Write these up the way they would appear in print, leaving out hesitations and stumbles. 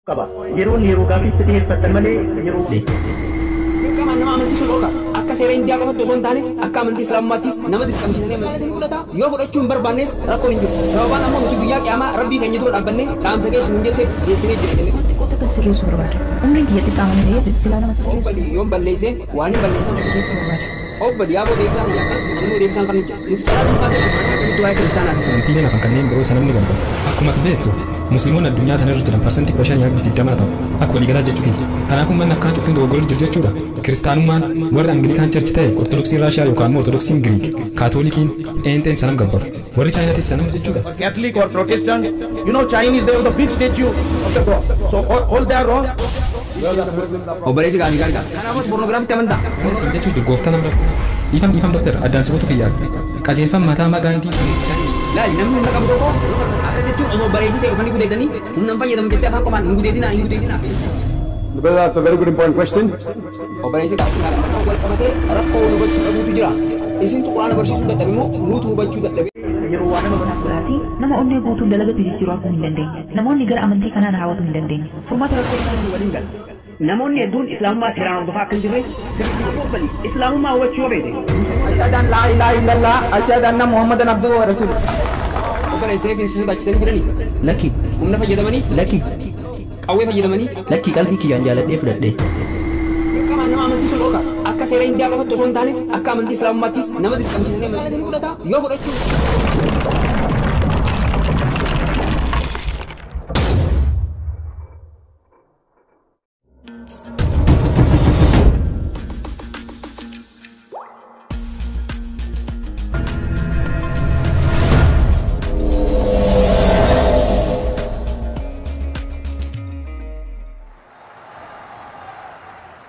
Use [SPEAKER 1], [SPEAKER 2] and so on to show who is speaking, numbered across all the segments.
[SPEAKER 1] Kaba yeroo gaafi itti fatan malee yeroo
[SPEAKER 2] Dirqama nama amansiisuun dhorka akka seera Indiyaa qofatti osoo hin taane akka amantii Islaamummaattis nama dirqamsiisanii amansiisanii fudhata yoo fudhachuu hin barbaannes rakkoo hin jiru sababaan ammoo nuti guyyaa qiyaamaa rabbii keenya dura dhaabbanne dhaamsa geessu hin jette geessinee jira jennee
[SPEAKER 3] xiqqoota kan sirreessuu barbaadu umriin kiyya xiqqaaman ta'ee silaa nama sirreessu
[SPEAKER 2] yoon balleesse waan hin balleessan sirreessuu barbaadu obbo diyaaboo deebisaan hin yakkan immoo deebisaan kan hojjetu nuti calaa dhuunfaa keessatti waa'ee kiristaanaati.
[SPEAKER 4] Amantiileen afaan kanneen biroo sanamni gampatu akkuma beektu musliimoonni addunyaa kana irra jiran parsantii 15 hanga 20 ta'u akka waliigalaa jechuu keenya. Kanaafuu manni afkaan cuftiin dogoggorri jiru jechuudha. Kiristaanummaan warri Angilikaan Church ta'e Ortodoksiin Raashiyaa yookaan immoo Ortodoksiin Giriik Kaatoolikiin eenteen sanam gabbaru. Warri Chaayinaatis sanam jechuudha.
[SPEAKER 1] Catholic or Protestant, you know Chinese they have the big statue of the God. So all they are wrong.
[SPEAKER 2] Obboleessi gaarii gaarii kanaafus pornograafiitti amantaa.
[SPEAKER 4] Sun jechuun gooftaa nama rafu. Ifam doktor addaan sibuutu kiyyaa. Qajeelfam mataa magaantii.
[SPEAKER 2] Laali namni humna qabu tokko akka jechuun osoo bareedii ta'e uffanni gudeedanii humna hin fayyadamu jettee afaan qofaan hin gudeedinaa.
[SPEAKER 5] That's a very good important question.
[SPEAKER 2] Obboleessi gaarii wal qabatee rakkoo hubachuu dhabuutu jira. Isintu quraana barsiisuu dadhabe immoo nuutu hubachuu dadhabe.
[SPEAKER 1] Yeroo waan
[SPEAKER 3] nama onnee guutuun dalaga jijjiiruu akka hin dandeenye namoonni gara amantii kanaan hawwatu hin dandeenye.
[SPEAKER 1] furmaata rakkoo isaanii waliin gala. Namoonni hedduun Islaamummaa seeraan hordofaa akka hin jirre Islaamummaa hubachuu yoo beekte. Ashhadu laa ilaaha illallah ashhadu anna Muhammadan abduhu wa rasuluhu.
[SPEAKER 2] Obboleessi reeffinsi sodaachisanii jiranii.
[SPEAKER 6] Lakki.
[SPEAKER 2] Humna fayyadamanii.
[SPEAKER 6] Lakki.
[SPEAKER 2] Qawwee fayyadamanii.
[SPEAKER 6] Lakki qalbii kiyyaan jaaladhee fudhadhee.
[SPEAKER 2] Dirqamaan nama amansiisuun dhorka akka seera Indiyaa qofatti osoo hin taane akka amantii Islaamummaattis nama dirqamsiisanii amansiisanii fudhata yoo fudhachuu.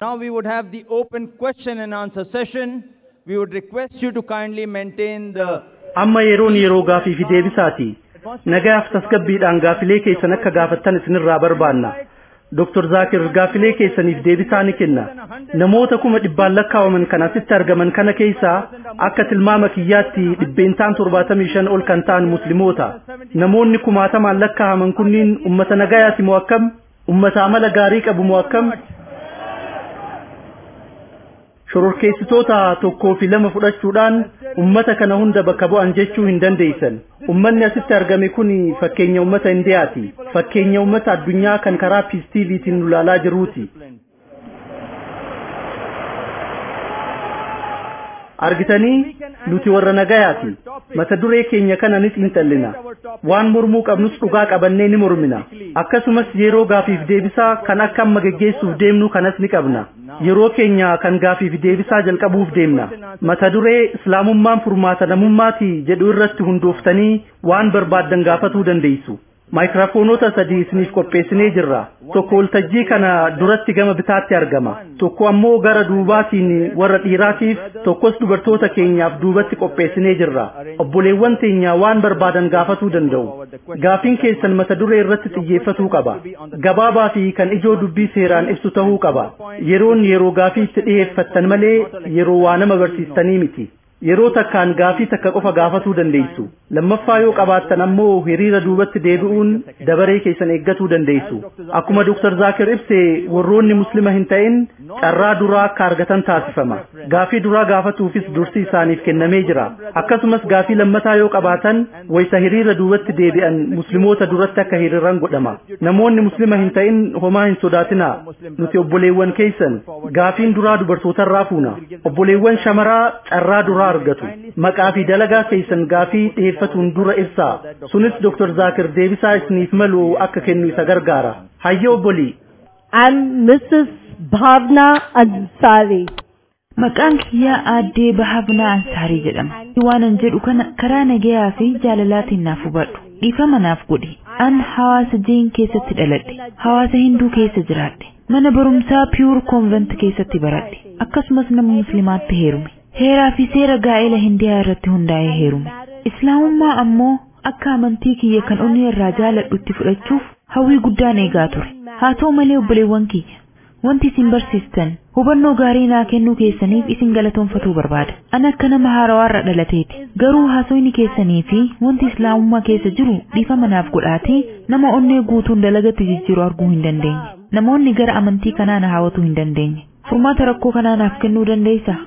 [SPEAKER 7] Now we would have the open question and answer session. We would request you to kindly maintain the...
[SPEAKER 1] Amma yeroo gaafii fi deebisaati. Nagaaf tasgabbiidhaan gaafilee keessan akka gaafattan isinirraa barbaanna. Dr. Zakir gaafilee keessaniif deebisaa ni kenna. Namoota 100,000 lakkaa'aman kan asitti argaman kana keessaa akka tilmaama kiyyaatti 75 ol kan ta'an musliimoota. Namoonni 10,000 lakkaa'aman kunniin ummata nagayaati moo akkam? Ummata amala gaarii qabu moo akkam? Shororkeessitoota tokkoo fi lama fudhachuudhaan ummata kana hunda bakka bu'an jechuu hin dandeessan. Ummanni asitti argame kun fakkeenya ummata Indiyaati. Fakkeenya ummata addunyaa kan karaa Peace TVtiin nu ilaalaa jiruuti. Argitanii nuti warra nagayaati. Mata duree keenya kana ni xiinxallina. Waan mormuu qabnus dhugaa qabannee ni mormina. Akkasumas yeroo gaafiif deebisaa kan akka amma geggeessuuf deemnu kanas ni qabna. Yeroo keenya kan gaafiif deebisaa jalqabuuf deemna. Mata duree Islaamummaan furmaata namummaati jedhu irratti hundooftanii waan barbaaddan gaafatuu dandeessu. Maayikiraafoonota 3 isiniif qopheessinee jirra. Tokko waltajjii kana duratti gama bitaatti argama. Tokko ammoo gara duubaatiin warra dhiiraatiif, tokkos dubartoota keenyaaf duubatti qopheessinee jirra. Obboleewwan teenya waan barbaadan gaafatuu danda'u. Gaafiin keessan mata duree irratti xiyyeeffatuu qaba. Gabaabaa fi kan ijoo dubbii seeraan ibsu ta'uu qaba. Yeroo gaafii itti dhiyeeffattan malee yeroo waa nama barsiistanii miti. Yeroo takkaan gaafii takka qofa gaafatuu dandeessu. Lammaffaa yoo qabaattan ammoo hiriira duubatti deebi'uun dabaree keessan eeggatuu dandeessu. Akkuma Dr. Zakir ibse warroonni muslima hin ta'in carraa duraa akka argatan taasifama. Gaafii duraa gaafatuufis dursi isaaniif kennamee jira. Akkasumas gaafii lammataa yoo qabaatan wayita hiriira duubatti deebi'an muslimoota duratti akka hiriiran godhama. Namoonni muslima hin ta'in homaa hin sodaatinaa. Nuti obboleewwan keessan gaafiin duraa dubartootarraa fuuna. Obboleewwan shamaraa carraa duraa argatu. Maqaa fi dalagaa keessan gaafii dhiyeeffatuun dura ibsaa. Sunis Dr. Zakir deebisaa isiniif malu akka kennu isa gargaara. Hayya obbolii.
[SPEAKER 8] I'm Mrs. Bhavna Ansari.
[SPEAKER 3] Maqaan kiyyaa aadde Bhavna Ansari jedhama. Waanan jedhu kana karaa nagayaa fi jaalalaatiin naaf hubadhu. Dhiifama naaf godhi. An hawaasa Jeen keessatti dhaladhe. Hawaasa Hinduu keessa jiraadhe. Mana barumsaa Pure Convent keessatti baradhe. Akkasumas nama muslimaatti heerume. Heeraa fi seera gaa'ela Hindiyaa irratti hundaa'ee heerume. Islaamummaa ammoo akka amantii kiyya kan onnee irraa jaaladhutti fudhachuuf hawwii guddaan eegaa ture. Haa ta'u malee obboleewwan kiyya wanti isin barsiistan hubannoo gaarii naa kennuu keessaniif isin galatoonfachuu barbaada. Ana akka nama haarawaarra dhalateeti. Garuu haasawni keessanii fi wanti islaamummaa keessa jiru dhiifama naaf godhaatii nama onnee guutuun dalagatti jijjiiru arguu hin dandeenye. Namoonni gara amantii kanaa na hawwatuu hin dandeenye. Furmaata rakkoo kanaa naaf kennuu dandeessaa?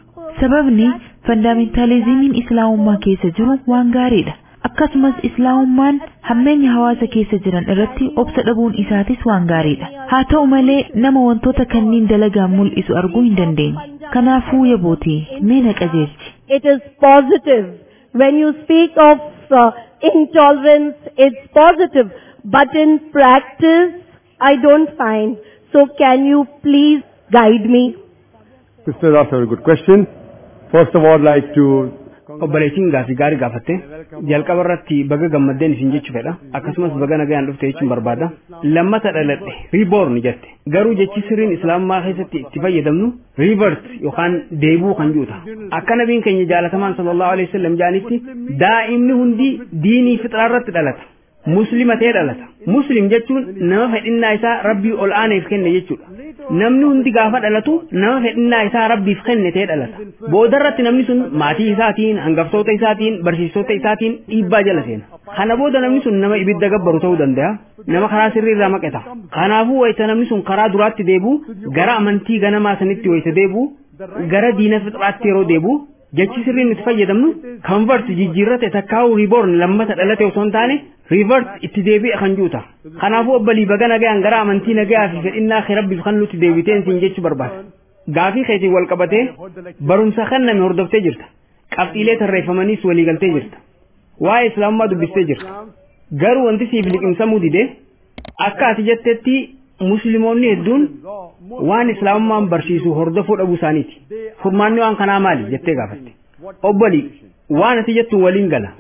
[SPEAKER 3] Sababni fundamentalizimiin islaamummaa keessa jiru waan gaariidha. Akkasumas islaamummaan hammeenya hawaasa keessa jiran irratti obsa dhabuun isaatis waan gaariidha. Haa ta'u malee nama wantoota kanniin dalagaan mul'isu arguu hin dandeenye. Kanaafuu yabootii mee na qajeelchi.
[SPEAKER 8] It is positive. When you speak of intolerance, it's positive. But in practice, I don't find. So can you please guide me?
[SPEAKER 5] Sister, that's a very good question. First of all, I'd like to
[SPEAKER 1] obboleettiin gaafii gaarii gaafatte jalqaba irratti baga gammaddeen isin jechuu fedha akkasumas baga nagayaan dhufte jechuun barbaada. Lammata dhaladhe reborn jette garuu jechi sirriin islaamummaa keessatti itti fayyadamnu revert yookaan deebuu kan juuta. Akka nabiin keenya jaalatamaan sallallahu alaihi wasallam jaanitti daa'imni hundi diinii fixraa irratti dhalata. Muslima ta'ee dhalata. Muslim jechuun nama fedhinnaa isaa rabbii ol aaneef kenne jechuudha. Namni hundi gaafa dhalatu nama fedhinnaa isaa rabbiif kenne ta'ee dhalata. Boodarratti namni sun maatii isaatiin, hangaftoota isaatiin, barsiisota isaatiin dhiibbaa jala seena. Kana booda namni sun nama ibidda gabbaru ta'uu danda'a. Nama karaa sirrii irraa maqeta. Kanaafuu wayita namni sun karaa duraatti deebi'u gara amantii ganamaa sanitti wayita deebi'u gara diina fixraatti yeroo deebi'u jechi sirriin itti fayyadamnu convert jijjiirrate takkaa'u reborn lammata dhalate osoo hin taane revert itti deebi'e kan juuta. Kanaafuu obbolii baga nagayaan gara amantii nagayaa fi fedhinnaa kee rabbiif kan nuti deebiteen siin jechuu barbaada. Gaafii keetiin wal qabatee barumsa kenname hordoftee jirta. Qabxiilee tarreeffamaniis walii galtee jirta. Waa'ee islaamummaa dubbistee jirta. Garuu wanti siif liqimsamuu dide akka ati jettetti musliimoonni hedduun waan islaamummaan barsiisu hordofuu dhabuu isaaniiti. Furmaanni waan kanaa maali jettee gaafatte. Obbolii waan ati jettu waliin gala.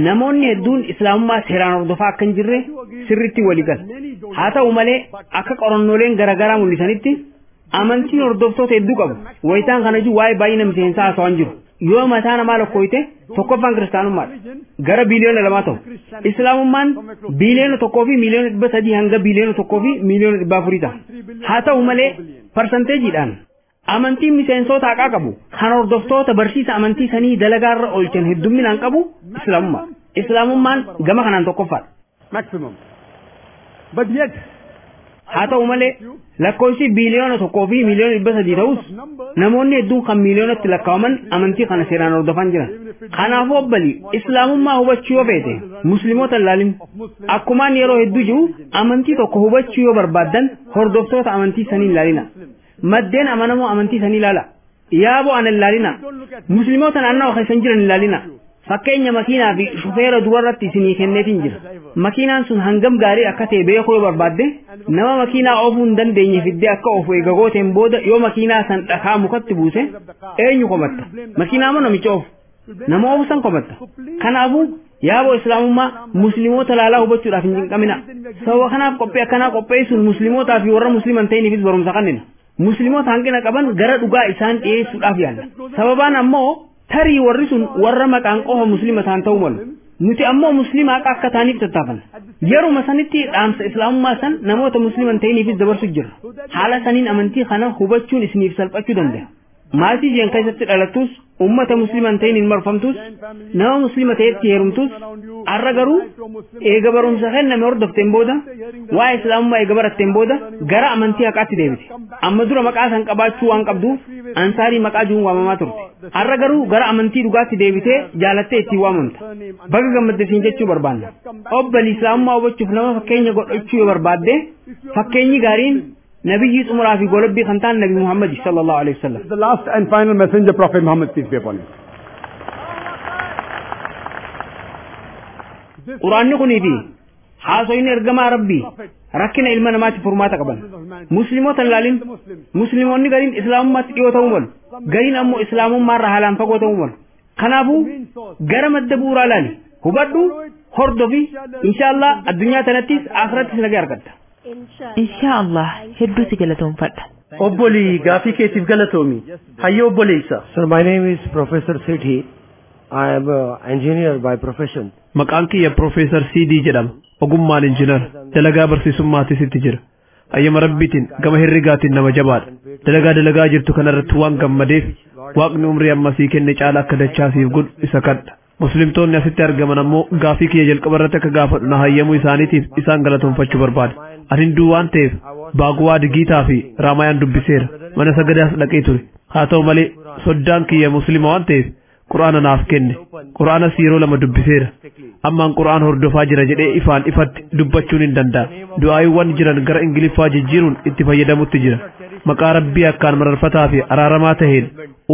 [SPEAKER 1] Namoonni hedduun islaamummaa seeraan hordofaa akka hin jirre sirriitti walii gala. Haa ta'u malee akka qorannooleen garaagaraa mul'isanitti amantiin hordoftoota hedduu qabu. Wayitaan kana jiru waa'ee baay'ina miseensaa haasawaan jiru. Yoo mataa namaa lakkooyte tokkoffaan kiristaanummaadha. Gara biliyoona 2 ta'u. Islaamummaan biliyoona 1 fi miliyoona 300 hanga biliyoona 1 fi miliyoona 400 ta'a. Haa ta'u malee parsanteejiidhaan amantiin miseensota haqaa qabu kan hordoftoota barsiisa amantii sanii dalagaarra oolchan heddumminaan qabu islaamummaa. Islaamummaan gama kanaan tokkoffaadha.
[SPEAKER 5] maximum. But yet,
[SPEAKER 1] haa ta'u malee lakkoofsi biliyoona 1 fi miliyoona 300 ta'us namoonni hedduun kan miliyoonatti lakkaawaman amantii kana seeraan hordofan jiran. Kanaafuu obbolii islaamummaa hubachuu yoo feete musliimoota ilaalin akkumaan yeroo hedduu jiru amantii tokko hubachuu yoo barbaaddan hordoftoota amantii sanii ilaalina. Maddeen amanamoo amantii sanii ilaala. Yaaboo ana ilaalina. Musliimoota naannoo keessan jiran ilaalina. Fakkeenya makiinaa fi shufeera dubarratti isinii kenneetiin jira. Makiinaan sun hangam gaarii akka ta'e beekuu yoo barbaadde nama makiinaa oofuu hin dandeenye fiddee akka oofu eega gooteen booda yoo makiinaa san dhakaa mukatti buuse eenyu komatta? Makiinaa moo namicha oofu? Nama oofu san komatta. Kanaafuu yaaboo islaamummaa musliimoota laalaa hubachuudhaaf hin cinqamina. Sababa kanaaf qophii akkanaa qopheessuun musliimootaa fi warra musliiman ta'iniifis barumsa kennina. Musliimoota hanqina qaban gara dhugaa isaan dhiyeessuudhaaf yaalla. Sababaan ammoo tarii warri sun warra maqaan qofa muslima ta'an ta'uu malu. Nuti ammoo muslima akka ta'aniif tattaafanna. Yeruma sanitti dhaamsa islaamummaa san namoota musliman ta'iniifis dabarsu jirra. Haala saniin amantii kana hubachuun isiniif salphachuu danda'a. Maatii isheen keessatti dhalattus ummata musliman ta'iniin marfamtus nama muslima ta'etti heerumtus har'a garuu eega barumsa kenname hordofteen booda waa'ee islaamummaa eega baratteen booda gara amantii haqaatti deebite. Amma dura maqaa san qabaachuu waan qabduuf ansaarii maqaa jiruun waamamaa turte. Har'a garuu gara amantii dhugaatti deebitee jaalattee ittiin waamamta. Baga gammaddesiin jechuu barbaanna. Obbolii islaamummaa hubachuuf nama fakkeenya godhachuu yoo barbaadde fakkeenyi gaariin Nabiyyi Umuraa fi golobbii kan ta'an Nabi Muhammad sallallahu alaihi wasallam.
[SPEAKER 5] the last and final messenger, Prophet Muhammad, peace be upon him.
[SPEAKER 1] Quraanni kunii fi haasoyni ergamaa Rabbii rakkina ilma namaatti furmaata qaban. Musliimoota ilaalin musliimoonni gariin islaamummaatti dhiyoo ta'uu malu. Gariin ammoo islaamummaarraa haalaan fagoo ta'uu malu. Kanaafuu gara madda bu'uuraa ilaali. Hubadhu hordofi inshaallah addunyaa tanattis akhirattis nagaa argatta.
[SPEAKER 3] Inshaallah hedduu si galatoomfadha.
[SPEAKER 1] Obbolii gaafii keetiif galatoomi. Hayya obboleessa.
[SPEAKER 6] Sir, my name is Professor Sethi. I am an engineer by profession.
[SPEAKER 9] Maqaan kiyya Professor CD jedhama. Ogummaan injinar. Dalagaa barsiisummaatis itti jira. ayyama rabbiitiin gama herregaatiin nama jabaadha. Dalagaa jirtu kanarratti waan gammadeef waaqni umrii ammasii kenne caala akka dachaasiif godhu isa kadha. Muslimtoonni asitti argaman ammoo gaafii kiyya jalqaba irratti akka gaafadhu na hayyamuu isaaniitiif isaan galatoonfachuu barbaada. Ani hinduu waan ta'eef Baaguwaa Digiitaa fi Raamayaan dubbiseera. Mana sagadaas dhaqee ture. Haa ta'u malee soddaan kiyya muslima waan ta'eef Qur'aana naaf kenne. Qur'aanas yeroo lama dubbiseera. Ammaan Qur'aan hordofaa jira jedhee ifaan ifatti dubbachuun hin danda'a. Du'aayiwwan jiran gara Ingiliffaa jijjiiruun itti fayyadamutti jira. Maqaa Rabbii akkaan mararfataa fi araaramaa taheen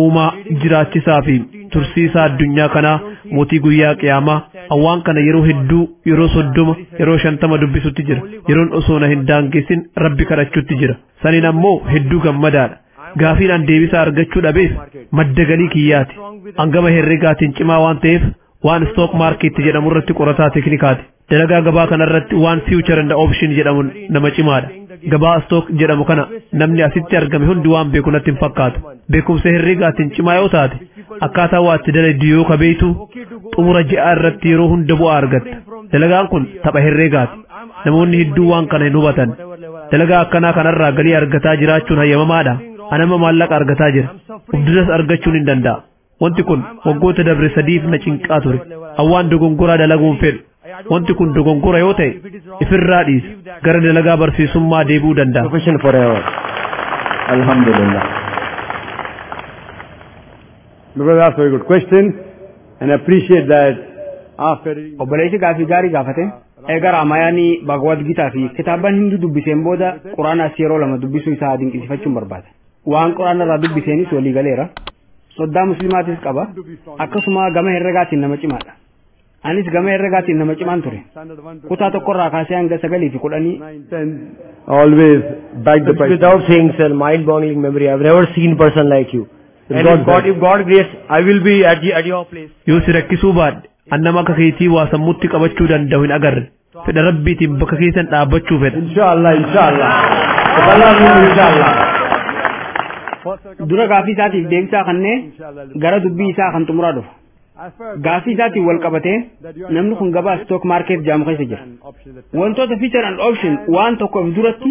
[SPEAKER 9] uumaa jiraachisaa fi tursiisaa addunyaa kanaa mootii guyyaa qiyaamaa awwaan kana yeroo hedduu yeroo 30 yeroo 50 dubbisutti jira. Yeroon osoo na hin daangessin Rabbi kadhachuutti jira. Saniin ammoo hedduu gammadaadha. Gaafiidhaan deebisaa argachuu dhabeef madda galii kiyyaati. Hangama herregaatiin cimaa waan ta'eef waan stock market jedhamu irratti qorataa teknikaati. Dalagaa gabaa kanarratti waan future and option jedhamu nama cimaadha. Gabaa stock jedhamu kana namni asitti argame hundi waan beeku natti hin fakkaatu. Beekumsa herregaatiin cimaa yoo taate akkaataa waa itti dalagdu yoo beektu xumura ji'aa irratti yeroo hunda bu'aa argatta. Dalagaan kun tapha herregaati. Namoonni hedduu waan kana hin hubatan. Dalagaa akkanaa kanarraa galii argataa jiraachuun hayyamamaadha. Anama maallaqa argataa jira. Ubdiras argachuun hin danda'a. Wanti kun waggoota dabre sadiif na cinqaa ture. Awwaan dogongoraa dalaguun fedhu. Wanti kun dogongora yoo ta'e ifirraa dhiisa. Gara dalagaa barsiisummaa deebi'uu danda'a.
[SPEAKER 5] Profession forever. Alhamdulillah. Because that's a very good question and I appreciate that after
[SPEAKER 1] obboleessi gaafii gaarii gaafate egaa Raamayaanii Bhagavad Gita fi kitaaban Hindu dubbiseen booda Quraanaas yeroo lama dubbisuu isaa dinqisiifachuun barbaada. Waan Quraana irraa dubbiseenis walii galeera. Soddaa muslimaatis qaba. Akkasuma gama herregaatiin nama cimaadha. Anis gama herregaatiin nama cimaan ture. Kutaa tokkorraa kaasee hanga 9 fi 10
[SPEAKER 5] always back the price.
[SPEAKER 6] Without saying, sir, mind-boggling memory. I've never seen a person like you. And if God grace, I will be at your place.
[SPEAKER 9] Yoo si rakkisuu baadhe annama akka keetii waa sammuutti qabachuu danda'u hin agarre. Fedha Rabbiitiin bakka keessan dhaabbachuu fedha.
[SPEAKER 5] Inshallah, inshallah. Inshallah.
[SPEAKER 1] Dura gaafii isaatiif deebisaa kannee gara dubbii isaa kan xumuraa dhufa. Gaafii isaatiin wal qabatee namni kun gabaa stock market jaamu keessa jira. Wantoota feature and option waan tokkoof duratti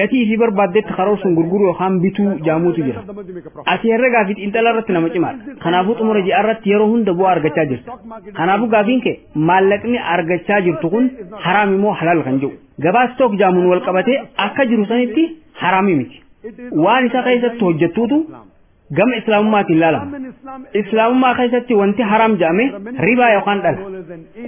[SPEAKER 1] gatii fi barbaaddetti karoora sun gurguruu yookaan bituu jaamuutu jira. Ati herregaa fi xiinxala irratti nama cimaadha. Kanaafuu xumura ji'aa irratti yeroo hunda bu'aa argachaa jirta. Kanaafuu gaafiin kee maallaqni argachaa jirtu kun haraam moo halaal kan jedhu. Gabaa stock jaamuun wal qabatee akka jiru sanitti haraami miti. Waan isa keessatti hojjettuutu gama islaamummaatiin ilaalama. Islaamummaa keessatti wanti haram jedhame ribaa yookaan dhala.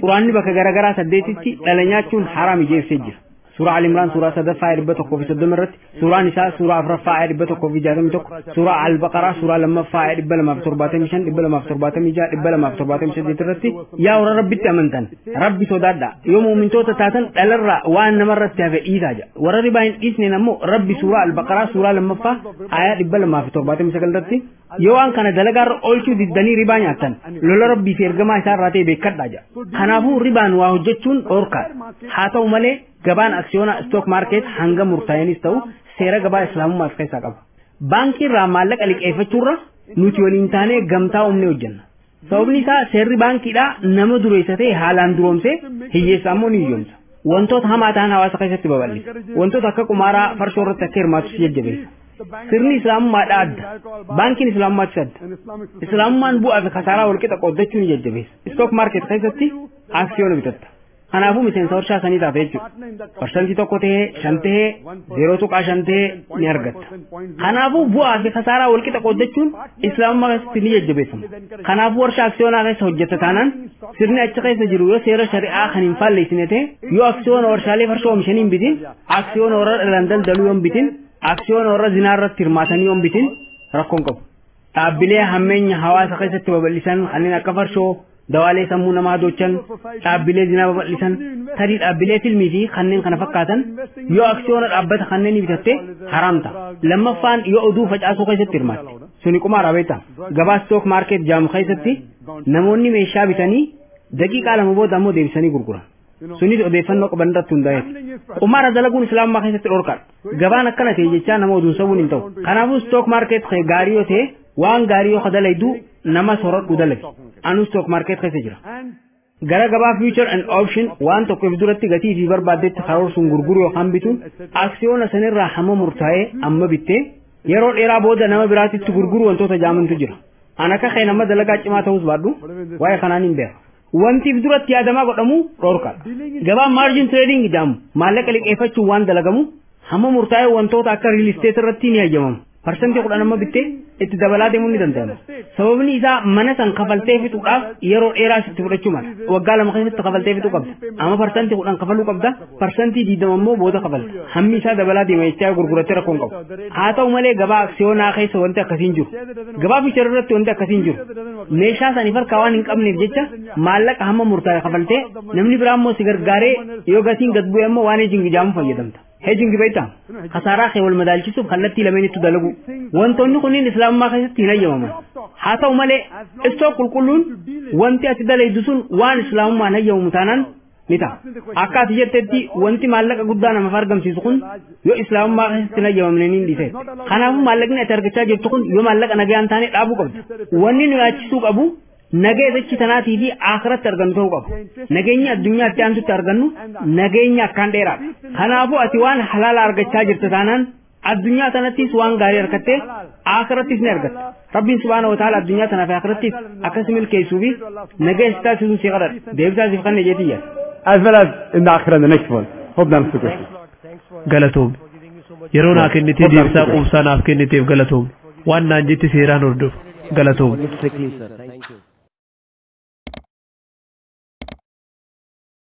[SPEAKER 1] Quraanni bakka garaagaraa 8tti dhala nyaachuun haram jeesee jira. Suuraa Al-Imraan suuraa 3:130 irratti, suuraan isaa suuraa 4:161, suuraa Al-Baqaraa suuraa 2:275, 276, 278 irratti yaa warra Rabbitti amantan, Rabbi sodaadhaa. Yoo mu'mintoota taatan dhalarraa waan namarratti hafe dhiisaa jedha. Warra ribaa hin dhiisneen ammoo Rabbi suuraa Al-Baqaraa suuraa 2:279 irratti yoo waan kana dalagaarra oolchuu diddanii ribaa nyaattan lola Rabbii fi ergamaa isaa irraa ta'e beekadhaa jedha. Kanaafuu ribaan waa hojjechuun dhorkaadha. Haa ta'u malee gabaan aksiyoona stock market hanga murtaa'eenis ta'u seera gabaa islaamummaas keessaa qaba. Baankii irraa maallaqa liqeeffachuurra nuti waliin taanee gamtaa uumnee hojjenna. Sababni isaa seerri baankiidhaa nama dureessa ta'e haalaan duroomsee hiyyeessa ammoo ni hiyyoomsa. Wantoota hamaa ta'an hawaasa keessatti babal'isa. Wantoota akka qumaaraa farshoo irratti akka hirmaatu si jajjabeessa. Sirni islaamummaadhaa adda. Baankiin islaamummaattis adda. Islaamummaan bu'aa fi kasaaraa walqixa qooddachuu ni jajjabeessa. Stock market keessatti aksiyoona bitatta. Kanaafuu miseensa warshaa sanii taate jechuudha. Parsantii tokko tahee 5 tahee 0.5 tahee ni argatta. Kanaafuu bu'aa fi kasaaraa walqixa qooddachuun islaamummaa keessatti ni jajjabeeffama. Kanaafuu warshaa aksiyoonaa keessa hojjetta taanaan sirni achi keessa jiru yoo seera shari'aa kan hin faalleessine ta'e yoo aksiyoona warshaalee farshoo oomishanii hin bitin, aksiyoona warra dhalaan daldaluu yoo hin bitin, aksiyoona warra zinaa irratti hirmaatanii yoo hin bitin rakkoon qabu. Dhaabbilee hammeenya hawaasa keessatti babal'isan kanneen akka farshoo dawaalee sammuu namaa dochan dhaabbilee zinaa babal'isan tarii dhaabbilee filmii fi kanneen kana fakkaatan yoo aksiyoona dhaabbata kanneen bitatte haramta. Lammaffaan yoo oduu facaasuu keessatti hirmaatte suni qumaara beekta. Gabaa stock market jaamu keessatti namoonni meeshaa bitanii daqiiqaa lama booda ammoo deebisanii gurguran. Sunis odeeffannoo qaban irratti hundaa'eeti. Qumaara dalaguun islaamummaa keessatti dhorkaadha. Gabaan akkana ta'e jechaa nama oduun sawuun hin ta'u. Kanaafuu stock market gaarii yoo ta'e waan gaarii yoo dalaydu nama sooratu dalage. Anu stock market keessa jira.
[SPEAKER 10] gara gabaa future and option waan tokko duratti gatii fi barbaadetti karoorsuun gurguruu yookaan bituun aksiyoona sanirraa hamma murtaa'ee amma bittee yeroo dheeraa booda nama biraatitti gurguruu wantoota jaamantu jira. Ana akka kee nama dalagaa cimaa ta'us baadhu waa'ee kanaan hin beeku. Wanti duratti yaadamaa godhamu dhorkaadha. Gabaa margin trading jedhamu maallaqa liqeeffachuun waan dalagamu hamma murtaa'ee wantoota akka real estate irratti ni hayyamamu. Parsantii 10 amma bittee itti dabalaa deemuun ni danda'ama. Sababni isaa mana san kafaltee fixuudhaaf yeroo dheeraa sitti fudhachuu mala. Waggaa 2 keessatti kafaltee fixuu qabda. Amma parsantii 10 kafaluu qabda. Parsantii 20 immoo booda kafalta. Hammi isaa dabalaa deema jechaa gurgurattee rakkoon qabu. Haa ta'u malee gabaa aksiyoonaa keessa wanti akkasiin jiru. Gabaa fiichar irratti wanti akkasiin jiru. Meeshaa saniif harkaa waan hin qabneef jecha maallaqa hamma murtaa'e kafaltee namni biraa immoo si gargaaree yoo gatiin gad bu'e immoo waan hedging jedhamu fayyadamta. Hedging beektaa kasaaraa kee wal madaalchisuuf kallattii lameenitti dalagu wantoonni kunniin islaamummaa keessatti hin hayyamaman. Haa ta'u malee istoo qulqulluun wanti ati dalaydu sun waan islaamummaan hayyamamu taanaan ni ta'a. Akka ati jettetti wanti maallaqa guddaa namaaf argamsiisu kun yoo islaamummaa keessatti hin hayyamamne ni dhiise. Kanaafuu maallaqni ati argachaa jirtu kun yoo maallaqa nagaa hin taane dhaabuu qabda. Wanni nu yaachisuu qabu nagaa dachi tanaatii fi akhiratti argannu ta'uu qabu. Nageenya addunyaatti aantutti argannu nageenya akkaan dheeraadha. Kanaafuu ati waan halaala argachaa jirtu taanaan addunyaa tanattis waan gaarii argattee akhirattis ni argatta. Rabbiin subhaanahu wa ta'ala addunyaa tanaaf akhirattis akkasii milkeessuu fi nagaa isaa siisuun si kadhadha. Deebisaa siif kan jeetiyya.
[SPEAKER 5] As well as in the akhirah, the next one. Hope that answers the question.
[SPEAKER 9] Galatoom. Yeroo naa kennitee deebisaa quubsaa naaf kenniteef galatoom. Waan naan jetti seeraan hordof. Galatoom.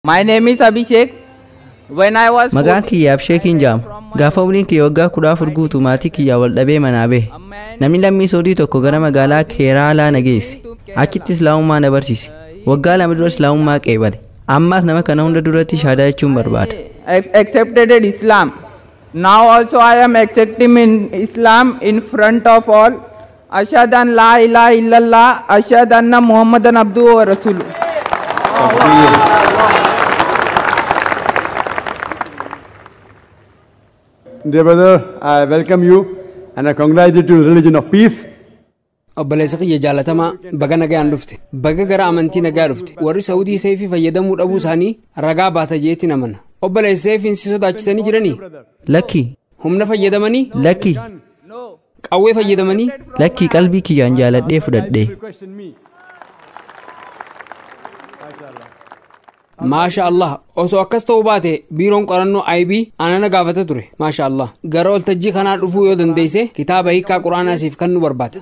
[SPEAKER 11] My name is Abhishek. When I was
[SPEAKER 12] Maqaan kiyya Absheekiin jedhama. Gaafa umriin kiyya waggaa 14 guutuu maatii kiyya wal dhabee manaa bahe. Namni lammii soodii tokko gara magaalaa Keeraalaa na geesse. Achitti islaamummaa na barsiise. Waggaa 2 dura islaamummaa qeebale. Ammaas nama kana hunda duratti shahaadaa jechuun barbaada.
[SPEAKER 11] accepted Islam. Now also I am accepting in Islam in front of all. Ashhadu an la ilaha illallah, ashhadu anna Muhammadan abduhu wa rasuluhu.
[SPEAKER 5] Dear brother, I welcome you and I congratulate you to the religion of peace.
[SPEAKER 2] Obboleessa kiyya jaalatamaa baga nagaan dhufte baga gara amantii nagaa dhufte warri Saawudii seefii fayyadamuu dhabuu isaanii ragaa baata jeetti namana. Obboleessa seefiin si sodaachisanii jiranii?
[SPEAKER 12] Lakki.
[SPEAKER 2] Humna fayyadamanii?
[SPEAKER 12] Lakki.
[SPEAKER 2] Qawwee fayyadamanii?
[SPEAKER 12] Lakki qalbii kiyyaan jaaladhee fudhadhee.
[SPEAKER 2] Maasha Allah osoo akkas ta'uu baate biiroon qorannoo IB anana gaafata ture. Maasha Allah gara waltajjii kanaa dhufuu yoo dandeesse kitaaba hiikaa quraanaa siif kan nu barbaada.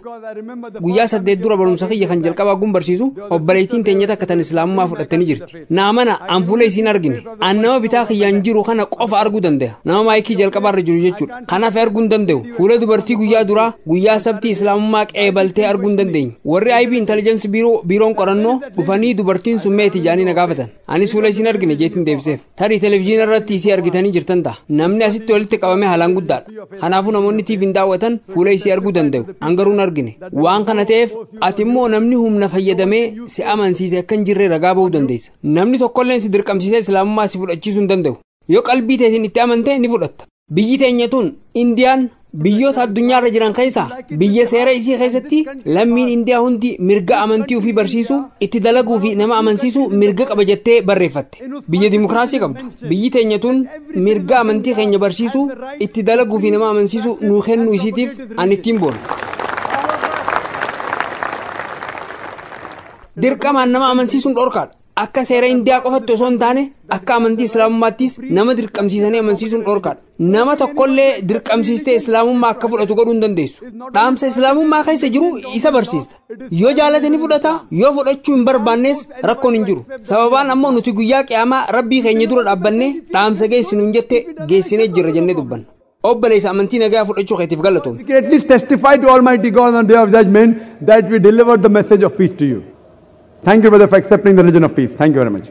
[SPEAKER 2] Guyyaa 8 dura barumsa kiyya kan jalqabaa gun barsiisu obboleettiin teenya takka tan islaamummaa fudhattanii jirti. Naamana an fuula isiin argine an nama bitaa kiyyaan jiru kana qofa arguu danda'a. Nama maayikii jalqabaarra jiru jechuudha. Kanaaf arguu hin danda'u. Fuula dubartii guyyaa duraa guyyaa sabtii islaamummaa qeebaltee arguu hin dandeenye. Warri IB intelligence biiroon qorannoo dhufanii dubartiin sun meeti jaanii na gaafatan. Anis fuula isiin argine jeetiin deebiseef. Tarii televiziyoona irratti isii argitanii jirtan ta'a. Namni asitti walitti qabame haalaan guddaadha. Kanaafuu namoonni TV'n daawwatan fuula isii arguu danda'u. Angaruu hin argine. Waan kana ta'eef ati immoo namni humna fayyadamee si amansiise akka hin jirre ragaa ba'uu dandeessa. Namni tokkolleen si dirqamsiisee islaamummaa si fudhachiisuu hin danda'u. Yoo qalbii teetiin itti amante ni fudhatta. Biyyi teenya tun Indiyaan biyyoota addunyaarra jiran keessaa biyya seera isii keessatti lammiin Indiyaa hundi mirga amantii ofii barsiisuu itti dalaguu fi nama amansiisuu mirga qaba jettee barreeffatte. Biyya dimokiraasii qabdu. Biyyi teenya tun mirga amantii keenya barsiisuu itti dalaguu fi nama amansiisuu nuu kennuu isiitiif an ittiin boona. Dirqamaan nama amansiisuun dhorkaadha. Akka seera Indiyaa qofatti osoo hin taane akka amantii islaamummaattis nama dirqamsiisanii amansiisuun dhorkaadha. Nama tokkollee dirqamsiistee islaamummaa akka fudhatu godhuu hin dandeessu. Dhaamsa islaamummaa keessa jiru isa barsiista. Yoo jaalate ni fudhata, yoo fudhachuu hin barbaannes rakkoon hin jiru. Sababaan ammoo nuti guyyaa qiyaamaa rabbii keenya dura dhaabbannee dhaamsa geessinu hin jette geessinee jirra jennee dubbanna. Obboleessa amantii nagaa fudhachuu keetiif galatoom.
[SPEAKER 5] We can at least testify to Almighty God on the day of judgment that we delivered the message of peace to you. Thank you, brother, for accepting the religion of peace. Thank you very much.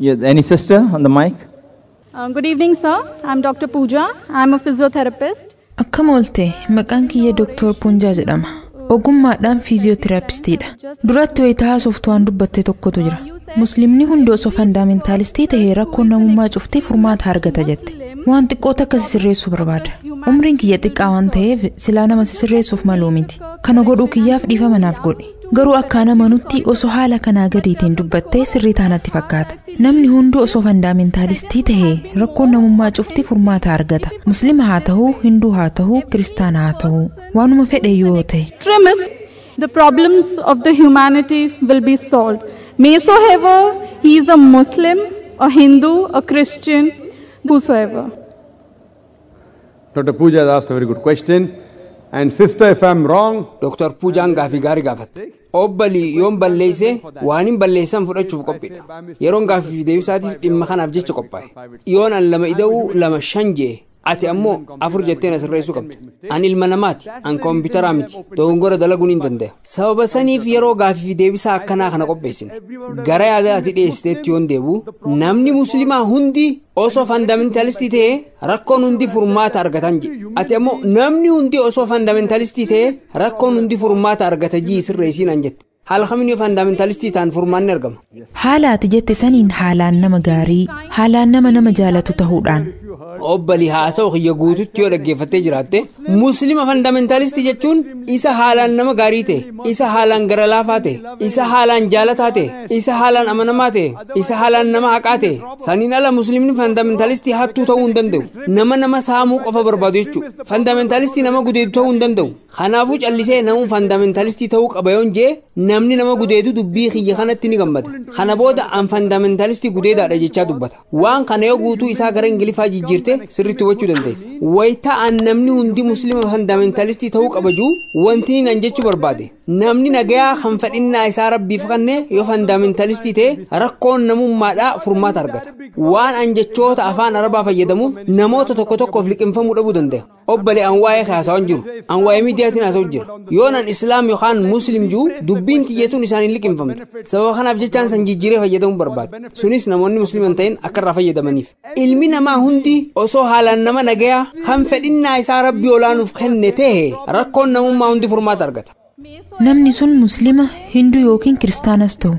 [SPEAKER 7] Yes, any sister on the mic?
[SPEAKER 13] Good evening, sir. I'm Dr. Pooja. I'm a physiotherapist.
[SPEAKER 3] Akkam oolte, maqaan kiyya Dr. Pooja jedhama. Ogummaadhaan fiiziyootiraapistiidha. Duratti wayita haasoftu waan dubbatte tokkotu jira. Musliimni hundi osoo fandaamentaalistii tahee rakkoon namummaa cuftee furmaata argata jette. Waan xiqqoo takka sisirreessuu barbaada. Umriin kiyya xiqqaa waan ta'eef silaa nama sisirreessuuf maluu miti. kana godhuu kiyyaaf dhiifama naaf godhi. Garuu akka nama nutti osoo haala kanaa gadiitiin dubbattee sirrii taanatti fakkaata. Namni hundi osoo fandaamentaalistii ta'ee rakkoon namummaa cufti furmaata argata. Muslima haa ta'uu, Hinduu haa ta'uu, Kiristaana haa ta'uu, waanuma fedhe yoo ta'e.
[SPEAKER 13] The problems of the humanity will be solved. Maysoever he is a Muslim, a Hindu, a Christian, whosoever.
[SPEAKER 5] Dr. Pooja has asked a very good question. And sister, if I'm wrong,
[SPEAKER 2] Dr. Pooja gaaffii gaarii gaafatte. Obbali yoon balleesse waan hin balleessan fudhachuuf qophiidha. Yeroon gaaffii deebisaatis dhimma kanaaf jecha qophaa'e. Yoon an lama ida'uu lama shan jee ati ammoo afur jettee na sirreessuu qabda. An ilma namaati, an kompiitaraa miti. Dogongora dalaguun hin danda'u. Sababa saniif yeroo gaaffii deebisaa akkanaa kana qopheessine. Gara yaada ati dhiyeessiteetti yoon deebu namni muslimaa hundi osoo fandamentalistii ta'e rakkoon hundi furmaata argatan jedhe. Ati ammoo namni hundi osoo fandamentalistii ta'e rakkoon hundi furmaata argata jii sirreessiin an jette. Haala kamiin yoo fandamentalistii ta'an furmaanni argama.
[SPEAKER 3] Haala ati jette saniin haalaan nama gaarii, haalaan nama jaalatu ta'uudhaan.
[SPEAKER 2] Obbali haasa'u kiyya guututti yoo dhaggeeffattee jiraatte muslima fandamentalistii jechuun isa haalaan nama gaarii ta'e, isa haalaan gara laafaa ta'e, isa haalaan jaalataa ta'e, isa haalaan amanamaa ta'e, isa haalaan nama haqaa ta'e. Saniin ala muslimni fandamentalistii hattuu ta'uu hin danda'u. Nama saamuu qofa barbaadu jechuudha. Fandamentalistii nama gudeedu ta'uu hin danda'u. Kanaafuu callisee namuun fandamentalistii ta'uu qaba yoon jee namni nama gudeedu dubbii kiyya kanatti ni gammada. Kana booda an fandamentalistii gudeedaadha jechaa dubbata. Waan kana yoo guutuu isaa gara ingilifaa jijjiirte sirriitti hubachuu dandeessa. Wayita an namni hundi muslima fandamentalistii ta'uu qabaju wanti nan jechuu barbaade. Namni nagayaa kan fedhinnaa isaa rabbiif kanne yoo fandamentalistii ta'e rakkoon namummaadhaa furmaata argata. Waan an jechoota afaan arabaa fayyadamuuf namoota tokkoof liqimfamuu dhabuu danda'a. Obbali an waa'ee haasawaan jiru. An waa'ee miidiyaatiin haasa'u jira. Yoon an islaam yookaan muslim jiru dubbiin xiyyeetuun isaanii liqimfamte. Sababa kanaaf jechaan san jijjiiree fayyadamuu barbaade. Sunis namoonni musliman ta'in akka irraa fayyadamaniif. Ilmi namaa hundi osoo haalaan nama nagayaa kan fedhinnaa isaa rabbii olaanuuf kenne ta'e rakkoon namummaa hundi furmaata argata.
[SPEAKER 3] Namni sun muslima, hinduu yookiin kiristaanas ta'u.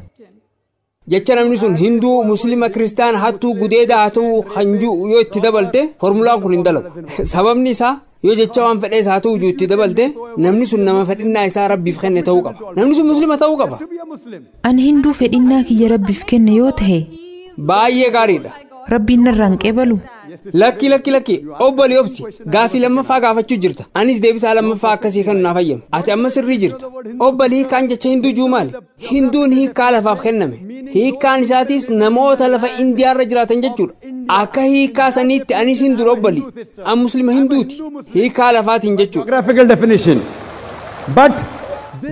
[SPEAKER 2] Jecha namni sun hinduu, muslima, kiristaan hattuu gudeedaa haa ta'uu hanjuu yoo itti dabalte formulaan kun hin dalagu. Sababni isaa yoo jecha waan fedhees haa ta'uu itti dabalte namni sun nama fedhinnaa isaa rabbiif kenne ta'uu qaba. Namni sun muslima ta'uu qaba.
[SPEAKER 3] An hinduu fedhinnaa kiyya rabbiif kenne yoo ta'e
[SPEAKER 2] baay'ee gaariidha.
[SPEAKER 3] Rabbiin narraan qeebalu.
[SPEAKER 2] Lakki obbali obsi gaafii lammaffaa gaafachuu jirta. Anis deebisaa lammaffaa akkasii kan naaf fayyame. Ati amma sirrii jirta. Obbali hiikkaan jecha hinduu juu maali? Hinduun hiikkaa lafaaf kenname. Hiikkaan isaatis namoota lafa Indiyaarra jiraatan jechuudha. Akka hiikkaa saniitti anis hinduudha obbali. An muslima hinduuti. Hiikkaa lafaatiin jechuudha.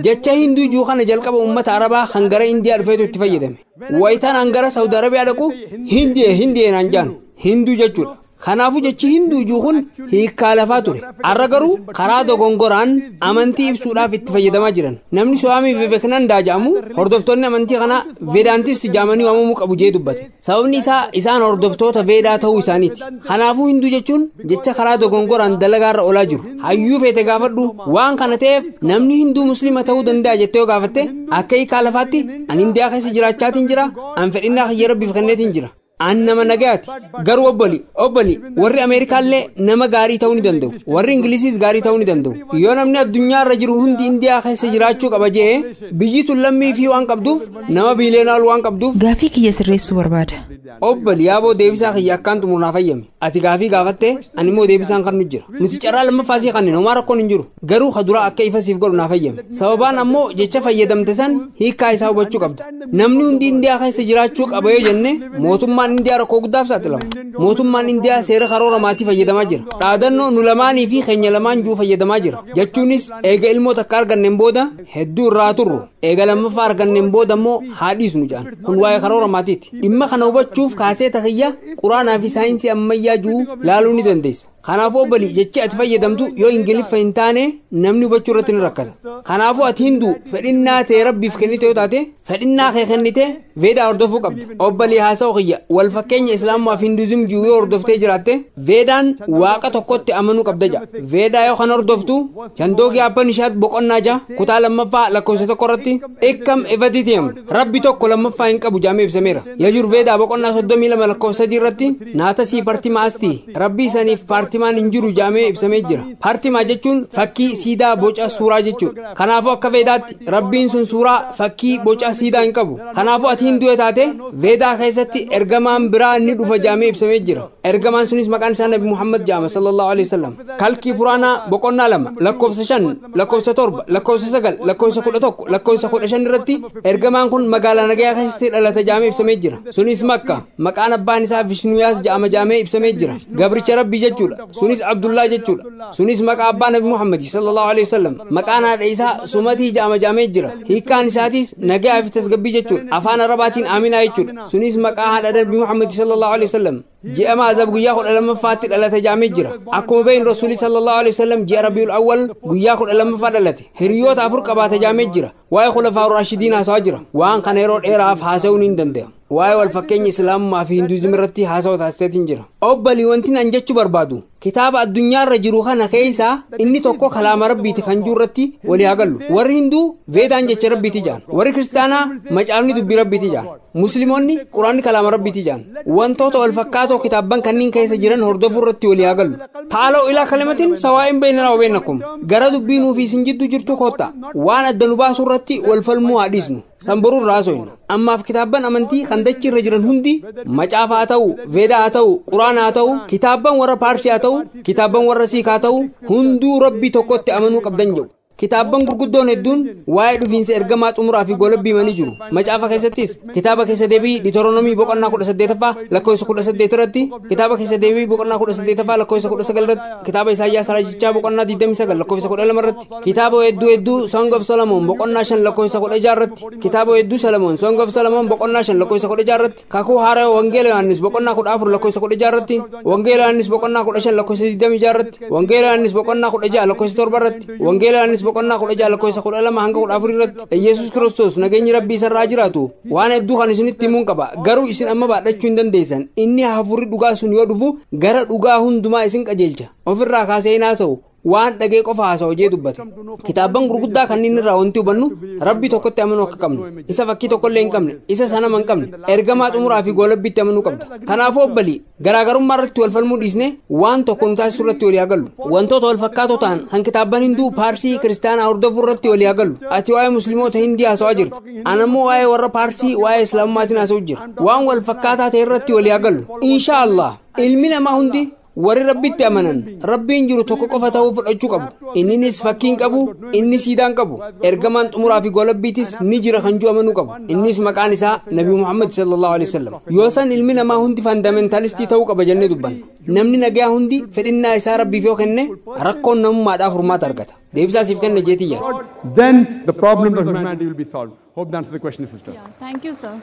[SPEAKER 2] Jecha hinduu juu kana jalqaba uummata arabaa kan gara Indiyaa dhufeetu itti fayyadame. Wayitaan hangara Saudi Arabiyaa dhaqu hindiyee naan jaan hinduu jechuudha. Kanaafuu jechi hinduu juu kun hiikkaa lafaa ture. Har'a garuu karaa dogongoraan amantii ibsuudhaaf itti fayyadamaa jiran. Namni Swaamii Vivekanandaa jedhamu hordoftoonni amantii kanaa Vedaantisti jedhamanii waamamuu qabu jee dubbate. Sababni isaa isaan hordoftoota Vedaa ta'uu isaaniiti. Kanaafuu hinduu jechuun jecha karaa dogongoraan dalagaarra oolaa jiru. Hayyuu feete gaafadhu waan kana ta'eef namni hinduu muslima ta'uu danda'a jettee yoo gaafatte akka hiikkaa lafaatti an Indiyaa keessa jiraachaatiin jira, an fedhinnaa kiyya rabbiif kenneetiin jira. An nama nagaati. Garuu obbali warri Ameerikaallee nama gaarii ta'uu ni danda'u. Warri Ingilisiis gaarii ta'uu ni danda'u. Yoo namni addunyaarra jiru hundi Indiyaa keessa jiraachuu qaba jee biyyi tun lammii fi waan qabduuf nama biileenaal waan qabduuf.
[SPEAKER 3] Gaafii kiyya sirreessuu barbaada.
[SPEAKER 2] Obbali yaaboo deebisaa kiyya akkaan xumurnaa fayyame. Ati gaafii gaafatte ani immoo deebisaan kan nu jira. Nuti carraa lammaffaasii kanneen homaa rakkoon hin jiru. Garuu haduraa akka ifa siif godhu naa fayyame. Sababaan ammoo jecha fayyadamte san hiikkaa isaa hubachuu qabda. Namni hundi Indiyaa keessa jiraachuu qaba yoo jenne mootummaan Indiyaa rakkoo guddaaf saaxilama. Mootummaan Indiyaa seera karoora maatii fayyadamaa jira. Dhaadannoo nu lamaanii fi keenya lamaan juu fayyadamaa jira. Jechuunis eega ilmoo takka arganneen booda hedduu irraa turru. Eega lammaffaa arganneen booda immoo haadhiisnu jedhan. Kun waa'ee karoora maatiiti. Dhimma kana hubachuuf kaasee takiyya quraanaa fi saayinsii ammayyaa juu laaluu ni dandeessa. Kanaafuu obbali jechi ati fayyadamtu yoo ingiliffa hin taane namni hubachuu irratti ni rakkata. Kanaafuu ati hinduu fedhinnaa ta'e rabbiif kennite yoo taate fedhinnaa kee kennite Veedaa hordofuu qabda. Obbali haasa'u kiyya wal fakkeenya islaamaa fi hinduuzim juu yoo hordoftee jiraatte Veedaan waaqa tokkotti amanuu qabda jedha. Veedaa yoo kan hordoftu Chandoogii Abbanishaat boqonnaa 6 kutaa lammaffaa lakkoofsa 1 irratti irratti ekkam evatitiyam rabbi tokko lammaffaa hin qabu jaamee ibsameera. Yajurveedaa boqonnaa 32 lakkoofsa 3 irratti naatasii partimaasti rabbi isaniif partimaan hin jiru jaamee ibsamee jira. Partimaa jechuun fakkii siidaa boca suuraa jechuudha. Kanaafuu akka veedaatti rabbiin sun suuraa fakkii boca siidaa hin qabu. Kanaafuu ati hinduu taate veedaa keessatti ergamaan biraa ni dhufa jaamee ibsamee jira. Ergamaan sunis maqaan isaa Nabi Muhammad jaama sallallahu alaihi wasallam. Kalkii puraanaa boqonnaa 2 lakkoofsa 5 lakkoofsa 7 lakkoofsa 9 lakkoofsa 11 lakkoofsa 15 irratti ergamaan kun magaalaa nagayaa keessatti dhalate jaamee ibsamee jira. Sunis Makka. Maqaan abbaan isaa Vishnuyaas jaamee ibsamee jira. Gabricha rabbii jechuudha. Sunis Abdullah jechuudha. Sunis maqaa abbaa Nabi Muhammad sallallahu alaihi wasallam. Maqaan haadha isaa Sumatii jaamee jira. Hiikkaan isaatis nagaa fi tasgabbii jechuudha. Afaan Arabaatiin Aminaa jechuudha. Sunis maqaa haadha Nabi Muhammad sallallahu alaihi wasallam. ji'a maazab guyyaa 12ffaatti dhalate jaamee jira. Akkuma beeyin rasuulli sallallahu alaihi wasallam ji'a Rabiul Awwal guyyaa 12ffaa dhalate. Hiriyoota 4 qabaate jaamee jira. Waa'ee khulafaa raashidiin haasawaa jira. Waan kana yeroo dheeraaf haasawuun hin danda'amu. Waa'ee wal fakkeenya Islaamummaa fi Hinduuzimii irratti haasawaa taasiseetiin jira. Obbalii wanti nan jechuu barbaadu kitaaba addunyaarra jiru kana keessaa inni tokko kalaama rabbiiti kan jiru irratti walii hagallu. Warri Hinduu Veedaan jecha rabbiiti jaan. Warri Kiristaanaa macaafni dubbii rabbiiti jaan. Musliimoonni Quraanni kalaama rabbiiti jaan. Wantoota wal fakkaatoo kitaabban kanneen keessa jiran hordofuu irratti walii hagallu. Taaloo ilaa kalimatiin sawaa'in baynanaa wa baynakum. Gara dubbii nuuf isin jidduu jirtu kotta. Waan adda nu baasu irratti wal falmuu haadhiisnu. Sanboruu raasoyna. Ammaaf kitaabban amantii kan dachii irra jiran hundi macaafa haa ta'u, Veedaa haa ta'u, Quraana haa ta'u, kitaabban warra Paarsii haa ta'u, kitaabban warra Siik haa ta'u, hunduu rabbii tokkotti amanuu qabdan jedhu. Kitaabban gurguddoon hedduun waa'ee dhufiinsa ergamaa xumuraa fi golabbii manii jiru. Macaafa keessattis kitaaba keessa deebii Diitoronomii boqonnaa 18ffaa lakkoofsa 18 irratti, kitaaba keessa deebii boqonnaa 18ffaa lakkoofsa 19 irratti, kitaaba Isaayyaas raajichaa boqonnaa 29 lakkoofsa 12 irratti, kitaaba hedduu Song of Solomon boqonnaa 5 lakkoofsa 16 irratti, kitaaba hedduu Solomon Song of Solomon boqonnaa 5 lakkoofsa 16 irratti, kakuu haaraa Wangeela Yohaannis boqonnaa 14 lakkoofsa 16 irratti, Wangeela Yohaannis boqonnaa 15 lakkoofsa 26 irratti, Wangeela Yohaannis boqonnaa 16 lakkoofsa 7 irratti, Wangeela Yohaannis boqonnaa 16 lakkoofsa 12 hanga 14 irratti Yesuus Kiristoos nageenyi rabbii isarraa jiraatu waan hedduu kan isinitti himuun qaba. Garuu isin amma baadhachuu hin dandeessan. Inni hafuurri dhugaa sun yoo dhufu gara dhugaa hundumaa isin qajeelcha. Ofirraa kaasee hin haasa'u. Waan dhagee qofa haasa'u jee dubbate. Kitaabban gurguddaa kanneen irraa wanti hubannu rabbi tokkotti amanuu akka qabnu, isa fakkii tokkollee hin qabne, isa sanama hin qabne, ergamaa xumuraa fi golabbiitti amanuu qabda. Kanaafuu obbalii garaagarummaa irratti wal falmuu dhiisne waan tokko nu taasisu irratti walii hagallu. Wantoota wal fakkaatoo ta'an kan kitaabban Hinduu, Paarsii, Kiristaanaa hordofuu irratti walii hagallu. Ati waa'ee Musliimoota Hindii haasa'aa jirti. Ani ammoo waa'ee warra Paarsii, waa'ee Islaamummaatiin haasa'u jira. Waan wal fakkaataa ta'e irratti walii hagallu. Inshaallah ilmi namaa hundi warri rabbitti amanan rabbiin jiru tokko qofa ta'uu fudhachuu qabu. Innis fakkiin qabu, inni siidaan qabu. Ergamaan xumuraa fi golabbiitis ni jira kan jiru amanuu qabu. Innis maqaan isaa Nabi Muhammad sallallahu alaihi wasallam. Yoo san ilmi namaa hundi fundamentalistii ta'uu qaba jennee dubbanna. Namni nagaa hundi fedhinnaa isaa rabbiif yoo kenne rakkoon namummaadhaaf furmaata argata. Deebisaa siif kenne jeetii yaada.
[SPEAKER 5] Then the problems of humanity will be solved. Hope that answers the question, sister.
[SPEAKER 13] Yeah, thank you, sir.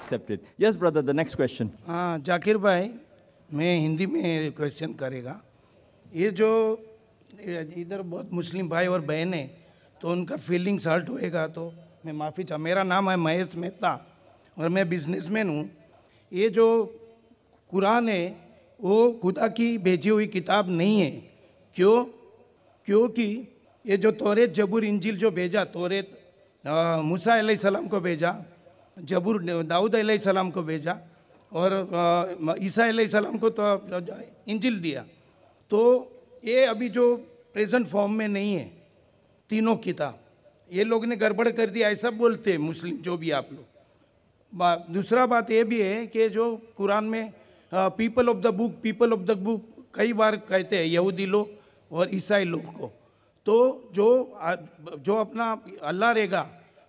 [SPEAKER 7] Accepted. Yes, brother, the next question.
[SPEAKER 14] Zakir भाई, मैं हिंदी में क्वेश्चन करेगा. ये जो इधर बहुत मुस्लिम भाई और बहन हैं तो उनका फीलिंग्स हर्ट होएगा तो मैं माफ़ी चाह. मेरा नाम है महेश मेहता और मैं बिजनेसमैन हूँ. ये जो कुरान है वो खुदा की भेजी हुई किताब नहीं है. क्यों? क्योंकि ये जो तौरेत जबूर इंजिल जो भेजा, तौरेत मूसा अलैहिस्सलाम को भेजा, जबूर दाऊद अलैहिस्सलाम को भेजा और ईसा अलैहिस्सलाम को तो इंजिल दिया. तो ये अभी जो प्रेजेंट फॉर्म में नहीं है तीनों किताब. ये लोग ने गड़बड़ कर दिया ऐसा बोलते हैं मुस्लिम जो भी आप लोग. दूसरा बात ये भी है कि जो कुरान में पीपल ऑफ द बुक कई बार कहते हैं यहूदी लोग और ईसाई लोग को. तो जो अपना अल्लाह रहेगा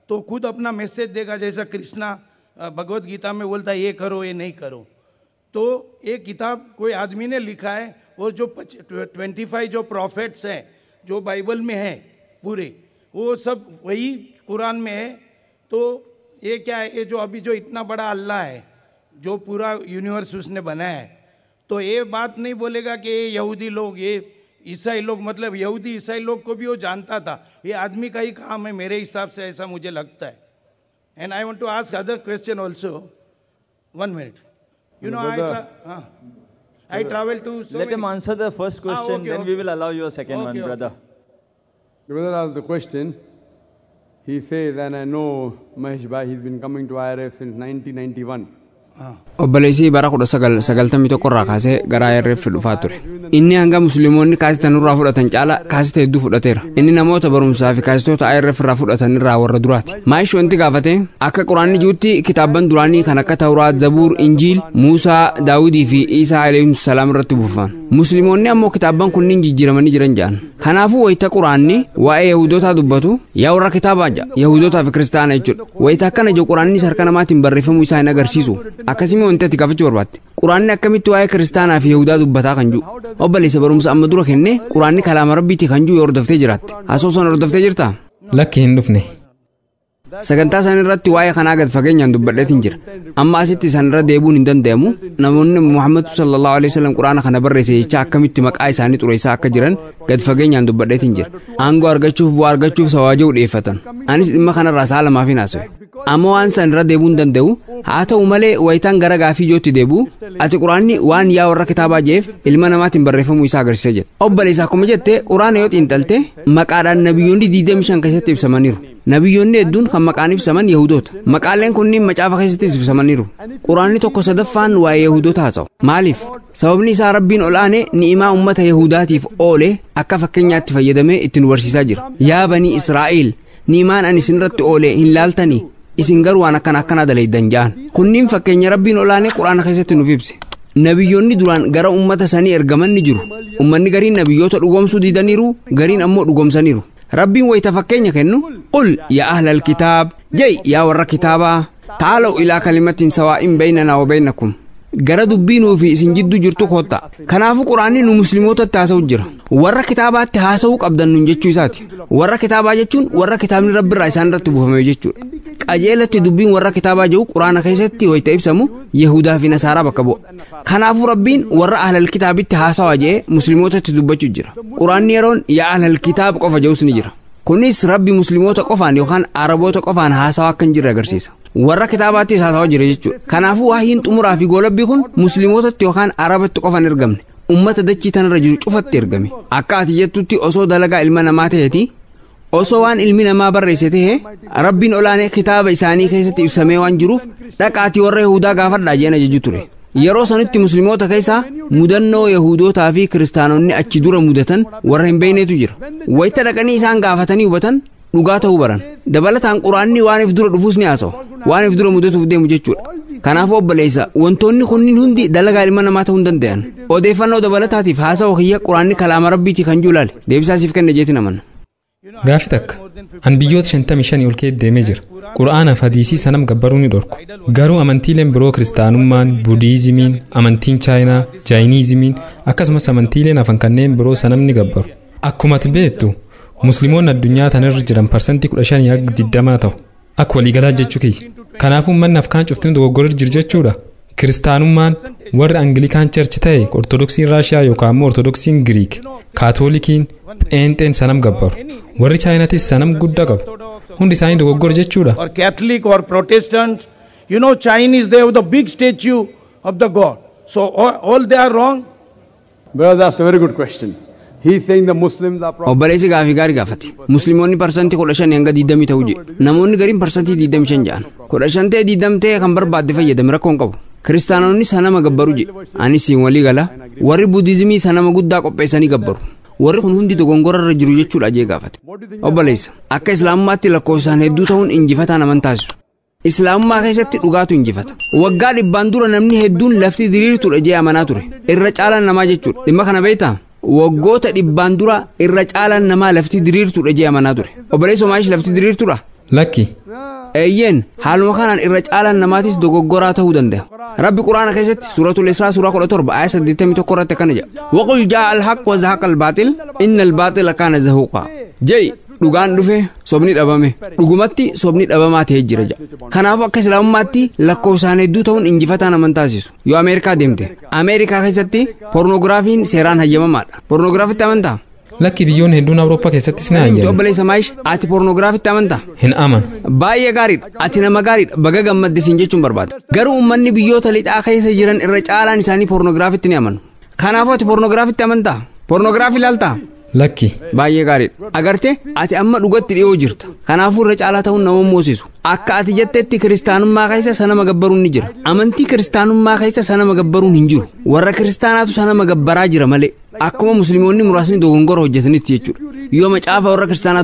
[SPEAKER 14] तो खुद अपना मैसेज देगा. जैसा कृष्णा भगवत गीता में बोलता है ये करो ये नहीं करो. तो ये किताब कोई आदमी ने लिखा है और जो 25 जो प्रॉफिट्स हैं जो बाइबल में हैं पूरे वो सब वही कुरान में है. तो ये क्या है, ये जो अभी जो इतना बड़ा अल्लाह है जो पूरा यूनिवर्स उसने बनाया है तो ये बात नहीं बोलेगा कि ये यहूदी लोग ये ईसाई लोग, मतलब यहूदी ईसाई लोग को भी वो जानता था. ये आदमी का ही काम है मेरे हिसाब से, ऐसा मुझे लगता है. And I want to ask other question also. 1 minute. You know, I travel to so
[SPEAKER 7] Let him answer the first question,
[SPEAKER 14] okay,
[SPEAKER 7] then
[SPEAKER 14] okay.
[SPEAKER 7] we will allow you a second one,
[SPEAKER 14] Okay.
[SPEAKER 7] brother.
[SPEAKER 5] The brother asked the question. He says, and I know Mahesh Bhai, he's been coming to IRF since 1991.
[SPEAKER 15] obboleessii bara 1991 irraa kaasee gara IRF dhufaa ture. Inni hanga musliimoonni kaasitan irraa fudhatan caala kaasita hedduu fudhateera. Inni namoota barumsaa fi kaasitoota IRF irraa fudhatan irraa warra duraati. Maayish wanti gaafate akka quraanni jirutti kitaabban duraanii kan akka Tawraat, Zabuur, Injiil, Muusaa, Daawudii fi Iisaa alayhi salaam irratti buufan. Musliimoonni ammoo kitaabban kunniin jijjiiramanii jiran jedhan. Kanaafuu wayita quraanni waa'ee Yahudootaa dubbatu yaa warra kitaabaa jedha Yahudootaa fi Kiristaanaa jechuudha. Wayita akkana jiru quraanni harka namaatiin barreeffamuu isaa hin agarsiisu. Akkasuma wanti ati gaafachuu barbaadde. Quraanni akkamitti waa'ee Kiristaanaa fi Yahudaa dubbataa kan jiru. Obboleessa barumsa amma dura kenne quraanni kalaama rabbiiti kan jiru yoo hordoftee jiraatte. Asoosan hordoftee jirtaa?
[SPEAKER 4] Lakki hin dhufne.
[SPEAKER 15] Sagantaa isaan irratti waa'ee kanaa gad fageenyaan dubbadheetiin jira. Amma asitti isaan irra deebuun hin danda'amu. Namoonni Muhammad sallallahu alaihi wasallam quraana kana barreesse jecha akkamitti maqaa isaanii xureessaa akka jiran gad fageenyaan dubbadheetiin jira. Aangoo argachuuf bu'aa argachuuf sawaaja'uu dhiyeeffatan. Anis dhimma kanarraa sa'a lamaaf hin haasa'e. Amma waan isaan irra deebuu hin danda'u. Haa ta'u malee wayitaan gara gaafii ijootti deebi'u ati quraanni waan yaa warra kitaabaa jeef ilma namaatiin barreeffamuu isaa agarsiisa jedha. Obboleessa akkuma jette quraana yoo xiinxalte maqaadhaan nabiyyoonni 25 keessatti ibsamaniiru. Nabiyyoonni hedduun kan maqaan ibsaman Yahudoota. Maqaaleen kunniin macaafa keessattis ibsamaniiru. Quraanni tokko sadaffaan waa'ee Yahudoota haasa'u. Maaliif? Sababni isaa Rabbiin ol'aane ni'imaa uummata Yahudaatiif oole akka fakkeenyaatti fayyadamee itti nu barsiisaa jira. Yaa banii Israa'el ni'imaan ani isinirratti oole hin laaltanii? Isin garuu waan akkana dalaydan ja'an. Kunniin fakkeenya Rabbiin ol'aane quraana keessatti nuuf ibse. Nabiyyoonni duraan gara uummata sanii ergaman ni jiru. Uummanni gariin nabiyyoota dhugoomsuu didaniiru, gariin ammoo dhugoomsaniiru. Rabbiin wayita fakkeenya kennu qul yaa ahlal kitaab jay yaa warra kitaabaa ta'aalaw ilaa kalimatin sawaa'in baynanaa wa baynakum gara dubbii nuu fi isin jidduu jirtu koottaa. Kanaafuu quraanni nu musliimootatti haasa'u jira. Warra kitaabaatti haasa'uu qabdan nun jechuu isaati. Warra kitaabaa jechuun warra kitaabni rabbiirraa isaan irratti buufame jechuudha. Qajeelatti dubbiin warra kitaabaa jiru quraana keessatti wayita ibsamu Yahudaa fi Nasaaraa bakka bu'a. Kanaafuu rabbiin warra ahlal kitaabitti haasawaa jee musliimootatti dubbachuu jira. Quraanni yeroon yaa ahlal kitaab qofa jedhus ni jira. Kunis rabbi musliimoota qofaan yookaan araboota qofaan haasawaa akka hin jirre agarsiisa. Warra kitaabaattis haasawaa jira jechuudha. Kanaafuu waahiin xumuraa fi goolabbii kun musliimootatti yookaan arabatti qofaan ergamne. Ummata dachii tanarra jiru cufatti ergame. Akka ati jettutti osoo dalagaa ilma namaa ta'eeti osoo waan ilmi namaa barreesse ta'e rabbiin olaanee kitaaba isaanii keessatti ibsamee waan jiruuf dhaqaatii warra Yahudaa gaafadhaa jeen ajaju ture. Yeroo sanitti musliimoota keessaa mudannoo Yahudootaa fi Kiristaanonni achi dura mudatan warra hin beeknetu jira. Wayita dhaqanii isaan gaafatanii hubatan dhugaa ta'uu baran. Dabalataan quraanni waaniif dura dhufuus ni haasawa. Waaniif dura mudatuuf deemu jechuudha. Kanaafuu obboleessa wantoonni kunniin hundi dalagaa ilma namaa ta'uu hin danda'an. Odeeffannoo dabalataatiif haasawa kiyya quraanni kalaama rabbiitii kan jiru ilaale deebisaasiif kenna jeetiin amanna.
[SPEAKER 4] Gaafi takka an biyyoota 55 ol keessa deemee jira. Qura'aanaaf hadiisii sanam gabbaruu ni dhorku. Garuu amantiileen biroo kiristaanummaan, budiizimiin, amantiin chaayinaa, jaayiniizimiin akkasumas amantiileen hafan kanneen biroo sanam ni gabbaru. Akkuma ati beektu musliimoonni addunyaa tanarra jiran parsantii 15 hanga 20 ta'u. Akka waliigalaa jechuu kiyya. Kanaafuu manni afkaan cuftiin dogoggorri jiru jechuudha. Kiristaanummaan warri Angilikaan Church ta'e Ortodoksiin Raashiyaa yookaan immoo Ortodoksiin Giriik, Kaatoolikiin, Pheenxeen sanam gabbaru. Warri Chaayinaatis sanam guddaa qabu. Hundi isaanii dogoggora jechuudha.
[SPEAKER 14] Or Catholic or Protestant, you know, Chinese, they have the big statue of the God. So all they are wrong.
[SPEAKER 5] Brother asked a very good question. He's saying the Muslims are
[SPEAKER 15] Obboleessi gaafii gaarii gaafate. Musliimoonni parsantii 15 hanga 20 ta'uu jedhu. Namoonni gariin parsantii 25 jedhan. 15 ta'e 20 ta'e kan barbaadde fayyadame rakkoon qabu. Kiristaanonni sanama gabbaru jedhu. Anis siin walii gala. Warri budiizimii sanama guddaa qopheessanii gabbaru. Warri kun hundi dogongorarra jiru jechuudha jee gaafate. Obboleessa akka islaamummaatti lakkoofsaan hedduu ta'uun injifataa naman taasisu. Islaamummaa keessatti dhugaatu injifata. Waggaa 100 dura namni hedduun lafti diriirtuudha jee amanaa ture. Irra caalaan namaa jechuudha. Dhimma kana beektaa? Waggoota 100 dura irra caalaan namaa lafti diriirtuudha jee amanaa ture. Obboleessa maashi lafti diriirtuudha?
[SPEAKER 4] Lakki.
[SPEAKER 15] Eeyyeen haaluma kanaan irra caalaan namaatis dogoggoraa ta'uu danda'a. Rabbi Quraana keessatti suuratul Israa suuraa 17 ayat 81 irratti akkana jedha. Waqul jaa al-haq wa zahaqa al-baatil inna al-baatila kaana zahuuqa. Jee dhugaan dhufe sobni dhabame. Dhugumatti sobni dhabamaa ta'ee jira jedha. Kanaafuu akka islaamummaatti lakkoofsaan hedduu ta'uun injifataa naman taasisu. Yoo Ameerikaa deemte Ameerikaa keessatti pornogiraafiin seeraan hayyamamaadha. Pornogiraafitti amantaa?
[SPEAKER 4] Lakki biyyoonni hedduun Awurooppaa keessattis ni hayyamu.
[SPEAKER 15] Obboleessa maayish ati pornogiraafitti amantaa?
[SPEAKER 4] Hin amanu.
[SPEAKER 15] Baay'ee gaariidha. Ati nama gaariidha. Baga gammaddisiin jechuun barbaada. Garuu uummanni biyyoota lixaa keessa jiran irra caalaan isaanii pornogiraafitti ni amanu. Kanaafuu ati pornogiraafitti amantaa? Pornograafii ilaaltaa?
[SPEAKER 4] lakki
[SPEAKER 15] baay'ee gaariidha agarte ati amma dhugatti dhiyoo jirta kanaafuu irra caalaa ta'uun nama moosisu akka ati jettetti kiristaanummaa keessa sanama gabbaruun ni jira amantii kiristaanummaa keessa sanama gabbaruun hin jiru warra kiristaanaatu sanama gabbaraa jira malee akkuma musliimoonni muraasni dogongora hojjetanitti jechuudha yoo macaafa warra kiristaanaa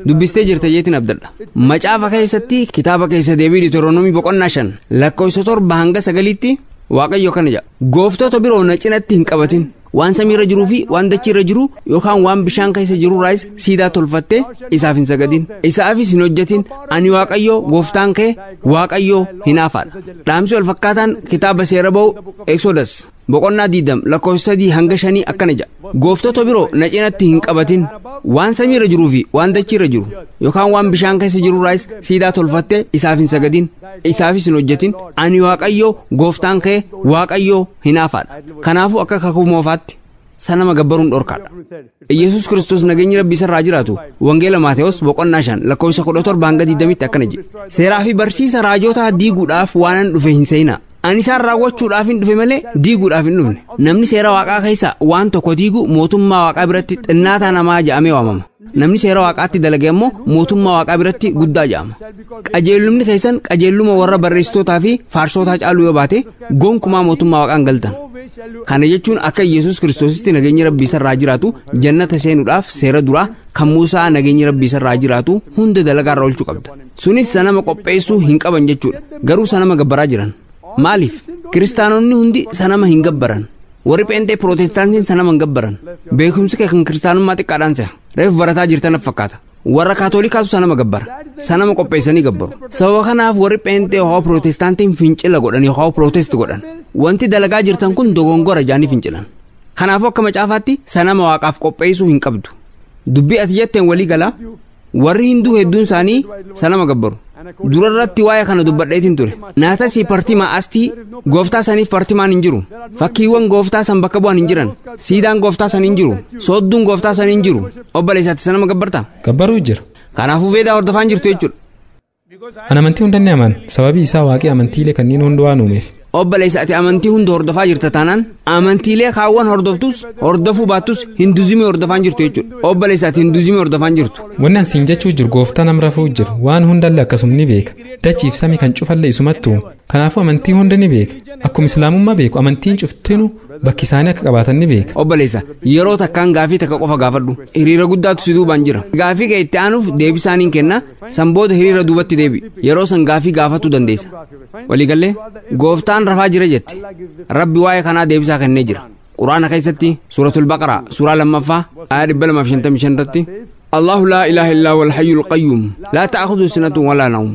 [SPEAKER 15] dubbistee jirta jeetiin abdadha macaafa keessatti kitaaba keessa deebii Deuteronoomii boqonnaa 5 lakkoofsa 7 hanga 9tti waaqayyo kana jedha gooftota biroo na cinatti hin qabatin waan samiirra jiruu fi waan dachiirra jiru yookaan waan bishaan keessa jiru raayis siidaa tolfattee isaaf hin sagadin isaafis hin hojjetin ani waaqayyo gooftaan kee waaqayyo hinaafaadha dhaamsi wal fakkaataan kitaaba seera ba'u Exodus boqonnaa 20 lakkoofsa 3 hanga 5 akkana jedha gooftota biroo na cinatti hin qabatin waan samiirra jiruu fi waan dachiirra jiru yookaan waan bishaan keessa jiru raayis siidaa tolfattee isaaf hin sagadin isaafis hin hojjetin ani waaqayyo gooftaan kee waaqayyo hinaafaadha kanaafuu akka kakuu moofaatti sanama gabbaruun dhorkaadha Yesus Kiristoos nageenyi rabbii isarraa jiraatu wangeela Maatewos boqonnaa 5 lakkoofsa 17 hanga 20tti akkana jedha seeraa fi barsiisa raajotaa diiguudhaaf waanan dhufe hin seenaa ani isaan raawwachuudhaaf hin dhufe malee diiguudhaaf hin dhufne namni seera waaqaa keessa waan tokko diigu mootummaa waaqaa biratti xinnaataa namaa jedhamee waamama namni seera waaqaatti dalage immoo mootummaa waaqaa biratti guddaa jedhama qajeelumni keessan qajeeluma warra barreessitootaa fi faarsootaa caaluu yoo baate gonkumaa mootummaa waaqaan galtan kana jechuun akka Yesus Kiristoositti nageenyi rabbii isarraa jiraatu jannata seenuudhaaf seera duraa kan Muusaa nageenyi rabbii isarraa jiraatu hunda dalagaarra oolchuu qabda sunis sanama qopheessuu hin qaban jechuudha garuu sanama gabbaraa jiran maaliif kiristaanonni hundi sanama hin gabbaran warri pheenxee pirootestaantiin sanama hin gabbaran beekumsi kee kan kiristaanummaa xiqqaadhaan se'a reef barataa jirtan fakkaata warra kaatoolikaatu sanama gabbara sanama qopheessanii gabbaru sababa kanaaf warri pheenxee hoo pirootestaantiin fincila godhan hoo pirootest godhan wanti dalagaa jirtan kun dogongora jaanii fincilan kanaafuu akka macaafaatti sanama waaqaaf qopheessuu hin qabdu dubbii ati jetteen walii galaa warri hinduu hedduun isaanii sanama gabbaru durarratti waa'ee kana dubbadheetiin ture naatasii partimaa astii gooftaa saniif partimaan hin jiru fakkiiwwan gooftaa san bakka bu'an hin jiran siidaan gooftaa san hin jiru soodduun gooftaa san hin jiru obboleessaatti sanama gabbartaa
[SPEAKER 4] gabbaruu jira
[SPEAKER 15] kanaafuu veedaa hordofaan jirtu jechuudha
[SPEAKER 4] an amantii hunda ni aman sababii isaa waaqii amantiilee kanneen hunda waan uumeef
[SPEAKER 15] obboleessa ati amantii hunda hordofaa jirta taanaan amantiilee kaawwan hordoftus hordofuu baattus hinduuzimii hordofaan jirtu jechuudha obboleessa ati hinduuzimii hordofaan jirtu
[SPEAKER 4] wanni an siin jechuu jiru gooftaan nama rafuu jiru waan hundallee akkasuma ni beeka dachiif samii kan cufallee isumattuu kanaafuu amantii hunda ni beeka akkuma islaamummaa beeku amantiin cuftinu bakki isaanii akka qabaatan ni beeka
[SPEAKER 15] obboleessa yeroo takkaan gaafii takka qofa gaafadhu hiriira guddaatu si duubaan jira gaafii kee itti aanuuf deebisaaniin kenna san booda hiriira duubatti deebi yeroo san gaafii gaafatu dandeessa waliigallee gooftaan rafaa jira jette rabbi waa'ee kanaa deebisaa kennee jira quraana keessatti suuratul baqaraa suuraa 2ffaa ayaa 255 irratti الله لا إله إلا هو الحي القيوم لا تأخذه سنة ولا نوم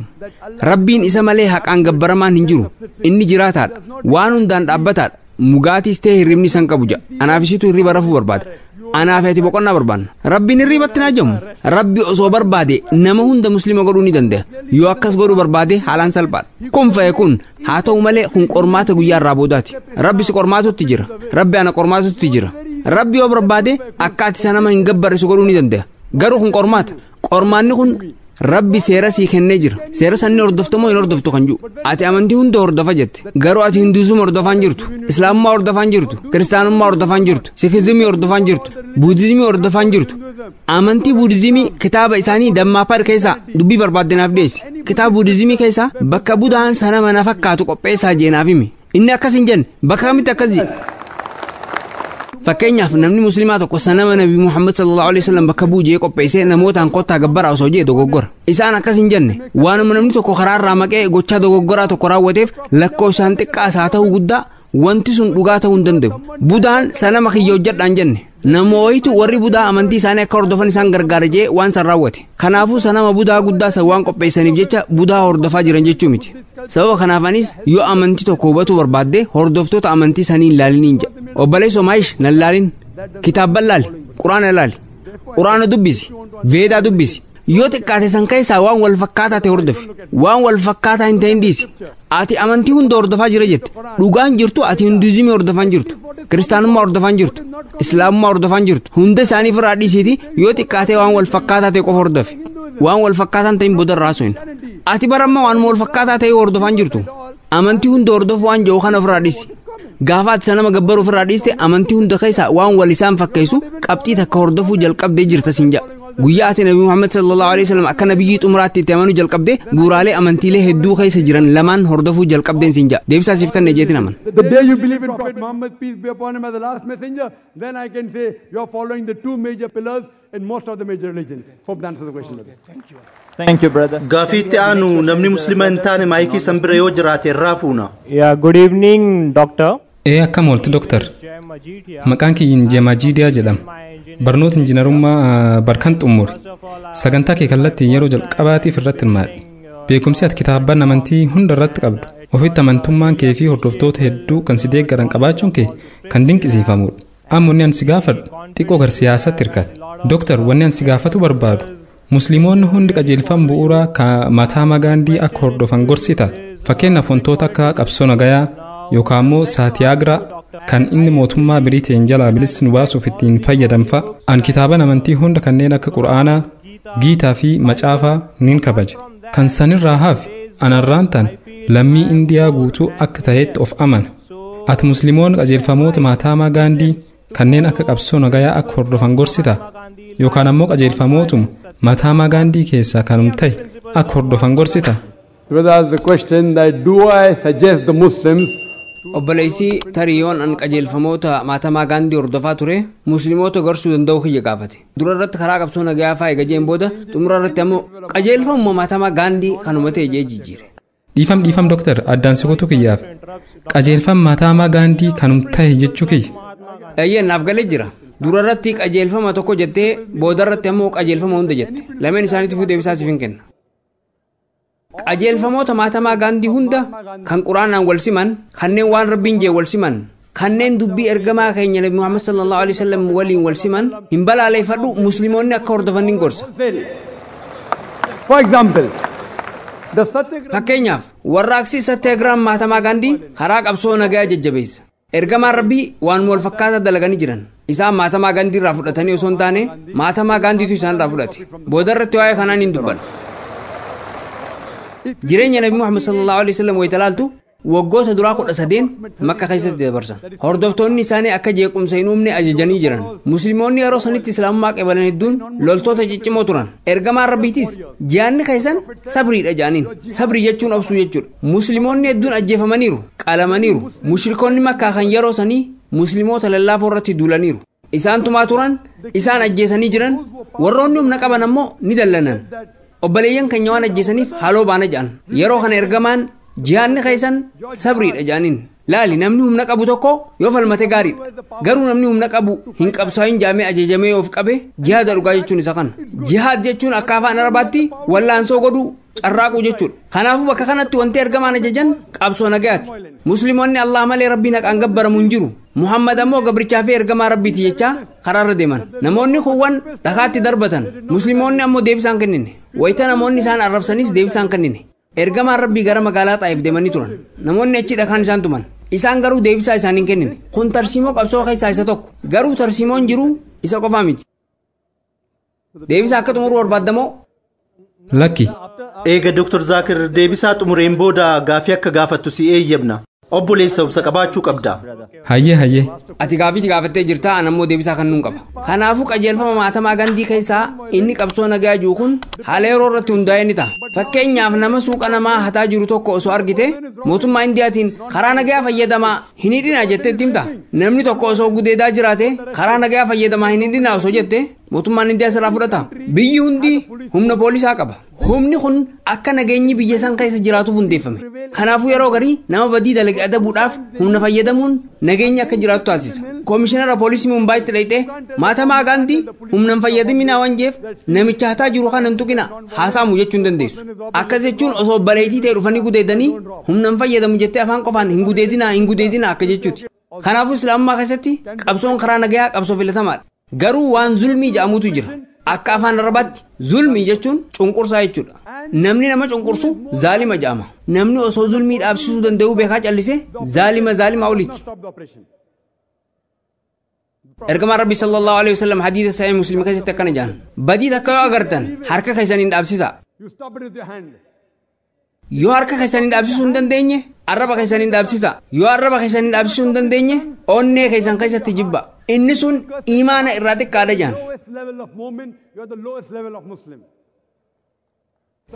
[SPEAKER 15] ربين إسا مليه حقان قبرمان هنجرو إني جراتات وانون دان أبتات مغاتي استيه الرمني سنكبوجا أنا فيسيتو الربا رفو برباد أنا فيتي بقنا بربان ربي الربا تناجم ربي أصو بربادي نمهون دا مسلم قروني دنده يوكس قرو بربادي حالان سلبات كم فيكون هاتو ملي خون قرمات قيار رابوداتي ربي سقرماتو تجرى ربي أنا قرماتو تجرى ربي وبربادي أكاتي سنما هنقبر سقروني دنده garuu kun qormaanni kun rabbi seera sii kennee jira seera sanni hordoftamoo hin hordoftu kan jiru ati amantii hunda hordofa jette garuu ati hinduuzuma hordofaan jirtu islaamummaa hordofaan jirtu kiristaanummaa hordofaan jirtu sikizimii hordofaan jirtu buudizimii hordofaan jirtu amantii buudizimii kitaaba isaanii dammaapar keessaa dubbii barbaaddanaaf dhiyeessi kitaaba buudizimii keessaa bakka budaan sana mana fakkaatu qopheessaa jeenaaf himi inni akkas hin jenne bakka kamitti akkas jedhe fakkeenyaaf namni muslimaa tokko sanama nabi Muhammad sallallahu alaihi wasallam bakka buujee qopheessee namootaan kottaa gabbaraa osoo jee dogoggora isaan akkas hin jenne waanuma namni tokko karaarraa maqee gochaa dogoggoraa tokko raawwateef lakkoofsaan xiqqaas haa ta'u guddaa wanti sun dhugaa ta'uu hin danda'u budaan sanama kiyya hojjedhaan jenne namooyitu warri budaa amantii isaanii akka hordofan isaan gargaara jee waan san raawwate kanaafuu sanama budaa guddaa san waan qopheessaniif jecha budaa hordofaa jiran jechuu miti sababa kanaafanis yoo amantii tokko hubachuu barbaadde hordoftoota amantii isaanii hin laaliniin jedha obboleessa maayish nan laalin kitaaba laali quraana dubbisi veedaa dubbisi yoo xiqqaate san keessaa waan wal fakkaataa ta'e hordofi waan wal fakkaataa hin ta'in dhiisi ati amantii hunda hordofaa jira jette dhugaan jirtu ati hinduuzimii hordofaan jirtu kiristaanummaa hordofaan jirtu islaamummaa hordofaan jirtu hunda isaanii irraa dhiisiiti yoo xiqqaate waan wal fakkaataa ta'e qofa hordofi waan wal fakkaataan ta'in booda irraa so'in ati baramma waan wal fakkaataa ta'e hordofaan jirtu amantii hunda hordofu waan jedhu kana ofirraa dhiisi gaafa ati sanama gabbaruu ofirraa dhiiste amantii hunda keessa waan wal isaan fakkeessu qabxii takka hordofuu jalqabdee jirta siin jedha guyyaa ati nabi Muhammad sallallahu alaihi wasallam akka nabiyyi xumuraatti itti amanuu jalqabde bu'uuraalee amantiilee hedduu keessa jiran lamaan hordofuu jalqabdeen siin jedha deebisaa siif kan jeetin aman.
[SPEAKER 5] The day you believe in Prophet Muhammad, peace be upon him, as the last messenger, then I can say you are following the two major pillars in most of the major religions. Hope that answers the question. Okay,
[SPEAKER 7] thank you. Thank you, brother.
[SPEAKER 1] Gaafiitti aanu namni muslima hin taane maayikii san bira yoo jiraate irraa fuuna.
[SPEAKER 6] Yeah, good evening, doctor.
[SPEAKER 4] Akkam ooltu doktor. Maqaan kiyyin Jemajiidiyaa jedhama. Barnoota injiinarummaa barkan xumure. Sagantaa kee kallattii yeroo jalqabaatiif irratti hirmaadhe. Beekumsi ati kitaabban amantii hunda irratti qabdu. Ofitti amantummaan kee fi hordoftoota hedduu kan si deeggaran qabaachuun kee kan dinqisiifamudha. Amma wanni ani si gaafadhu xiqqoo gar siyaasatti hirkate. Doktor, wanni ani si gaafatu barbaadu. Musliimoonni hundi qajeelfama bu'uuraa kan Mahatmaa Gaandii akka hordofan gorsita. Fakkeenyaaf wantoota akka qabsoo nagayaa yookaan immoo saatiyaagiraa kan inni mootummaa Biriteen jalaa bilisa nu baasuuf ittiin fayyadamfa. An kitaaban amantii hunda kanneen akka Qur'aanaa, Giitaa fi Macaafaa nin kabaja. Kan sanirraa hafi anarraan tan lammii Indiyaa guutuu akka ta'etti of amana. Ati musliimoonni qajeelfamoota Mahatmaa Gaandii kanneen akka qabsoo nagayaa akka hordofan gorsita yookaan ammoo qajeelfamootuma Mahatmaa Gaandii keessaa kanum ta'e akka hordofan gorsita.
[SPEAKER 5] That's the question that do I suggest the Muslims
[SPEAKER 15] obboleessi tariyoon an qajeelfamoota Mahatmaa Gaandii hordofaa ture musliimoota gorsuu danda'u kiyya gaafate dura irratti karaa qabsoo nagayaa fa'aa eegajeen booda xumura irratti ammoo qajeelfamuma Mahatmaa Gaandii kanuma ta'e jee jijjiire.
[SPEAKER 4] Dhiifam doktor addaan siqutu kiyyaaf qajeelfama Mahatmaa Gaandii kanum ta'e jechuu kiyya.
[SPEAKER 15] Eeyyeen naaf galee jira. Dura irratti qajeelfama tokko jettee booda irratti ammoo qajeelfama hunda jette lameen isaaniitiifuu deebisaa siif hin kenna. Qajeelfamoota Mahatmaa Gaandii hunda kan Quraanaan wal siman kanneen waan rabbiin jee wal siman kanneen dubbii ergamaa keenya Nabi Muhammad sallallahu alaihi wasallam waliin wal siman hin balaaleeffadhu musliimoonni akka hordofan hin gorsa.
[SPEAKER 5] For example,
[SPEAKER 15] fakkeenyaaf warraaqsi Satyagraha Mahatmaa Gaandii karaa qabsoo nagayaa jajjabeessa. Ergamaan rabbii waan wal fakkaataa dalaganii jiran isaan Mahatmaa Gaandii irraa fudhatanii osoo hin taane Mahatmaa Gaandiitu isaan irraa fudhate booda irratti waa'ee kanaan hin dubban. Jireenya Nabi Muhammad sallallahu alaihi wasallam wayita laaltu waggoota duraa 13 Makka keessatti dabarsan. Hordoftoonni isaanii akka jeequmsa hin uumne ajajanii jiran. Musliimoonni yeroo sanitti islaamummaa qabalan hedduun loltoota ciccimoo turan. Ergamaan rabbiitis jihaanni keessan sabriidha jedhaniin. Sabrii jechuun obsuu jechuudha. Musliimoonni hedduun ajjeefamaniiru, qalamaniiru. Mushrikoonni Makkaa kan yeroo sanii musliimoota lallaafoo irratti duulaniiru. Isaan tumaa turan, isaan ajjeesanii jiran, warroonni humna qaban ammoo ni dallanan. Obboleeyyan keenya waan ajjeesaniif haaloo baana jedhan. Yeroo kana ergamaan jihaanni keessan sabriidha jedhaniin. Laali namni humna qabu tokko yoo falmate gaariidha. Garuu namni humna qabu hin qabsaa'in jaamee ajajamee of qabe jihaada dhugaa jechuun isa kana. Jihaad jechuun akka afaan Arabaatti wallaansoo godhuu carraaquu jechuudha. Kanaafuu bakka kanatti wanti ergamaan ajajan qabsoo nagayaati. Musliimoonni Allah malee rabbii naqaan gabbaramu hin jiru. Muhammad ammoo gabrichaa fi ergamaa rabbiiti jecha karaarra deeman. Namoonni kuwwan dhakaatti darbatan. Musliimoonni ammoo deebisaan kennine. Wayita namoonni isaan arrabsanis deebisaan kennine. Ergamaan rabbii gara magaalaa Xaayif deemanii turan. Namoonni achi dhakaan isaan tuman. Isaan garuu deebisaa isaanii hin kennine. Kun tarsiimoo qabsoo keessaa isa tokko. Garuu tarsiimoon jiru isa qofaa miti. Deebisaa akka xumuru barbaaddamoo?
[SPEAKER 4] Lakki.
[SPEAKER 1] Eega Dr. Zakir deebisaa xumureen booda gaafii akka gaafattu si eeyyamna. Obboleessa obsa qabaachuu qabda.
[SPEAKER 4] Hayyee.
[SPEAKER 15] Ati gaafii gaafattee jirta an ammoo deebisaa kan nuun qaba. Kanaafuu qajeelfama Mahatmaa Gaandii keessaa inni qabsoo nagaa jiru kun haala yeroo irratti hundaa'ee ni ta'a. Fakkeenyaaf nama suuqa namaa hataa jiru tokko osoo argite mootummaa Indiyaatiin karaa nagaa fayyadamaa hin hidhinaa jettee itti himta. Namni tokko osoo gudeedaa jiraate karaa nagaa fayyadamaa hin hidhinaa osoo jette mootummaan Indiyaa sirraa fudhata. Biyyi hundi humna poolisaa qaba. Humni kun akka nageenyi biyya san keessa jiraatuuf hundeeffame. Kanaafuu yeroo garii nama badii dalage adabuudhaaf humna fayyadamuun nageenya akka jiraatu taasisa. Koomishinara poolisii Mumbaayitti dhayxee Mahatmaa Gaandii humna fayyadaminaa waan jeef namicha hataa jiru kana hin tuqina haasaamu jechuu hin dandeessu. Akkas jechuun osoo baleetii ta'e dhufanii gudeedanii humna fayyadamu jettee afaan qofaan hin gudeedinaa akka jechuuti. Kanaafuu islaamummaa keessatti qabsoon karaa nagayaa qabsoo filatamaadha. Garuu waan zulmii jedhamutu jira. Akka afaan Arabaatti zulmii jechuun cunqursaa jechuudha. Namni nama cunqursu zaalima jedhama. Namni osoo zulmii dhaabsisuu danda'uu beekaa callise zaalima olitti. Ergamaan Rabbi sallallahu alaihi wasallam hadiisa sahih Muslim keessatti akkana jedhan. Badii takka yoo agartan harka keessaniin dhaabsisaa. yoo harka keessanii dhaabsisuu hin dandeenye arraba keessanii dhaabsisa yoo arraba keessanii dhaabsisuu hin dandeenye onnee keessan keessatti jibba inni sun imaana irraa xiqqaadha jaan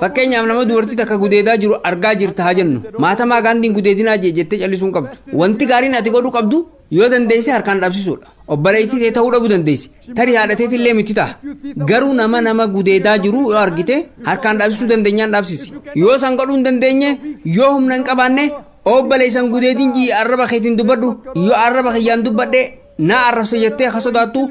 [SPEAKER 15] fakkeenyaaf nama dubartii takka gudeedaa jiru argaa jirta haa jennu maatamaa gaandiin gudeedinaa jettee callisuun qabdu wanti gaariin ati godhuu qabdu yoo dandeesse harkaan dhaabsisuudha obboleettii ta'e ta'uu dhabuu dandeessi tarii haadhateetillee miti ta'a garuu nama gudeedaa jiru yoo argite harkaan dhaabsisuu dandeenyaan dhaabsisi yoo san godhuu hin dandeenye yoo humna hin qabaanne obboleessan gudeedin jii arraba keetiin dubbadhu yoo arraba kiyyaan dubbadhe na arrabsa jettee akka sodaattu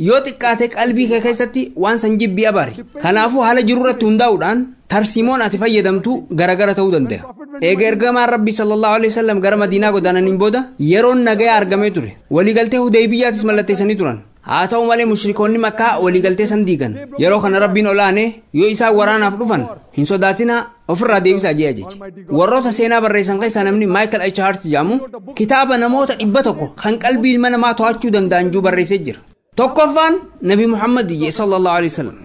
[SPEAKER 15] yoo xiqqaate qalbii kee keessatti waan san jibbii abaari kanaafuu haala jiru irratti hundaa'uudhaan tarsiimoon ati fayyadamtu garagara ta'uu danda'a. Eega ergamaan Rabbi sallallahu alaihi wasallam gara Madiinaa godaananiin booda yeroon nagaya argamee ture waliigaltee Hudaybiyyaatis mallatteessanii turan. haa ta'u malee mushrikoonni makkaa waliigaltee san diigan yeroo kana rabbiin olaane yoo isaan waraanaaf dhufan hin sodaatina ofirraa deebisaa jee ajaje warroota seenaa barreessan keessaa namni Michael H. Hart jedhamu kitaaba namoota 100 kan qalbii ilma namaa to'achuu danda'an juu barreessee jira tokkoffaan Nabi Muhammad sallallahu alaihi wasallam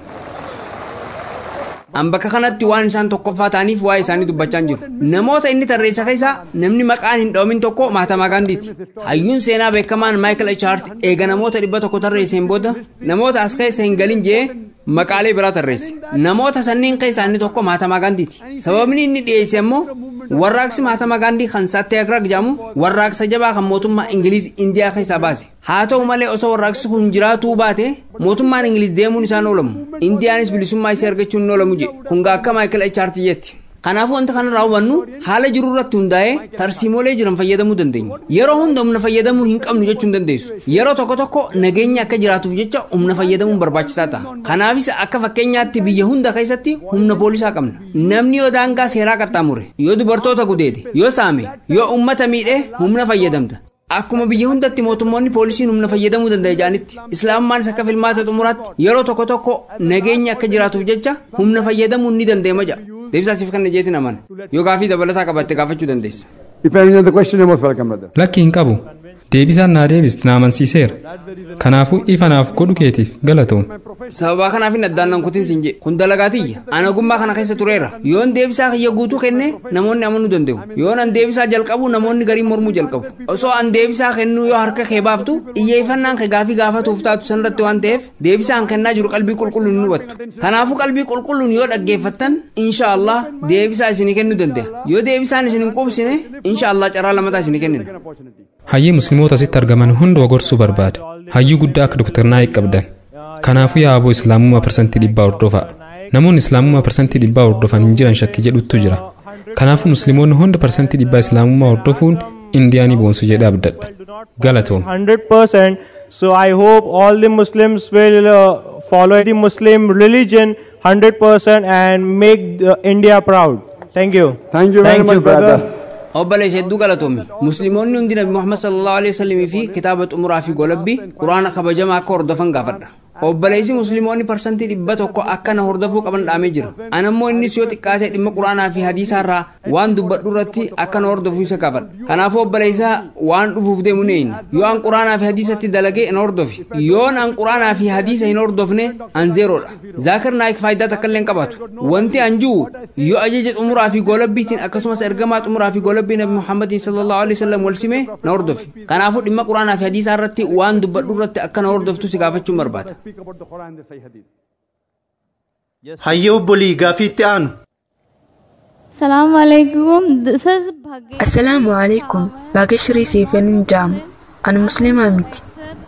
[SPEAKER 15] ambaka kanatti waan isaan tokkoffaa ta'aniif waa'ee isaanii dubbachaa jiru namoota inni tarreessa keessaa namni maqaan hin dhoomin tokko Mahatma Gandhiiti hayyuun seenaa beekamaan Michael H. Hart eega namoota 100 tarreesseen booda namoota as keessa hin galin jee maqaalee biraa tarreesse namoota sanniin keessaa inni tokko Mahatma Gandhiiti sababni inni dhiyeesse immoo warraaqsi Mahatma Gandhi kan Satyagrah jedhamu warraaqsa jabaa kan mootummaa Ingiliiz Indiyaa keessaa baase haa ta'u malee osoo warraaqsi kun jiraatuu baate mootummaan Ingiliiz deemuun isaan oolamu Indiyaanis bilisummaa isii argachuun oolamu jedhe kun akka Michael H. Hart jetti kanaafuu wanta kana raawwannu haala jiru irratti hundaa'ee tarsiimolee jiran fayyadamuu dandeenya yeroo hunda humna fayyadamuu hin qabnu jechuu hin dandeessu yeroo tokko tokko nageenya akka jiraatuuf jecha humna fayyadamuun barbaachisaa ta'a kanaafis akka fakkeenyaatti biyya hunda keessatti humna poolisaa qabna namni yoo daangaa seeraa qaxxaamure yoo dubartoota gudeede yoo saame yoo ummata miidhe humna fayyadamta akkuma biyya hundatti mootummoonni poolisiin humna fayyadamuu danda'a jaanitti islaamummaan akka filmaata xumuraatti yeroo tokko tokko nageenya akka jiraatuuf jecha humna fayyadamuun ni danda'ama jedha deebisaasiif kan jeetiin amana yoo gaafii dabalataa qabatte gaafachuu dandeessa.
[SPEAKER 5] If any other question, you most welcome, brother.
[SPEAKER 4] Lakki hin qabu. Deebisaan naa deebist na amansiiseera. Kanaafuu ifanaaf godhu keetiif galatoom.
[SPEAKER 15] Sababa kanaaf hin addaan nan kutin siin jedhe kun dalagaatiyya ana ogummaa kana keessa tureera yoon deebisaa kiyya guutuu kenne namoonni amanuu danda'u yoon an deebisaa jalqabu namoonni gariin mormuu jalqabu osoo an deebisaa kennuu yoo harka kee baaftu iyyeeffannaan kee gaafii gaafatuuf taatu sanirratti waan ta'eef deebisaan kennaa jiru qalbii qulqulluun ni hubattu kanaafuu qalbii qulqulluun yoo dhaggeeffattan inshaallah deebisaa isinii kennuu danda'a yoo deebisaan isin hin qubsine inshaallah carraa lamataa isinii kennina.
[SPEAKER 4] Hayyii musliimoota asitti argaman hunda gorsuu barbaada. Hayyuu guddaa akka Dr. Naayik qabdan. Kanaafuu yaa aboo islaamummaa parsantii 100 hordofaa. Namoonni islaamummaa parsantii 100 hordofan hin jiran shakki jedhutu jira. Kanaafuu musliimoonni hunda parsantii 100 islaamummaa hordofuun indiyaanii boonsu jedha abdadha. Galatoom.
[SPEAKER 16] 100%. So I hope all the Muslims will follow the Muslim religion 100% and make India proud. Thank you.
[SPEAKER 5] Thank you very much, brother.
[SPEAKER 15] obboleessa hedduu galatoomi musliimoonni hundi nabi Muhammad sallallahu alaihi wasallam fi kitaaba xumuraa fi golabbii quraana kabajamaa akka hordofan gaafadha obboleessi musliimoonni parsantii 100 akka na hordofuu qaban dhaamee jira anammoo innis yoo xiqqaate dhimma quraanaa fi hadiisaa irraa waan dubbadhu irratti akka na hordofuu isa gaafadha kanaafuu obboleessa waan dhufuuf deemu ne yoo an quraanaa fi hadiisatti dalagee na hordofi yoo an quraanaa fi hadiisa hin hordofne an zeeroodha zaakir naayik faayidaa takka illee hin qabaatu wanti an jiru yoo ajaja xumuraa fi golabbiitiin akkasumas ergamaa xumuraa fi golabbii nabi Muhammad sallallahu alaihi wasallam wal sime na hordofi kanaafuu dhimma quraanaa fi hadiisaa irratti waan dubbadhu irratti akka na hordoftu si gaafachuun barbaada.
[SPEAKER 17] Hayyoo obbolii gaafii itti aanu.
[SPEAKER 13] Assalamu alaikum. This is Bhagya.
[SPEAKER 18] Assalamu alaikum. Bhageshri Seefan Jam. An Muslima miti.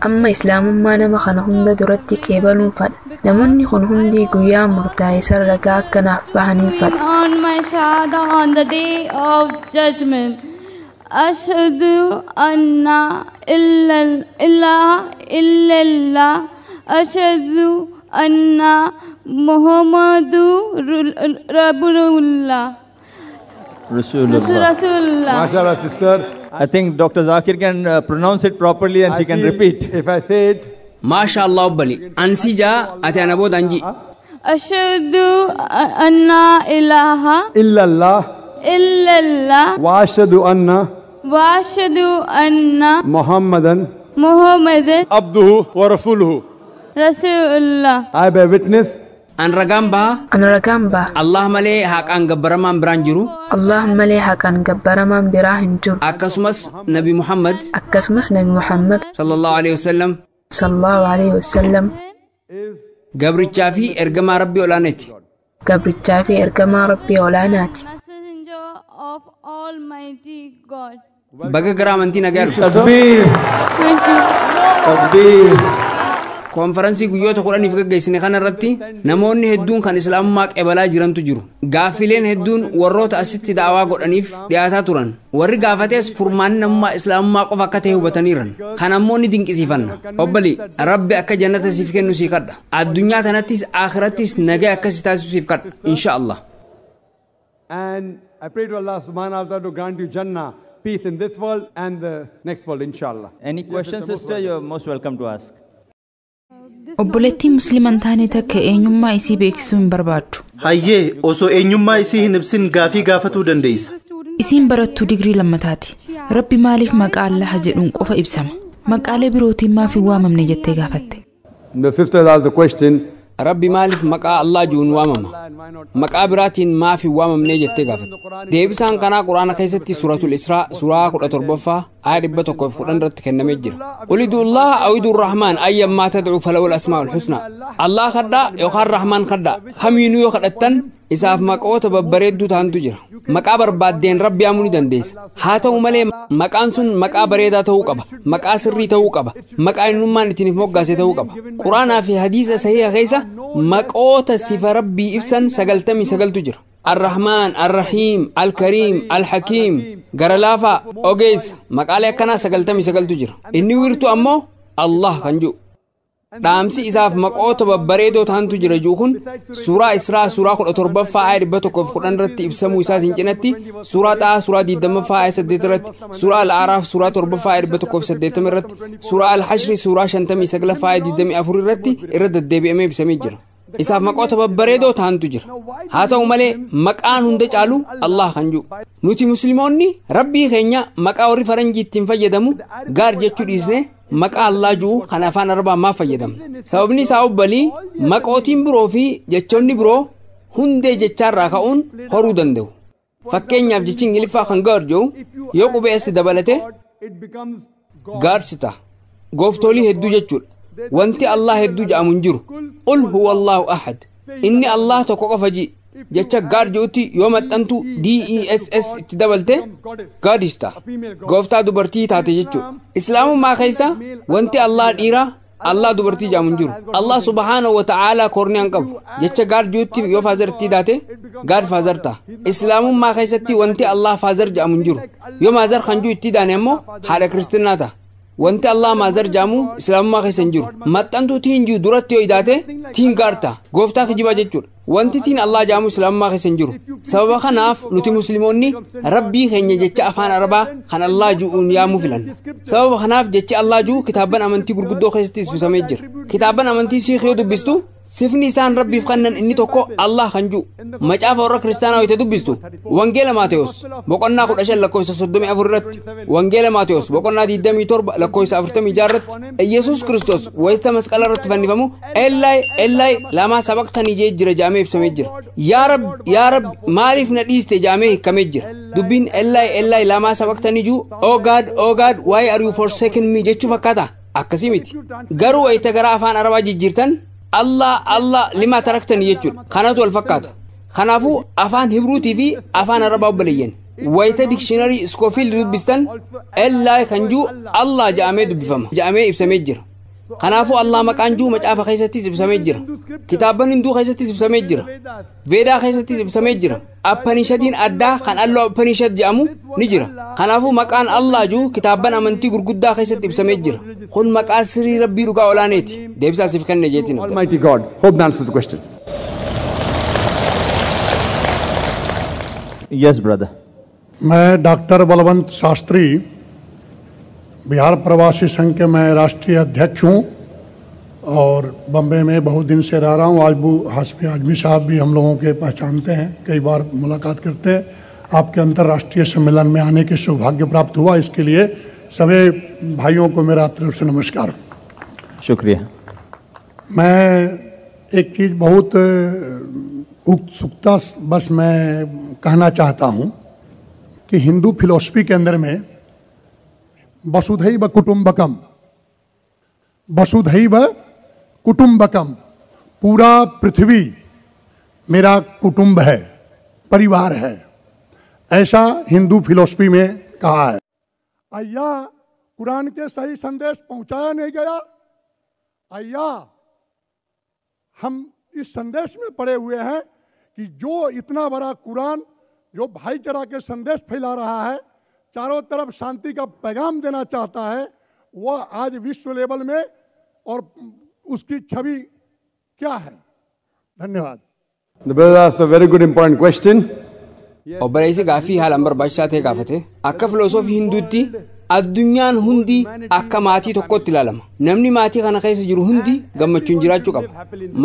[SPEAKER 18] Amma Islaamummaa nama kana hunda duratti keebaluun fadha. Namoonni kun hundi guyyaa murtaa'e sararagaa akkanaaf bahaniin fadha.
[SPEAKER 13] On my shahada on the day of judgment. Ashhadu anna ilaha illallah. Ashhadu anna Muhammadu Rasulullah. Rasulullah.
[SPEAKER 5] MashaAllah, sister.
[SPEAKER 16] I think Dr. Zakir can pronounce it properly and she can repeat.
[SPEAKER 5] If I say it.
[SPEAKER 15] MashaAllah obbali. Ansija ati anabo danji.
[SPEAKER 13] Ashhadu anna ilaha
[SPEAKER 5] illallah.
[SPEAKER 13] Illallah.
[SPEAKER 5] Wa ashhadu anna.
[SPEAKER 13] Wa ashhadu anna
[SPEAKER 5] Muhammadan.
[SPEAKER 13] Muhammadan.
[SPEAKER 5] Abduhu wa rasuluhu.
[SPEAKER 13] Rasulullah.
[SPEAKER 5] I bear witness.
[SPEAKER 15] an ragaan baha Allah malee haqaan gabbaramaan biraan jiru
[SPEAKER 18] Allah malee haqaan gabbaramaan biraa hin jiru
[SPEAKER 15] akkasumas Nabi Muhammad
[SPEAKER 18] sallallahu alaihi wasallam
[SPEAKER 15] gabrichaa fi ergamaa rabbii olaanaati baga gara amantii nagaa konferansii guyyoota 10 gaggeessine kana irratti namoonni hedduun kan islaamummaa qeebalaa jirantu jiru gaafileen hedduun warroota asitti daawaa godhaniif dhiyaataa turan warri gaafatees furmaanni namummaa islaamummaa qofa akka ta'e hubataniiran kan ammoo ni dinqisiifanna obbali rabbi akka jannata siif kennu sii kadha addunyaa tanattis akhirattis nagaa akkasii taasisu siif kadha inshallah.
[SPEAKER 5] And I pray to Allah subhanahu wa ta'ala to grant you Jannah, peace in this world and the next world, inshallah.
[SPEAKER 7] Any questions, sister? You are most welcome to ask.
[SPEAKER 3] Obboleettiin musliiman taane takka eenyummaa isii beeksisuu hin barbaaddu.
[SPEAKER 17] Hayyee osoo eenyummaa isii hin ibsin gaafii gaafatuu dandeessa.
[SPEAKER 3] Isiin barattuu digrii lammataati. Rabbi maaliif maqaa Allaha jedhuun qofa ibsama? Maqaalee birootiin maaf hin waamamne jettee gaafatte.
[SPEAKER 5] The sister asked the question.
[SPEAKER 15] Rabbi maaliif maqaa Allah jedhuun waamama? Maqaa biraatiin maaf hin waamamne jettee gaafatte. Deebisaan kanaa Quraana keessatti suuratul Israa suuraa 17ffaa ayat 110 irratti kennamee jira. Ulidu Allah awidu Rahmaan ayyammaa tad'u falawul asmaa'ul husna. Allah kadhaa yookaan Rahmaan kadhaa kamiinuu yoo kadhattan isaaf maqoota babbareedduu ta'antu jira. Maqaa barbaaddeen Rabbi yaamuu ni dandeessa. Haa ta'u malee maqaan sun maqaa bareedaa ta'uu qaba. Maqaa sirrii ta'uu qaba. Maqaa eenyummaan ittiin moggaase ta'uu qaba. Quraanaa fi hadiisa sahiha keessa maqoota sifa Rabbii ibsan 99tu jira. Ar-Rahmaan, Ar-Rahiim, Al-Kariim, Al-Hakiim, Garalaafa, Ogeessa maqaalee akkanaa 99tu jira. Inni wiirtuu ammoo Allah kan jiru. Dhaamsi isaaf maqoota babbareedoo ta'antu jira jiru kun suuraa Israa suuraa 17ffaa ayat 110 irratti ibsamuu isaatiin cinatti suuraa Xahaa suuraa 20ffaa ayat 8 irratti suuraa Al-Aaraaf suuraa 7ffaa ayat 180 irratti suuraa Al-Hashri suuraa 59ffaa ayat 24 irratti irra deddeebi'amee ibsamee jira. Isaaf maqoota babbareedoo ta'antu jira. Haa ta'u malee maqaan hunda caalu Allah kan jiru. Nuti musliimoonni Rabbii keenya maqaa warri faranjii ittiin fayyadamu gaar jechuu dhiisne maqaa Allah jiru kan afaan Arabaa maaf fayyadamna? Sababni isaa obbalii maqootiin biroo fi jechoonni biroo hundee jechaarraa ka'uun horuu danda'u. Fakkeenyaaf jechi Ingiliffaa kan gaar jiru yoo qubee S dabalate gaarsita gooftolii hedduu jechuudha. Wanti Allah hedduu jedhamu hin jiru. Qul huwa Allahu ahad. Inni Allah tokko qofa ji. Jecha gaar jirutti yoo maxxantu DESS itti dabalte gaadista. Gooftaa dubartii taate jechuudha. Islaamummaa keessa wanti Allah dhiiraa Allah dubartii jedhamu hin jiru. Allah subhaanahu wa ta'ala korniyaan qabu. Jecha gaar jirutti yoo faazar itti taate gaad faazar ta'a. Islaamummaa keessatti wanti Allah faazar jedhamu hin jiru. Yoo maazar kan jiru itti daane ammoo haadha kiristinnaa ta'a. Wanti Allah maazar jaamu islaamummaa keessa hin jiru. Maxxantuu tiin jiru duratti yoo idaate tiin gaarta gooftaa kijibaa jechuudha. Wanti tiin Allah jaamu islaamummaa keessa hin jiru. Sababa kanaaf nuti musliimoonni Rabbii keenya jecha afaan Arabaa kan Allah ju'uun yaamuu filan. Sababa kanaaf jechi Allah ju'u kitaaban amantii gurguddoo keessatti ibsamee jira. Kitaaban amantii Siikh yoo dubbistu sifni isaan Rabbiif kennan inni tokko Allah kan ju'u. Macaafa warra kiristaanaa yoo dubbistu Wangeela Maatewos boqonnaa 15 lakkoofsa 34 irratti Wangeela Maatewos boqonnaa 27 lakkoofsa 46 irratti Yesuus Kiristoos wayita masqala irratti fannifamu Elaayi lama sabaqtanii jee jira jaamee ibsamee jira. Yaa Rab maaliif na dhiiste jaamee hiikamee jira. Dubbiin Elaayi lama sabaqtanii jiru Oh God why are you forsaking me jechuu fakkaata akkasii miti. Garuu wayita gara afaan Arabaa jijjiirtan Allah lima taraktanii jechuudha. Kanatu wal fakkaata. Kanaafuu afaan Hibruutii fi afaan Arabaa obboleeyyan. Wayita dikshiinarii Scofield dubbistan Elaayi kan jiru Allah jedhamee dubbifama. Jedhamee ibsamee jira. Kanaafuu Allah maqaan jiru macaafa keessattis ibsamee jira. Kitaaban Hinduu keessattis ibsamee jira. Veedaa keessattis ibsamee jira. Appanishadiin addaa kan alloo Appanishad jedhamu ni jira. Kanaafuu maqaan Allah jiru kitaaban amantii gurguddaa keessatti ibsamee jira. Kun maqaa sirrii Rabbii dhugaa olaaneeti. Deebisaa siif kenne jeetiin.
[SPEAKER 5] Almighty God, hope that answers the question.
[SPEAKER 7] Yes, brother.
[SPEAKER 19] मैं डॉक्टर बलवंत शास्त्री बिहार प्रवासी संघ के मैं राष्ट्रीय अध्यक्ष हूँ और बम्बई में बहुत दिन से रह रहा हूँ। आज हाशमी आजमी साहब भी हम लोगों के पहचानते हैं, कई बार मुलाकात करते हैं। आपके अंतर्राष्ट्रीय सम्मेलन में आने के सौभाग्य प्राप्त हुआ, इसके लिए सभी भाइयों को मेरा तरफ से नमस्कार।
[SPEAKER 7] शुक्रिया।
[SPEAKER 19] मैं एक चीज बहुत उत्सुकता बस मैं कहना चाहता हूं कि हिंदू फिलॉसफी के अंदर में वसुधैव कुटुंबकम, पूरा पृथ्वी मेरा कुटुंब है, परिवार है, ऐसा हिंदू फिलॉसफी में कहा है। अय्या कुरान के सही संदेश पहुंचाया नहीं गया, अय्या हम इस संदेश में पड़े हुए हैं कि जो इतना बड़ा कुरान जो भाईचारा के संदेश फैला रहा है, चारों तरफ शांति का पैगाम देना चाहता है, वह आज विश्व लेवल में और उसकी छवि क्या है? धन्यवाद।
[SPEAKER 20] The brother asked a very good important question.
[SPEAKER 15] obboleessi gaafii haalaan barbaachisaa ta'e gaafate. Akka filosoofii hinduutti addunyaan hundi akka maatii tokkotti ilaalama. Namni maatii kana keessa jiru hundi gammachuun jiraachuu qaba.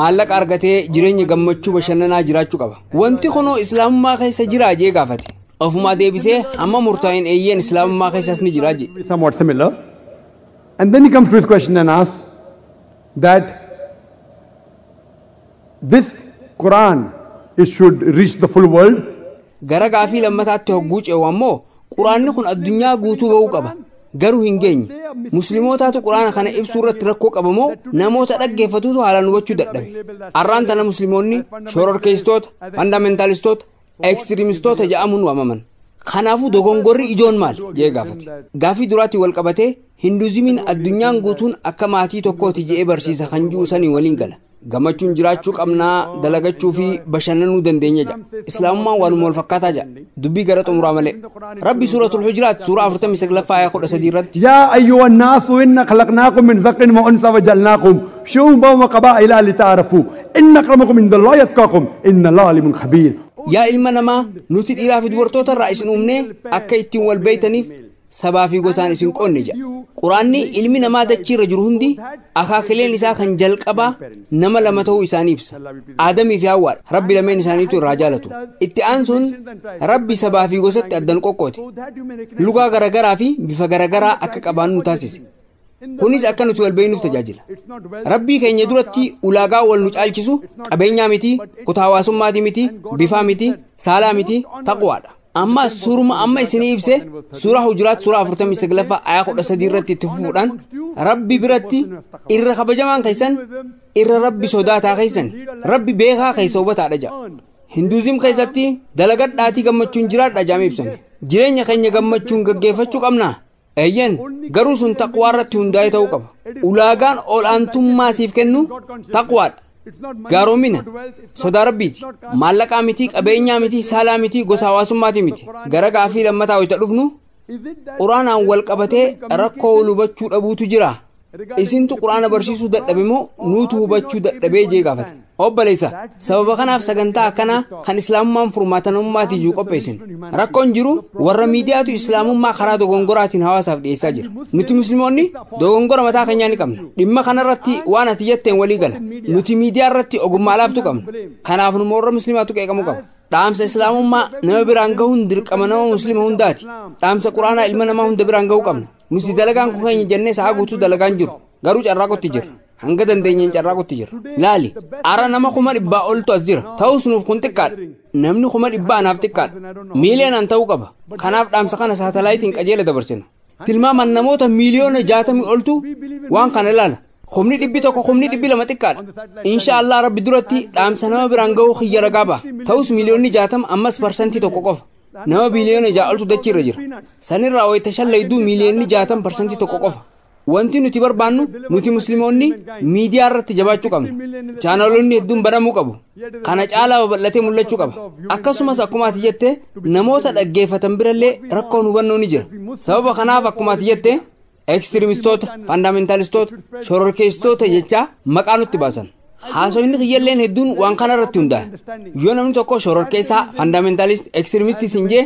[SPEAKER 15] Maallaqa argatee jireenya gammachuu bashannanaa jiraachuu qaba. Wanti kunoo islaamummaa keessa jiraa jee gaafate. Ofumaa deebisee amma murtaa'in eeyyeen islaamummaa keessas ni jiraa jee.
[SPEAKER 20] Somewhat similar. And then he comes to his question and asks that this Quran, it should reach the full world.
[SPEAKER 15] Gara gaafii lammataatti hogguu ce'u ammoo quraanni kun addunyaa guutuu ga'uu qaba. Garuu hin geenye. Musliimotaatu quraana kana ibsuu irratti rakkoo qabamoo namoota dhaggeeffatutu haalaan hubachuu dadhabe. Arraan tana musliimoonni shororkeessitoota, fandaamentaalistoota, ekstiriimistoota jedhamuun waamaman. Kanaafuu dogongorri ijoon maal jee gaafate. Gaafii duraatti wal qabatee hinduuzimiin addunyaan guutuun akka maatii tokkooti jedhee barsiisa kan jiru sanii waliin gala. Gammachuun jiraachuu qabnaa, dalagachuu fi bashannanuu dandeenya jedha. Islaamummaan waanuma wal fakkaataa jedha. Dubbii gara xumuraa malee. Rabbi suuratul Hujuraat suuraa 49 ayaa 13 irratti.
[SPEAKER 20] Yaa ayyuhan naasu inna khalaqnaakum min zaqin wa unsa wa jalnaakum shu'uban wa qabaa'ila lita'aarafu inna akramakum indallahi atqaakum inna Allaha aliimun khabiir.
[SPEAKER 15] Yaa ilma namaa nuti dhiiraa fi dubartoota irraa isin uumnee akka ittiin wal beeytaniif sabaa fi gosaan isin qoonne jedha. Quraanni ilmi namaa dachii irra jiru hundi akaakileen isaa kan jalqabaa nama lama ta'uu isaanii ibsa. Aadamii fi Hawwaadha. Rabbi lameen isaaniitu irraa jaalatu. Itti aansuun Rabbi sabaa fi gosatti addan qoqqoote. Lugaa garagaraa fi bifa garagaraa akka qabaannu taasise. Kunis akka nuti wal beeynuuf tajaajila. Rabbii keenya duratti ulaagaa wal nu caalchisu qabeenyaa miti, kutaa hawaasummaatii miti, bifaa miti, saalaa miti, taqwaadha. Amma suuruma amma isinii ibse suuraa Hujuraat suuraa 49 ayaa 13 irratti itti fufuudhaan Rabbi biratti irra kabajamaan keessan irra Rabbi sodaataa keessan Rabbi beekaa keessa hubataadha jedha. Hinduuzim keessatti dalagadhaatii gammachuun jiraadha jedhamee ibsame. Jireenya keenya gammachuun gaggeeffachuu qabnaa. Eeyyan garuu sun taqwaa irratti hundaa'ee ta'uu qaba. Ulaagaan ol'aantummaa siif kennu taqwaadha. Gaaromina sodaa rabbiiti. Maallaqaa miti, qabeenyaa miti, saalaa miti, gosa hawaasummaatii miti. Gara gaafii lammataa ho'i dhufnu quraanaan wal qabatee rakkoo hubachuu dhabuutu jira. Isintu quraana barsiisuu dadhabe moo nuutu hubachuu dadhabee jee gaafate. Obboleessa sababa kanaaf sagantaa akkanaa kan islaamummaan furmaatanummaati iyyuu qopheessin. Rakkoon jiru warra miidiyaatu islaamummaa karaa dogongoraatiin hawaasaaf dhiyeessaa jira. Nuti musliimoonni dogongora mataa keenyaa ni qabna. Dhimma kanarratti waan ati jetteen walii gala. Nuti miidiyaa irratti ogummaa laaftu qabna. Kanaaf nu warra musliimaatu qeeqamuu qaba. Dhaamsa islaamummaa nama biraan gahuun dirqama nama muslima hundaati. Dhaamsa quraanaa ilma namaa hunda biraan gahuu qabna. Nuti dalagaan kun keenya jennee sa'a guutuu dalagaan jiru. Garuu carraaqqotti jira. Hanga dandeenyeen carraaqqotti jira. Laali ara nama 100,000 oltu as jira. Ta'us nuuf kun xiqqaadha. Namni 100,000 anaaf xiqqaadha. Miiliyoonaan ta'uu qaba. Kanaaf dhaamsa kana saatalaayitiin qajeela dabarsina. Tilmaamaan namoota miiliyoona 60 oltu waan kana ilaala. Humni 100 humni 200 xiqqaadha. Inshaallah Rabbi duratti dhaamsa nama biraan gahuu xiyya ragaa ba'a. Ta'us miiliyoonni 60 ammas parsantii tokko qofa. Nama biiliyoona 6 oltu dachii irra jira. Sanirraa wayita shallayduu miiliyoonni 60 parsantii tokko qofa. Wanti nuti barbaannu nuti musliimoonni miidiyaa irratti jabaachuu qabna. Chaanaloonni hedduun banamuu qabu. Kana caalaa babal'atee mul'achuu qaba. Akkasumas akkuma ati jette namoota dhaggeeffatan birallee rakkoon hubannoo ni jira. Sababa kanaaf akkuma ati jette ekstiriimistoota, fandaamentaalistoota, shororkeessitoota jechaa maqaa nutti baasan. Haasofni kiyyalleen hedduun waan kana irratti hundaa'a. Yoo namni tokko shororkeessaa, fandaamentaaliist, ekstiriimistii siin jee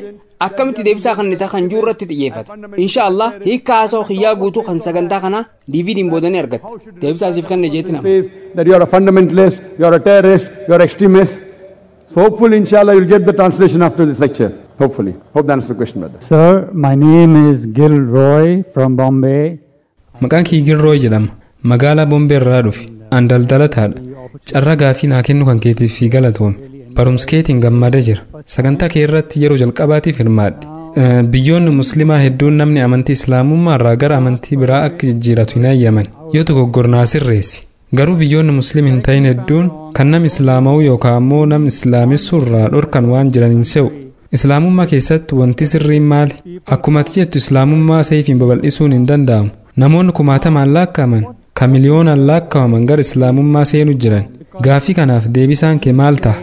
[SPEAKER 15] akkamitti deebisaa kan nita kan jiru irratti xiyyeeffata. Inshaallah hiika haasoo kiyyaa guutuu kan sagantaa kana DVD'n boodanii argatta. Deebisaa siif kan jeetti nama.
[SPEAKER 20] That you are a fundamentalist, you are a terrorist, you are an extremist. So hopefully inshallah you'll get the translation after this lecture. Hopefully. Hope that answers the question, brother.
[SPEAKER 21] Sir, my name is Gil Roy from Bombay.
[SPEAKER 4] Maqaan kii Gil Roy jedhama. Magaalaa Bombay irraa dhufe. An daldalataadha. carraa gaafii naa kennu kan keetiif fi galatoome. Barumsa keetiin gammadee jira. Sagantaa kee irratti yeroo jalqabaatiif hirmaadhe. Biyyoonni musliimaa hedduun namni amantii islaamummaa irraa gara amantii biraa akka jijjiiratu hin ayyaman. Yoo dogoggornaa sirreessi. Garuu biyyoonni musliim hin ta'in hedduun kan nam islaama'uu yookaan ammoo nam islaamissuu irraa dhorkan waan jiran hin se'u. Islaamummaa keessatti wanti sirriin maali? Akkuma ati jettu islaamummaa seefiin babal'isuun hin danda'amu. Namoonni kumaatamaan lakkaa'aman kan miliyoonaan lakkaa'aman gara islaamummaa seenuu jiran. Gaafii kanaaf deebisaan kee maal ta'a?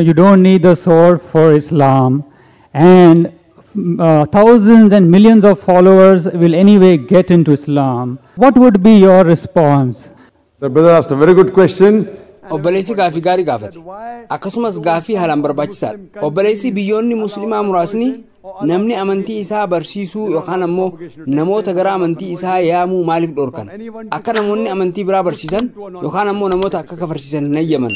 [SPEAKER 21] You don't need the sword for Islam, and thousands and millions of followers will anyway get into Islam. What would be your response?
[SPEAKER 20] The brother asked a very good question.
[SPEAKER 15] Obboleessi gaafii gaarii gaafate. Akkasumas gaafii haalaan barbaachisaadha. Obboleessi biyyoonni musliimaa muraasni namni amantii isaa barsiisuu yookaan ammoo namoota gara amantii isaa yaamuu maaliif dhorkan? Akka namoonni amantii biraa barsiisan yookaan ammoo namoota akka kafarsiisan hin ayyaman.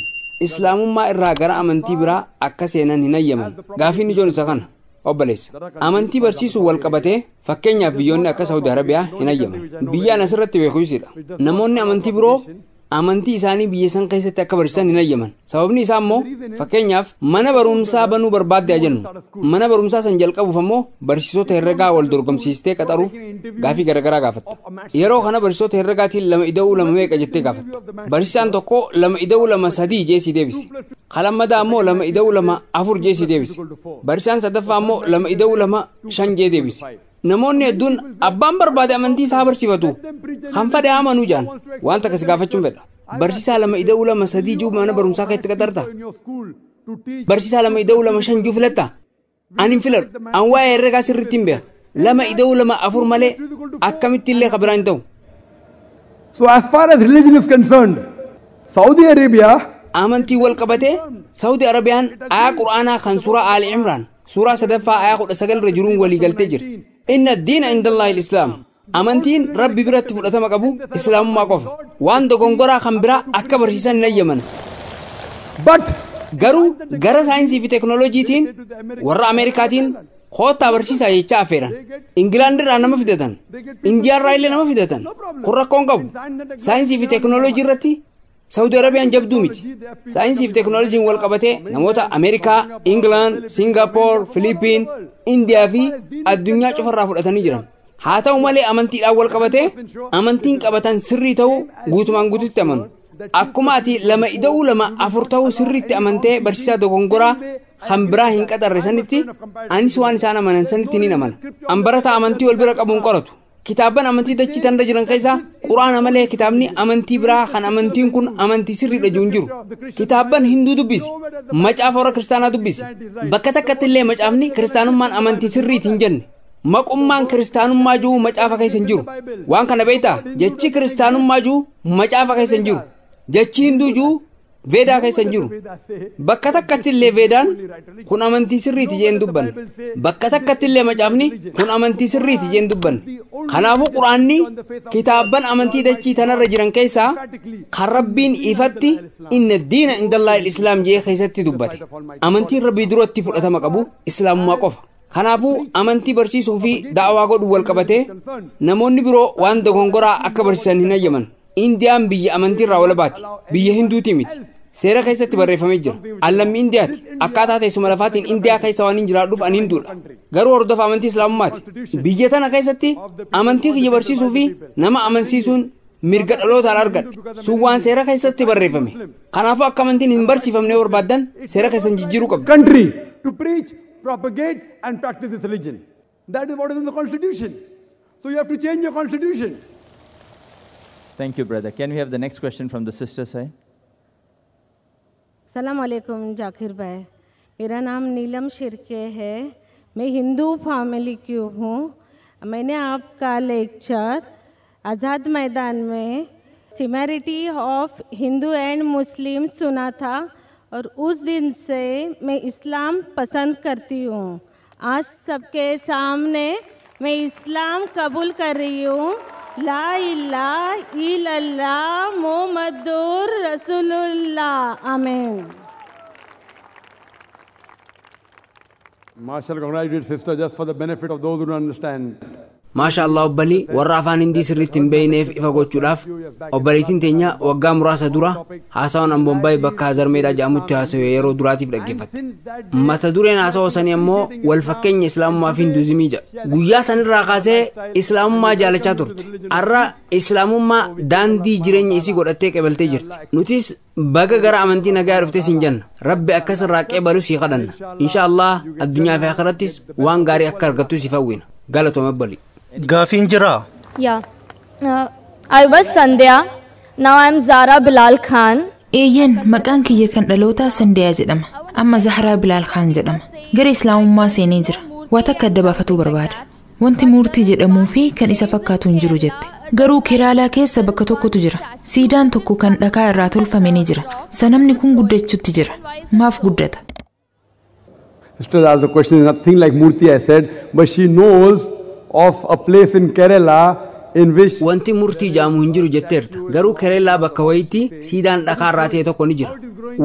[SPEAKER 15] Islaamummaa irraa gara amantii biraa akka seenan hin ayyaman. Gaafiin ijoon isa kana. Obboleessa. Amantii barsiisuu wal qabatee fakkeenyaaf biyyoonni akka Saudi Arabiyaa hin ayyaman. Biyyaan asirratti beekuusidha. Namoonni amantii biroo amantii isaanii biyya san keessatti akka barsiisan hin ayyaman. Sababni isaa immoo fakkeenyaaf mana barumsaa banuu barbaadde jennu. Mana barumsaa san jalqabuuf ammoo barsiisota herregaa wal dorgomsiistee qaxaruuf gaafii garaagaraa gaafatta. Yeroo kana barsiisota herregaatiin 2 meeqa jettee gaafatta. Barsiisaan tokko 2 jeesii deebise. Kalammadaa ammoo 2 jeesii deebise. Barsiisaan sadaffaa ammoo 2 jee deebise. Namoonni hedduun abbaan barbaade amantii isaa barsiifatu kan fedhe amanuu jaan wanta akkas gaafachuun fedha. Barsiisaa 2 juu mana barumsaa keessatti qaxarta. Barsiisaa 2 juu filatta. Ani hin filadhu. An waa'ee herregaa sirriitti hin beeka. 2 malee akkamitti illee kabiraan hin ta'u.
[SPEAKER 20] So as far as religion is concerned, Saudi Arabia
[SPEAKER 15] amantii wal qabatee Saudi Arabiyaan ayaa Qur'aanaa kan suuraa Aali Imraan suuraa 3ffaa ayaa 19 irra jiruun walii galtee jirti. Inna diina indallahi al-Islaam. Amantiin Rabbi biratti fudhatama qabu Islaamummaa qofa. Waan dogongoraa kan biraa akka barsiisan hin ayyaman. Garuu gara saayinsii fi teekinooloojiitiin warra Ameerikaatiin koottaa barsiisaa jechaa affeeran. Ingilaandirraa nama fidatan. Indiyaarraa illee nama fidatan. Kun rakkoon qabu. Saayinsii fi teekinooloojii irratti Saudi Arabiyaan jabduu miti. Saayinsii fi teekinooloojiin wal qabatee namoota Ameerikaa, England, Singapore, Philippines, Indiyaa fi addunyaa cufarraa fudhatanii jiran. Haa ta'u malee amantiidhaan wal qabatee amantiin qabatan sirrii ta'uu guutumaan guututti amanu. Akkuma ati 2 ta'uu sirriitti amantee barsiisaa dogongoraa kan biraa hin qaxarre sanitti anis waan isaan amanan sanitti ni amana. An barataa amantii wal bira qabuun qoratu. Kitaaban amantii dachii tanda jiran keessaa Quraana malee kitaabni amantii biraa kan amantiin kun amantii sirriidha jiru hin jiru. Kitaaban Hinduu dubbisi. Macaafa warra kiristaanaa dubbisi. Bakka takkatti illee macaafni kiristaanummaan amantii sirriiti hin jenne. Maqummaan kiristaanummaa jiru macaafa keessa hin jiru. Waan kana beektaa jechi kiristaanummaa jiru macaafa keessa hin jiru. Jechi Hinduu jiru Veedaa keessa hin jiru. Bakka takkatti illee Veedaan kun amantii sirriiti jeen dubban. Bakka takkatti illee macaafni kun amantii sirriiti jeen dubban. Kanaafuu Quraanni kitaaban amantii dachii tanarra jiran keessaa kan Rabbiin ifatti inna diina indallahi al-Islaam jee keessatti dubbate. Amantiin Rabbii duratti fudhatama qabu Islaamummaa qofa. Kanaafuu amantii barsiisuu fi da'awaa godhuu wal qabatee namoonni biroo waan dogongoraa akka barsiisan hin ayyaman. Indiyaan biyya amantii irraa wala baati. Biyya Hinduutii miti. Seera keessatti barreeffamee jira. Allammi Indiyaati. Akkaataa teessuma lafaatiin Indiyaa keessa waan hin jiraadhuuf ani Hinduudha. Garuu hordofa amantii Islaamummaati. Biyya tana keessatti amantii kiyya barsiisuu fi nama amansiisuun mirga dhalootaan argadha. Sun waan seera keessatti barreeffame. Kanaafuu akka amantiin hin barsiifamne barbaaddan seera keessan jijjiiruu qabdu.
[SPEAKER 20] Country to preach, propagate and practice this religion. That is what is in the constitution. So you have to change your constitution.
[SPEAKER 7] Thank you, brother. Can we have the next question from the sister side?
[SPEAKER 8] सलाम अलैकुम जाकिर भाई, मेरा नाम नीलम शिरके है। मैं हिंदू फैमिली की हूँ। मैंने आपका लेक्चर आज़ाद मैदान में similarity of Hindu and Muslim सुना था और उस दिन से मैं इस्लाम पसंद करती हूँ। आज सबके सामने मैं इस्लाम कबूल कर रही हूँ। ला इलाहा इल्लल्लाह मुहम्मदुर रसूलुल्लाह। आमीन।
[SPEAKER 5] Marshall, congratulate sister just for the benefit of those who don't understand.
[SPEAKER 15] maasha Allah obbalii warra afaan hindii sirriitti hin beeyneef ifa gochuudhaaf obbaliitiin teenya waggaa muraasa dura haasawaan Ambombaay bakka Hazarmeedhaa jedhamutti haasawee yeroo duraatiif dhaggeeffatte. Mata dureen haasawaa sanii ammoo wal fakkeenya islaamummaa fi hinduuzimii jedha. Guyyaa sanirraa kaasee islaamummaa jaalachaa turte. Har'a islaamummaa daandii jireenya isii godhattee qabaltee jirti. Nutis baga gara amantii nagaa dhuftee siin jenna. Rabbi akkas irraa qeebalu sii kadhanna. Inshaallah addunyaa fi akhirattis waan gaarii akka argattu si hawwina. Galatooma obbalii.
[SPEAKER 17] Gaafiin jiraa?
[SPEAKER 10] Yeah. I was Sandhya. Now I am Zara Bilal Khan.
[SPEAKER 3] Eeyyen maqaan kiyya kan dhalootaa Sandhyaa jedhama. Amma Zahraa Bilal Khan jedhama. Gara islaamummaa seenee jira. Waa takka adda baafatuu barbaada. Wanti murtii jedhamuu fi kan isa fakkaatu hin jiru jette. Garuu Keraalaa keessa bakka tokkotu jira. Siidaan tokko kan dhakaa irraa tolfame ni jira. Sanamni kun guddachuutti jira. Maaf guddata?
[SPEAKER 20] Sister asked a question, nothing like Murti I said, but she knows of a place in Kerala in which
[SPEAKER 15] wanti murtii jedhamu hin jiru jetteerta. Garuu Keraalaa bakka wayiitti siidaan dhakaa irraa ta'e tokko ni jira.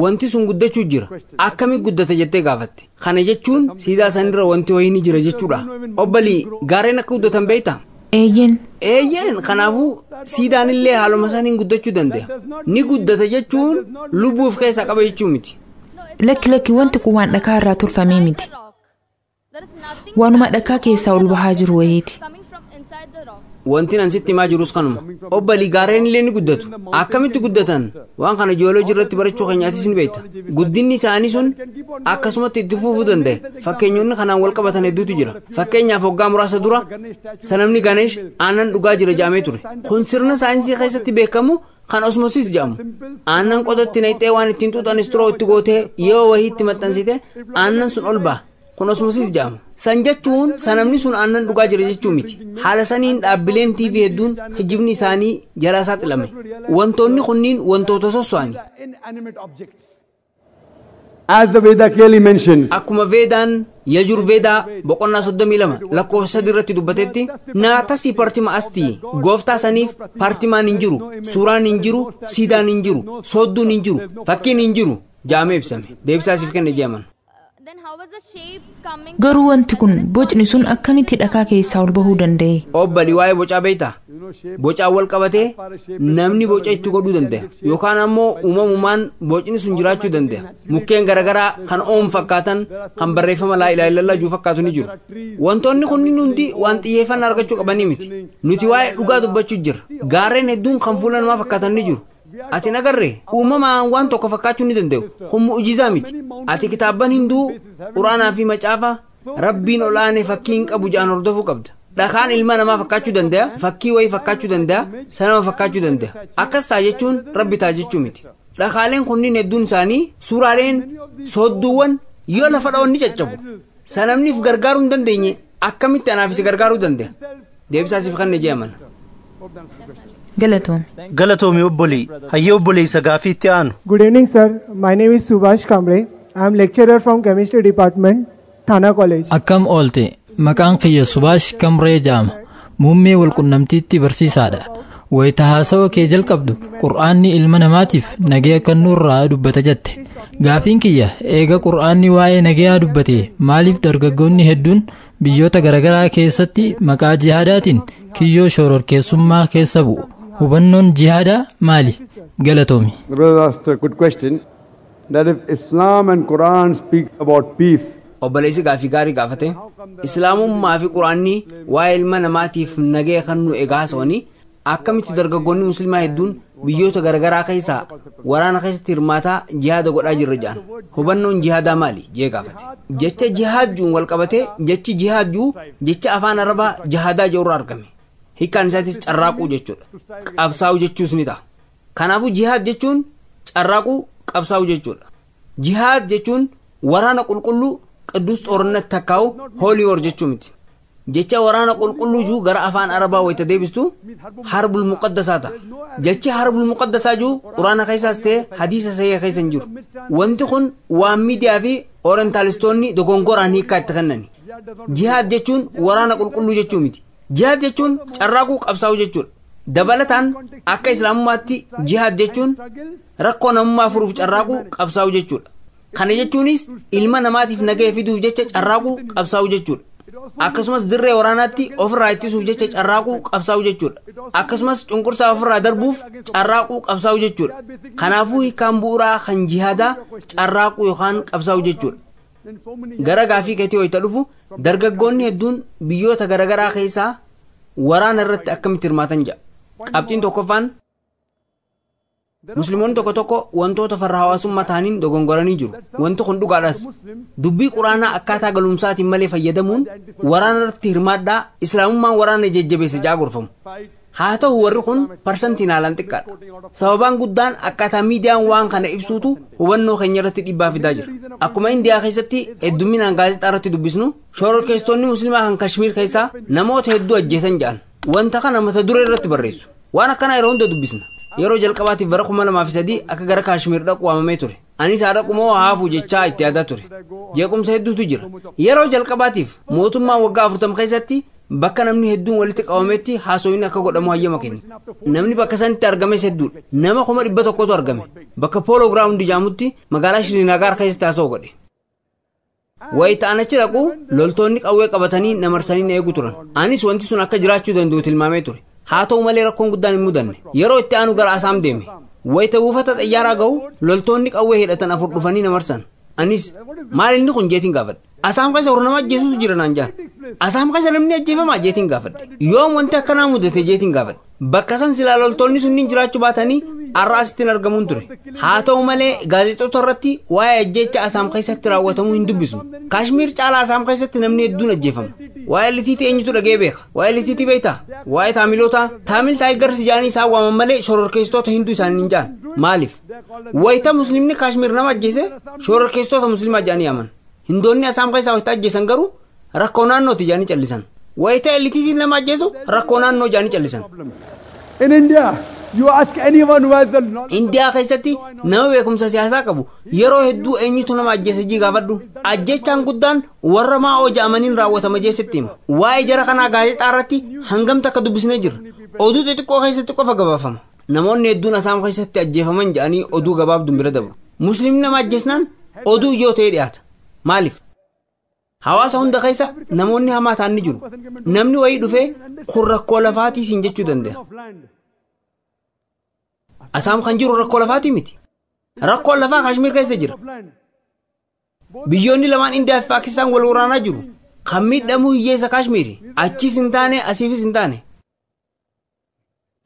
[SPEAKER 15] Wanti sun guddachuu jira. Akkami guddata jettee gaafatte. Kana jechuun siidaa sanirra wanti wayii ni jira jechuudha. Obbalii gaareen akka guddatan beektaa? Eeyyen kanaafuu siidaan illee haaluma saniin guddachuu danda'a. Ni guddata jechuun lubbuuf keessa qaba jechuu miti.
[SPEAKER 3] Lakki wanti kun waan dhakaa irraa tolfamee miti. Waanuma dhakaa keessaa ol bahaa jiru wayiiti.
[SPEAKER 15] Wanti nan sitti himaa jirus kanuma. Obbalii gaareen illee ni guddatu. Akkamitti guddatan? Waan kana jiyooloojii irratti barachuu keenyaatis ni beekta. Guddinni isaanii sun akkasumatti itti fufuu danda'a. Fakkeenyonni kanaan wal qabatan hedduutu jira. Fakkeenyaaf waggaa muraasa dura sanamni Ganeesh aannan dhugaa jira jedhamee ture. Kun sirna saayinsii keessatti beekamu kan osmosis jedhamu. Aannan qotatti naqxee waan ittiin xuuxan istiroo itti gootee yoo wayii itti maxxansite aannan sun ol ba'a. Kun osmosis jedhama. San jechuun sanamni sun aannan dhugaa jira jechuu miti. Haala saniin dhaabbileen TV hedduun hijibni isaanii jalaa saaxilame. Wantoonni kunniin wantoota sosso'ani.
[SPEAKER 20] As the Veda clearly mentions,
[SPEAKER 15] akkuma Vedaan Yajurvedaa boqonnaa 32 lakkoofsa 3 irratti dubbatetti naatasi partima asti gooftaa saniif partimaan hin jiru, suuraan hin jiru, siidaan hin jiru, soodduun hin jiru, fakkiin hin jiru jedhamee ibsame. Deebisaasiif kenne jeeman.
[SPEAKER 3] Garuu wanti kun bocni sun akkamitti dhakaa keessaa ol bahuu danda'e?
[SPEAKER 15] Obbalii waa'ee bocaa beektaa? Bocaa wal qabatee namni boca itti godhuu danda'a. Yookaan ammoo uumamumaan bocni sun jiraachuu danda'a. Mukkeen garaagaraa kan oom fakkaatan kan barreeffama laa ilaaha illallah juu fakkaatu ni jiru. Wantoonni kunniin hundi waan xiyyeeffannaa argachuu qabanii miti. Nuti waa'ee dhugaa dubbachuu jira. Gaarreen hedduun kan fuula namaa fakkaatan ni jiru. Ati nagarree uumamaan waan tokko fakkaachuu ni danda'u. Kun mu'ujizaa miti. Ati kitaabban hinduu quraanaa fi macaafa rabbiin olaanee fakkiin qabu ja'an hordofuu qabda. Dhakaan ilma namaa fakkaachuu danda'a, fakkii wayii fakkaachuu danda'a, sanama fakkaachuu danda'a. Akkas ta'a jechuun rabbi ta'a jechuu miti. Dhakaaleen kunniin hedduun isaanii suuraaleen soodduuwwan yoo lafa dha'oon ni caccabu. Sanamniif gargaaruu hin dandeenye akkamitti anaafis gargaaruu danda'a. Deebisaasiif kan ne jeeman.
[SPEAKER 17] Galatoomi obbolii. Hayyee obboleessa gaafii itti aanu.
[SPEAKER 22] Good evening, sir. My name is Subhash Kamble. I am lecturer from Chemistry Department, Thana College.
[SPEAKER 23] Akkam oolte. Maqaan kiyya Subhash Kamree jedhama. Muummee walqunnamtiitti barsiisaadha. Wayita haasawa kee jalqabdu qur'aanni ilma namaatiif nagaya kennuurraa dubbata jette. Gaafiin kiyya eega qur'aanni waa'ee nagayaa dubbate maaliif dargaggoonni hedduun biyyoota garaagaraa keessatti maqaa jihaadaatiin kiyyoo shororkeessummaa keessa bu'u? Hubannoon jihaadaa maali? Galatoomi.
[SPEAKER 20] The brother asked a good question that if Islam and Quran speak about peace,
[SPEAKER 15] obboleessi gaafii gaarii gaafate. Islaamummaa fi quraanni waa'ee ilma namaatiif nagaya kan nu egaa haasawanii akkamitti dargaggoonni musliimaa hedduun biyyoota garaagaraa keessaa waraana keessatti hirmaataa jihaada godhaa jirra jedhan. Hubannoon jihaadaa maali jee gaafate. Jecha jihaadjuun wal qabatee jechi jihaadjuu jecha afaan arabaa jihaadaa jedhurraa argame. Hiikkaan isaatis carraaquu jechuudha. Qabsaa'uu jechuus ni ta'a. Kanaafuu jihaad jechuun carraaquu qabsaa'uu jechuudha. Jihaad jechuun waraana qulqulluu qidduus xoorinatti takkaa'u hoolii war jechuu miti. Jecha waraana qulqulluu juu gara afaan arabaa wayita deebistu harbul muqaddasaa ta'a. Jechi harbul muqaddasaa juu quraana keessaas ta'e hadiisa sayyaa keessa hin jiru. Wanti kun waan miidiyaa fi orientaalistoonni dogongoraan hiikkaa itti kennani. Jihaad jechuun waraana qulqulluu jechuu miti. Jihaad jechuun carraaquu qabsaa'uu jechuudha. Dabalataan akka islaamummaatti jihaad jechuun rakkoo namummaa furuuf carraaquu qabsaa'uu jechuudha. Kana jechuunis ilma namaatiif nagaya fiduuf jecha carraaquu qabsaa'uu jechuudha.
[SPEAKER 2] akkasumas dirree waraanaatti ofirraa ittisuuf jecha carraaquu qabsaa'u jechuudha. Akkasumas cunqursaa ofirraa darbuuf carraaquu qabsaa'u jechuudha. Kanaafuu hiikaan bu'uuraa kan jihaadaa carraaquu yookaan qabsaa'u jechuudha. Gara gaafii keetii wayita dhufu dargaggoonni hedduun biyyoota garaagaraa keessaa waraana irratti akkamitti hirmaatan jedha. Qabxiin tokkoffaan musliimoonni tokko tokko wantoota farra hawaasummaa ta'aniin dogongoranii jiru. Wanti kun dhugaadhaas. Dubbii quraanaa akkaataa galumsaatiin malee fayyadamuun waraana irratti hirmaadhaa islaamummaan waraana jajjabeessa ja'a gorfamu. Haa ta'u warri kun parsantiin haalaan xiqqaadha. Sababaan guddaan akkaataa miidiyaan waan kana ibsuutu hubannoo keenya irratti dhiibbaa fidaa jira. Akkuma Indiyaa keessatti heddumminaan gaazexaa irratti dubbisnu shororkeessitoonni musliimaa kan Kashmiir keessaa namoota hedduu ajjeesan jedhan. Wanta kana mata duree irratti barreessu. Waan akkanaa yeroo hunda dubbisna. Yeroo jalqabaatiif bara 2003 akka gara Kashmiir dhaqu waamamee ture. Anis haadha qumoo haafuu jechaa itti yaadaa ture. Jeequmsa hedduutu jira. Yeroo jalqabaatiif mootummaan waggaa 40 keessatti bakka namni hedduun walitti qabametti haasawin akka godhamu hayyama kenne. Namni bakka sanitti argames hedduudha. Nama 100,000tu argame. Bakka Polo Ground jedhamutti magaalaa Srinagar keessatti haasa'u godhe. Wayita achi dhaqu loltoonni qawwee qabatanii namarsanii eegu turan. Anis wanti sun akka jiraachuu danda'u tilmaamee ture. Haa ta'u malee rakkoon guddaan hin mudanne. Yeroo itti aanu gara Asaam deeme. Wayita buufata xayyaaraa ga'u loltoonni qawwee hidhatan 4 dhufanii namarsan. Anis maal inni kun jeetiin gaafadhe. Asaam keessa warra nama ajjeesutu jira naan jaan. Asaam keessa namni ajjeefama jeetiin gaafadhe. Yoom wanti akkanaa mudate jeetiin gaafadhe. Bakka san silaa loltoonni sunniin jiraachuu baatanii har'a asittiin argamuun ture. Haa ta'u malee gaazexoota irratti waa'ee ajjeecha Asaam keessatti raawwatamuu hin dubbisu. Kashmiir caalaa Asaam keessatti namni hedduun ajjeefama. Waa'ee litiitii eenyutu dhagee beeka? Waa'ee litiitii beektaa? Waa'ee taamilotaa? Taamil taayigarsi jaanii isaan waaman malee shororkeessitoota hinduu isaanii hin jaan. Maaliif? Wayita musliimni Kashmiir nama ajjeese shororkeessitoota musliimaa jaanii yaaman. Hindoonni Asaam keessaa wayita ajjeesan garuu rakkoo naannooti jaanii callisan. Wayita litiitiin nama ajjeesu rakkoo naannoo jaanii callisan.
[SPEAKER 20] In India, you ask anyone who has the knowledge.
[SPEAKER 2] Indiyaa keessatti nama beekumsa siyaasaa qabu yeroo hedduu eenyutu nama ajjeese jii gaafadhu. Ajjechaan guddaan warra maa'oo ja'amaniin raawwatama jeesitti hima. Waa'ee jara kanaa gaazexaa irratti hangamta akka dubbisnee jirra. Oduu xixiqqoo keessatti qofa gabaafama. Namoonni hedduun Asaam keessatti ajjeefaman jedhanii oduu gabaabduun bira dabru. Musliimni nama ajjeesnaan oduu ijoo ta'ee dhiyaata. Maaliif? Hawaasa hunda keessa namoonni hamaa ta'an ni jiru. Namni wayii dhufee kun rakkoo lafaatii siin jechuu danda'a. Asaam kan jiru rakkoo lafaatii miti. Rakkoon lafaa Kashmiir keessa jira. Biyyoonni lamaan Indiyaa fi Paakistaan wal waraanaa jiru. Kan miidhamuu hiyyeessa Kashmiiri. Achiis hin taane asiifis hin taane.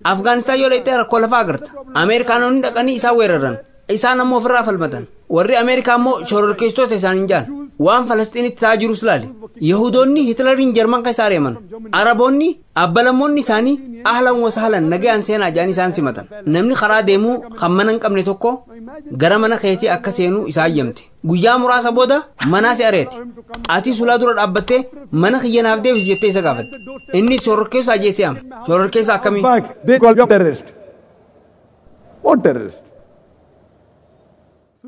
[SPEAKER 2] Afgaanistaan yoo dhaqxee rakkoo lafaa agarta. Ameerikaanonni dhaqanii isaan weeraran. Isaan ammoo ofirraa falmatan. Warri Ameerikaa ammoo shororkeessitoota isaan hin jaan. Waan Falastiinitti ta'aa jirus laali. Yahudoonni Hitlariin Jarman keessa ari'aman. Araboonni abbalammoonni isaanii ahlan wasahlan nagayaan seenaa jaanii isaan simatan. Namni karaa deemuu kan mana hin qabne tokko gara mana keetii akka seenuu isaa ayyamte. Guyyaa muraasa booda manaa si areete. Ati sulaa dura dhaabbattee mana kiyyanaaf deebisi jettee isa gaafatte. Innis shororkeessaa jeesee ama. Shororkeessaa akkamii?
[SPEAKER 20] They call you terrorist. What terrorist?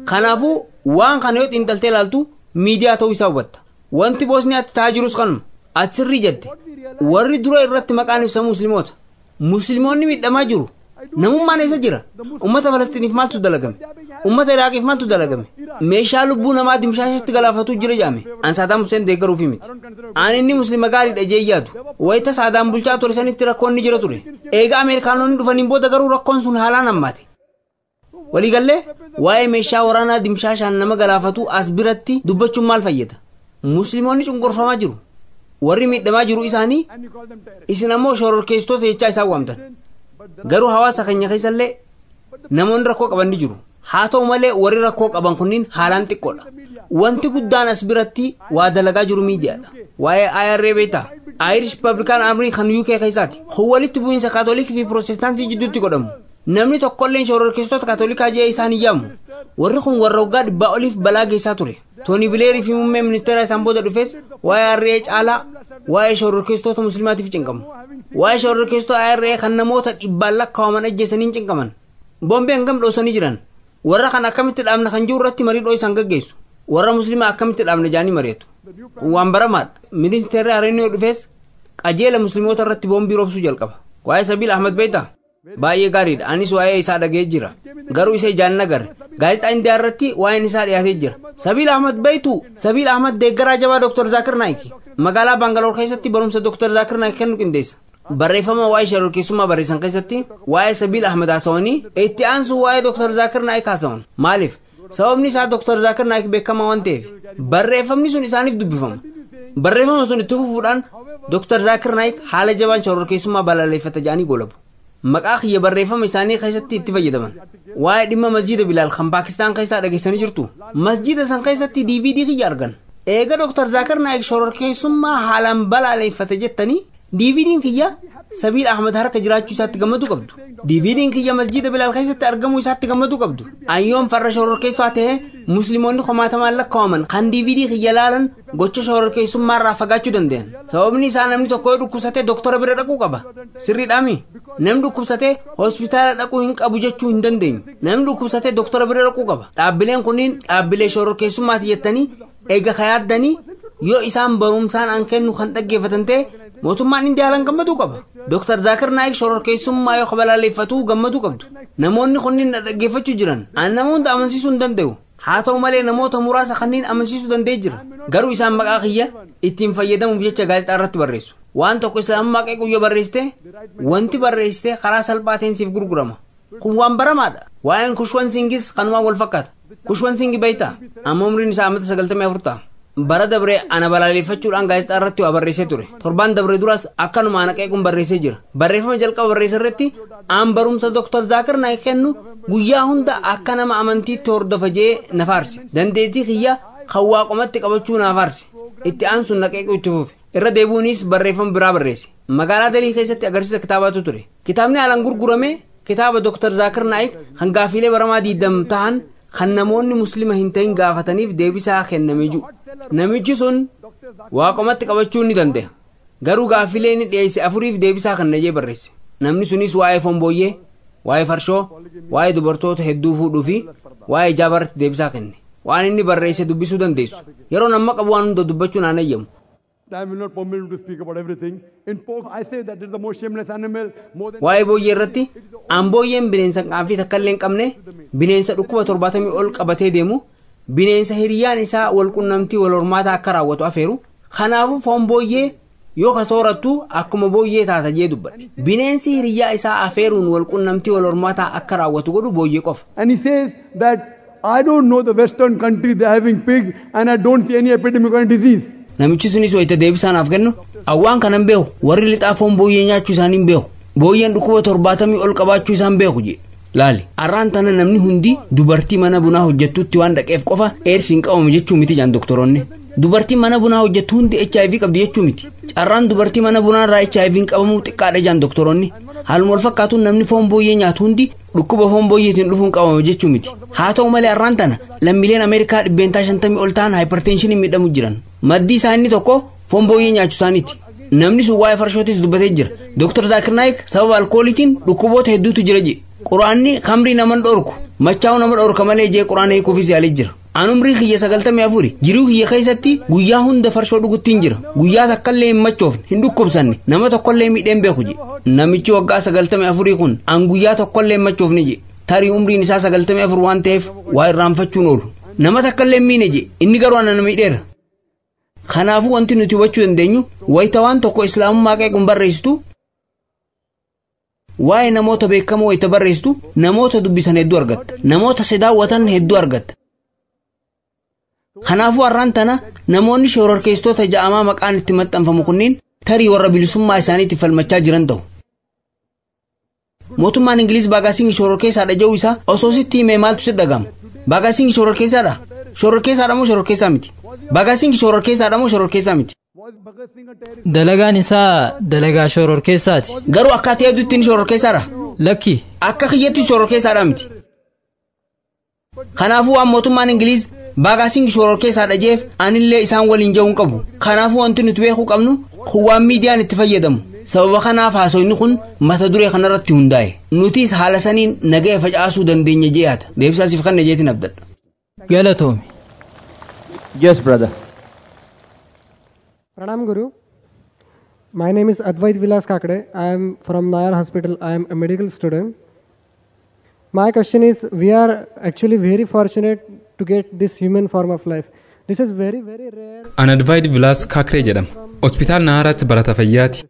[SPEAKER 2] Kanaafuu waan kana yoo xiinxaltee ilaaltu miidiyaa ta'uu isaa hubatta. Wanti Boosniyaatti ta'aa jirus kanuma. Ati sirrii jette. Warri dura irratti maqaan ibsa musliimoota. Musliimoonni miidhamaa jiru. Namummaan eessa jira? Ummata Falastiiniif maaltu dalagame? Ummata Iraaqiif maaltu dalagame? Meeshaa lubbuu namaa dimshaashitti galaafatu jira jaame. An Saadaam Huseen deeggaruufi miti. An inni muslima gaariidha jee yaadu. Wayita Saadaam bulchaa ture sanitti rakkoon ni jira ture. Eega Ameerikaanonni dhufaniin booda garuu rakkoon sun haalaan hammaate. Waliigallee waa'ee meeshaa waraanaa dimshaashaan nama galaafatu as biratti dubbachuun maal fayyada? Musliimoonni cunqurfamaa jiru. Warri miidhamaa jiru isaanii isin ammoo shororkeessitoota jechaa isaan waamtan. Garuu hawaasa keenya keessallee namoonni rakkoo qaban ni jiru. Haa ta'u malee warri rakkoo qaban kunniin haalaan xiqqoodha. Wanti guddaan as biratti waa dalagaa jiru miidiyaadha. Waa'ee IRA beektaa? Irish Republican Army kan UK keessaati. Kun walitti bu'iinsa Kaatoolikii fi Pirotestaantii jidduutti godhamu. Namni tokkolleen shororkeessitoota Kaatoolikaa jee isaan hin yaamu. Warri kun warra waggaa 100 oliif balaa geessaa ture. Tooni Bileerii fi muummee ministeera isaan booda dhufes waa'ee IRA caalaa waa'ee shororkeessitoota musliimaatiif cinqamu. Waa'ee shororkeessitoota IRA kan namoota 100 lakkaa'aman ajjeesanii cinqaman. Bombee hangam dhoosanii jiran. Warra kan akkamitti dhaabna kan jiru irratti marii dhoo isaan gaggeessu. Warra musliimaa akkamitti dhaabna jaanii mari'atu. Waan baramaadha. Ministeerri Areeniyoo dhufes qajeela musliimoota irratti boombii roobsuu jalqaba. Waa'ee Sabiil Ahmed beektaa? Baay'ee gaariidha. Anis waa'ee isaa dhagee jira. Garuu isa ijaan nagarre. Gaazexaa Indiyaa irratti waa'een isaa dhiyaatee jira. Sabiil Ahmed beektu? Sabiil Ahmed deeggaraa jabaa Dr. Zakir Naayiki.
[SPEAKER 15] magaalaa Baangaloor keessatti barumsa Dr. Zaakir Naayik kennu qindeessa. Barreeffama waa'ee shororkeessummaa barreessan keessatti waa'ee Sabiil Ahmed haasawanii itti aansu waa'ee Dr. Zaakir Naayik haasawan. Maaliif? Sababni isaa Dr. Zaakir Naayik beekamaa waan ta'eef barreeffamni sun isaaniif dubbifama. Barreeffama sun itti fufuudhaan Dr. Zaakir Naayik haala jabaan shororkeessummaa balaaleffata jedhanii golabu. Maqaa kiyya barreeffama isaanii keessatti itti fayyadaman. Waa'ee dhimma masjiida Bilaal kan Paakistaan keessaa dhageessanii jirtu. Masjiida san keessatti DVD kiyya argan. Eega Dr. Zaakir Naayik shororkeessummaa haalaan balaaleffate jettanii DVD'n kiyya Sabiil Ahmed harka jiraachuu isaatti gammadu qabdu. DVD'n kiyya masjiida Bilaal keessatti argamuu isaatti gammadu qabdu. Ayyoon farra shororkeessaa ta'e musliimoonni kumaatamaan lakkaa'aman kan DVD kiyya laalan gocha shororkeessummaa irraa fagaachuu danda'an. Sababni isaa namni tokko yoo dhukkubsatee doktora bira dhaquu qaba. Sirriidhaami. Namni dhukkubsatee hospitaala dhaquu hin qabu jechuu hin dandeenyu. Namni dhukkubsatee doktora bira dhaquu qaba. Dhaabbileen kunniin dhaabbilee shororkeessummaati jettanii eega kayaaddanii yoo isaan barumsaan an kennu kan dhaggeeffatan ta'e mootummaan Indiyaa haalaan gammaduu qaba. Dr. Zaakir Naayik shororkeessummaa yoo balaaleffatu gammaduu qabdu. Namoonni kunniin dhaggeeffachuu jiran an namoota amansiisuu hin danda'u. Haa ta'u malee namoota muraasa kanneen amansiisuu danda'ee jira. Garuu isaan maqaa kiyya ittiin fayyadamuuf jecha gaazexaa irratti barreessu. Waan tokko islaamummaa qeequu yoo barreessite wanti barreessite karaa salphaa ta'een siif gurgurama. Kun waan baramaadha. Waa'een Kushwan Singis kanumaan wal fakkaata. Kushwan Singi beektaa amma umriin isaa amata 94 ta'a. Bara dabree ana balaaleffachuudhaan gaazexaa irratti waa barreessee ture. Torbaan dabree duras akkanuma ana qeequun barreessee jira. Barreeffama jalqaba barreesse irratti aan barumsa Dr. Zaakir Naayik kennu guyyaa hunda akka nama amantiitti hordofa jee na faarse. Dandeettii kiyya kan waaqumatti qabachuu na faarse. Itti aan sun na qeequu itti fufe. Irra deebuunis barreeffama biraa barreesse. Magaalaa Dalii keessatti agarsiisa kitaabaatu ture. Kitaabni haalaan gurgurame kitaaba Dr. Zaakir Naayik kan gaafiilee baramaa 20 ta'an kan namoonni muslima hin ta'in gaafataniif deebisaa kennamee jiru. Namichi sun waaqumatti qabachuu ni danda'a. Garuu gaafiilee inni dhiyeesse 4 deebisaa kan najee barreesse. Namni sunis waa'ee fombooyyee, waa'ee farshoo, waa'ee dubartoota hedduu fuudhuu fi waa'ee ijaabarratti deebisaa kenne. Waan inni barreesse dubbisuu dandeessu. Yeroo nama qabu waan hunda dubbachuu naan ayyamu.
[SPEAKER 5] Time will not permit me to speak about everything. In pork, I say that it is the most shameless animal.
[SPEAKER 15] Waa'ee booyyee irratti aan booyyeen bineensa qaanfii takka illee hin qabne bineensa dhukkuba 70 ol qabatee deemu bineensa hiriyyaan isaa wal qunnamtii wal hormaata akka raawwatu afeeru. Kanaafuu foon booyyee yoo ka soorattu akkuma booyyee taata jee dubbadhe. Bineensi hiriyyaa isaa afeeruun wal qunnamtii wal hormaata akka raawwatu godhu booyyee qofa.
[SPEAKER 5] And he says that I don't know the Western country they are having pig and I don't see any epidemic or disease.
[SPEAKER 15] Namichi sunis wayita deebisaanaaf kennu awwaan kanan beeku warri lixaa foon booyyee nyaachuu isaanii hin beeku. Booyyeen dhukkuba 70 ol qabaachuu isaan beeku jee. Laali arraan tana namni hundi dubartii mana bunaa hojjettutti waan dhaqeef qofa eersiin qabamu jechuu miti jaan doktoroonni. Dubartii mana bunaa hojjettu hundi HIV qabdi jechuu miti. Carraan dubartii mana bunaa irraa HIV qabamuu xiqqaadha jaan doktoroonni. Haaluma wal fakkaatuun namni foon booyyee nyaatu hundi dhukkuba foon booyyeetiin dhufuun qabama jechuu miti. Haa ta'u malee arraan tana lammiileen Ameerikaa 150 ol ta'an hypertensioniin miidhamu jiran. Maddii isaanii tokko foon booyyee nyaachuu isaaniiti. Namni sun waa'ee farshootis dubbatee jira. Dr. Zaakir Naayik sababa alkooliitiin dhukkuboota hedduutu jira jee. Quraanni khamrii nama dhorku machaa'u nama dhorka malee jee quraana hiikuufis yaalee jira. An umrii kiyya 94 jiruu kiyya keessatti guyyaa hunda farshoo dhuguttiin jira. Guyyaa takkallee hin machoofne hin dhukkubsanne nama tokkollee miidheen beeku jee. Namichi waggaa 94 kun an guyyaa tokkollee hin machoofne jee. Tarii umriin isaa 94 waan ta'eef waa irraanfachuun oolu. Nama takkallee miine jee inni garuu ana nama miidheera. Kanaafuu wanti nuti hubachuu dandeenyu wayita waan tokko islaamummaa qeequun barreessitu waa'ee namoota beekamoo wayita barreessitu namoota dubbisan hedduu argatta. Namoota si daawwatan hedduu argatta. Kanaafuu arraan tana namoonni shororkeessitoota ja'amaa maqaan itti maxxanfamu kunniin tarii warra bilisummaa isaaniitti falmachaa jiran ta'u. Mootummaan Ingiliz baagaasiin shororkeessaadha jedhu isaa osoo sitti himee maaltu si dhaga'ama? Baagaasiin shororkeessaadha? Shororkeessaadha moo shororkeessaa miti? Baagaasiin shororkeessaadha moo shororkeessaa miti?
[SPEAKER 23] Dalagaan isaa dalagaa shororkeessaati.
[SPEAKER 15] Garuu akkaataa hedduutti inni shororkeessaadha?
[SPEAKER 23] Lakki.
[SPEAKER 15] Akka kiyyatti shororkeessaadha miti. Kanaafuu waan mootummaan Ingiliz baagaasiin shororkeessaadha jeef anillee isaan waliin ja'uun qabu. Kanaafuu wanti nuti beekuu qabnu waan miidiyaan itti fayyadamu. Sababa kanaaf haasoyni kun mata duree kanarratti hundaa'e. Nutis haala saniin nagaya facaasuu dandeenya jee'ata. Deebisaasiif kan najeetiin abdadha.
[SPEAKER 23] Galatoomi.
[SPEAKER 16] Yes, brother.
[SPEAKER 9] Pranam Guru. My name is Advait Vilas Kakade. I am from Nayar Hospital. I am a medical student. My question is, we are actually very fortunate to get this human form of life. This is very rare.
[SPEAKER 4] An Advaayid Vilaas Kaakree jedhama. Hospitaal Naaraatti barata fayyaati.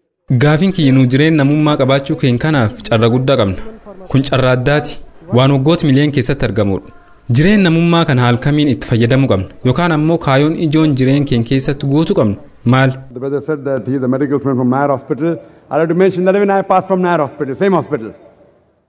[SPEAKER 4] Gaafiin kiyya nu jireen namummaa qabaachuu keenya kanaaf carra guddaa qabna. Kun carra addaati. Waan waggoota miliyoon keessatti argamudha. Jireen namummaa kana halkamiin itti fayyadamuu qabna yookaan ammoo kaayoon ijoon jireen keenya keessatti guutuu qabna maal?
[SPEAKER 5] The brother said that he is a medical student from Nair Hospital. I have to mention that even I passed from Nair Hospital, same hospital.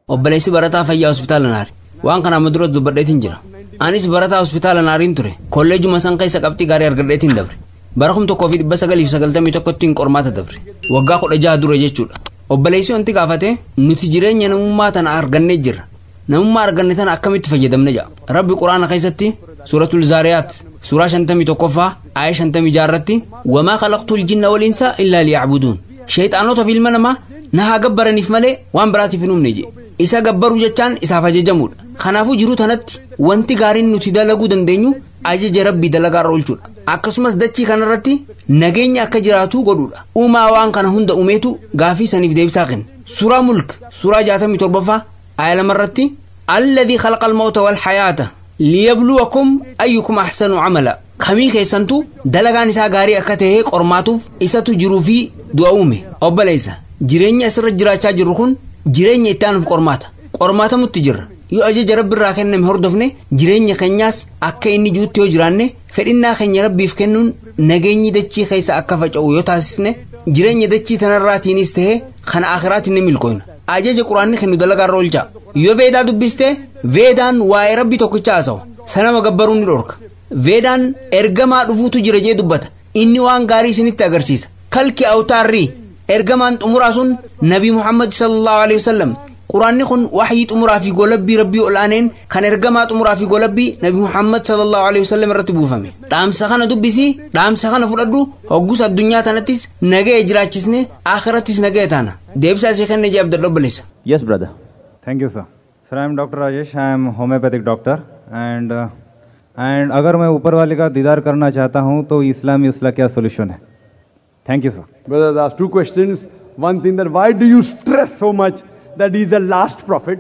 [SPEAKER 15] Obboleessi barataa fayyaa hospitaala Naari. Waan kana amma dura dubbadheetiin jira. Anis barataa hospitaala Naariin ture. Kolleejuma san keessa qabxii gaarii argadheetiin dabre. Bara 1991tti qormaata dabre. Waggaa 16 dura jechuudha. Obboleessi wanti gaafate nuti jireenya namummaa tana argannee jirra. Namummaa arganne tana akkamitti fayyadamne jaa. Rabbi Quraana keessatti suuratul Zaariyaat suuraa 51ffaa aaya 56 irratti wamaa khalaqtul jinna wal insa illaa liya'buduun. Shayxaanota fi ilma namaa na haa gabbaraniif malee waan biraatiif hin uumne jee. Isa gabbaruu jechaan isaaf ajajamuudha. Kanaafuu jiruu tanatti wanti gaariin nuti dalaguu dandeenyu ajaja Rabbii dalagaarra oolchuudha. Akkasumas dachii kanarratti nageenya akka jiraatu godhuudha. Uumaa waan kana hunda uumeetu gaafii saniif deebisaa kenna. Suuraa Mulk suuraa 67ffaa aaya 2 irratti alladhii khalaqa al-mawta wal hayaata liyabluwakum ayyukum ahsanu amala. Kamii keessantu dalagaan isaa gaarii akka ta'e qormaatuuf isatu jiruu fi du'a uume. Obboleessa jireenya asirra jiraachaa jirru kun jireenya itti aanuuf qormaatamutti jirra. Yoo ajaja Rabbi irraa kenname hordofne jireenya keenyaas akka inni juutti yoo jiraanne fedhinnaa keenya Rabbiif kennuun nageenyi dachii keessa akka faca'u yoo taasisne jireenya dachii tanarraatiinis ta'e kana akhiraatiin ni milkoona. Ajaja Quraanni kennu dalagaarra oolcha. Yoo Veedaa dubbiste Veedaan waa'ee Rabbi tokkicha haasawa. Sanama gabbaruun ni dhorka. Veedaan ergamaa dhufuutu jira jee dubbata. Inni waan gaarii isinitti agarsiisa. Kalki awtaarrii ergamaan xumuraa sun Nabi Muhammad sallallahu alaihi wasallam. Quraanni kun wahii xumuraa fi golabbii Rabbii ol'aaneen kan ergamaa xumuraa fi golabbii Nabi Muhammad sallallahu alaihi wasallam irratti buufame. Dhaamsa kana dubbisi, dhaamsa kana fudhadhu, hoggus addunyaa tanattis nagaya jiraachisne, akhirattis nagaya taana. Deebisaa isee kenne jee Abdul Obboleessa.
[SPEAKER 11] Yes, brother. Thank you, sir. Sir, I am Dr. Rajesh. I am homeopathic doctor, and अगर मैं ऊपर वाले का दीदार करना चाहता हूँ तो इस्लामी उसका क्या solution है? Thank you, sir.
[SPEAKER 5] Brother, there are two questions. One thing, that why do you stress so much that he is the last prophet?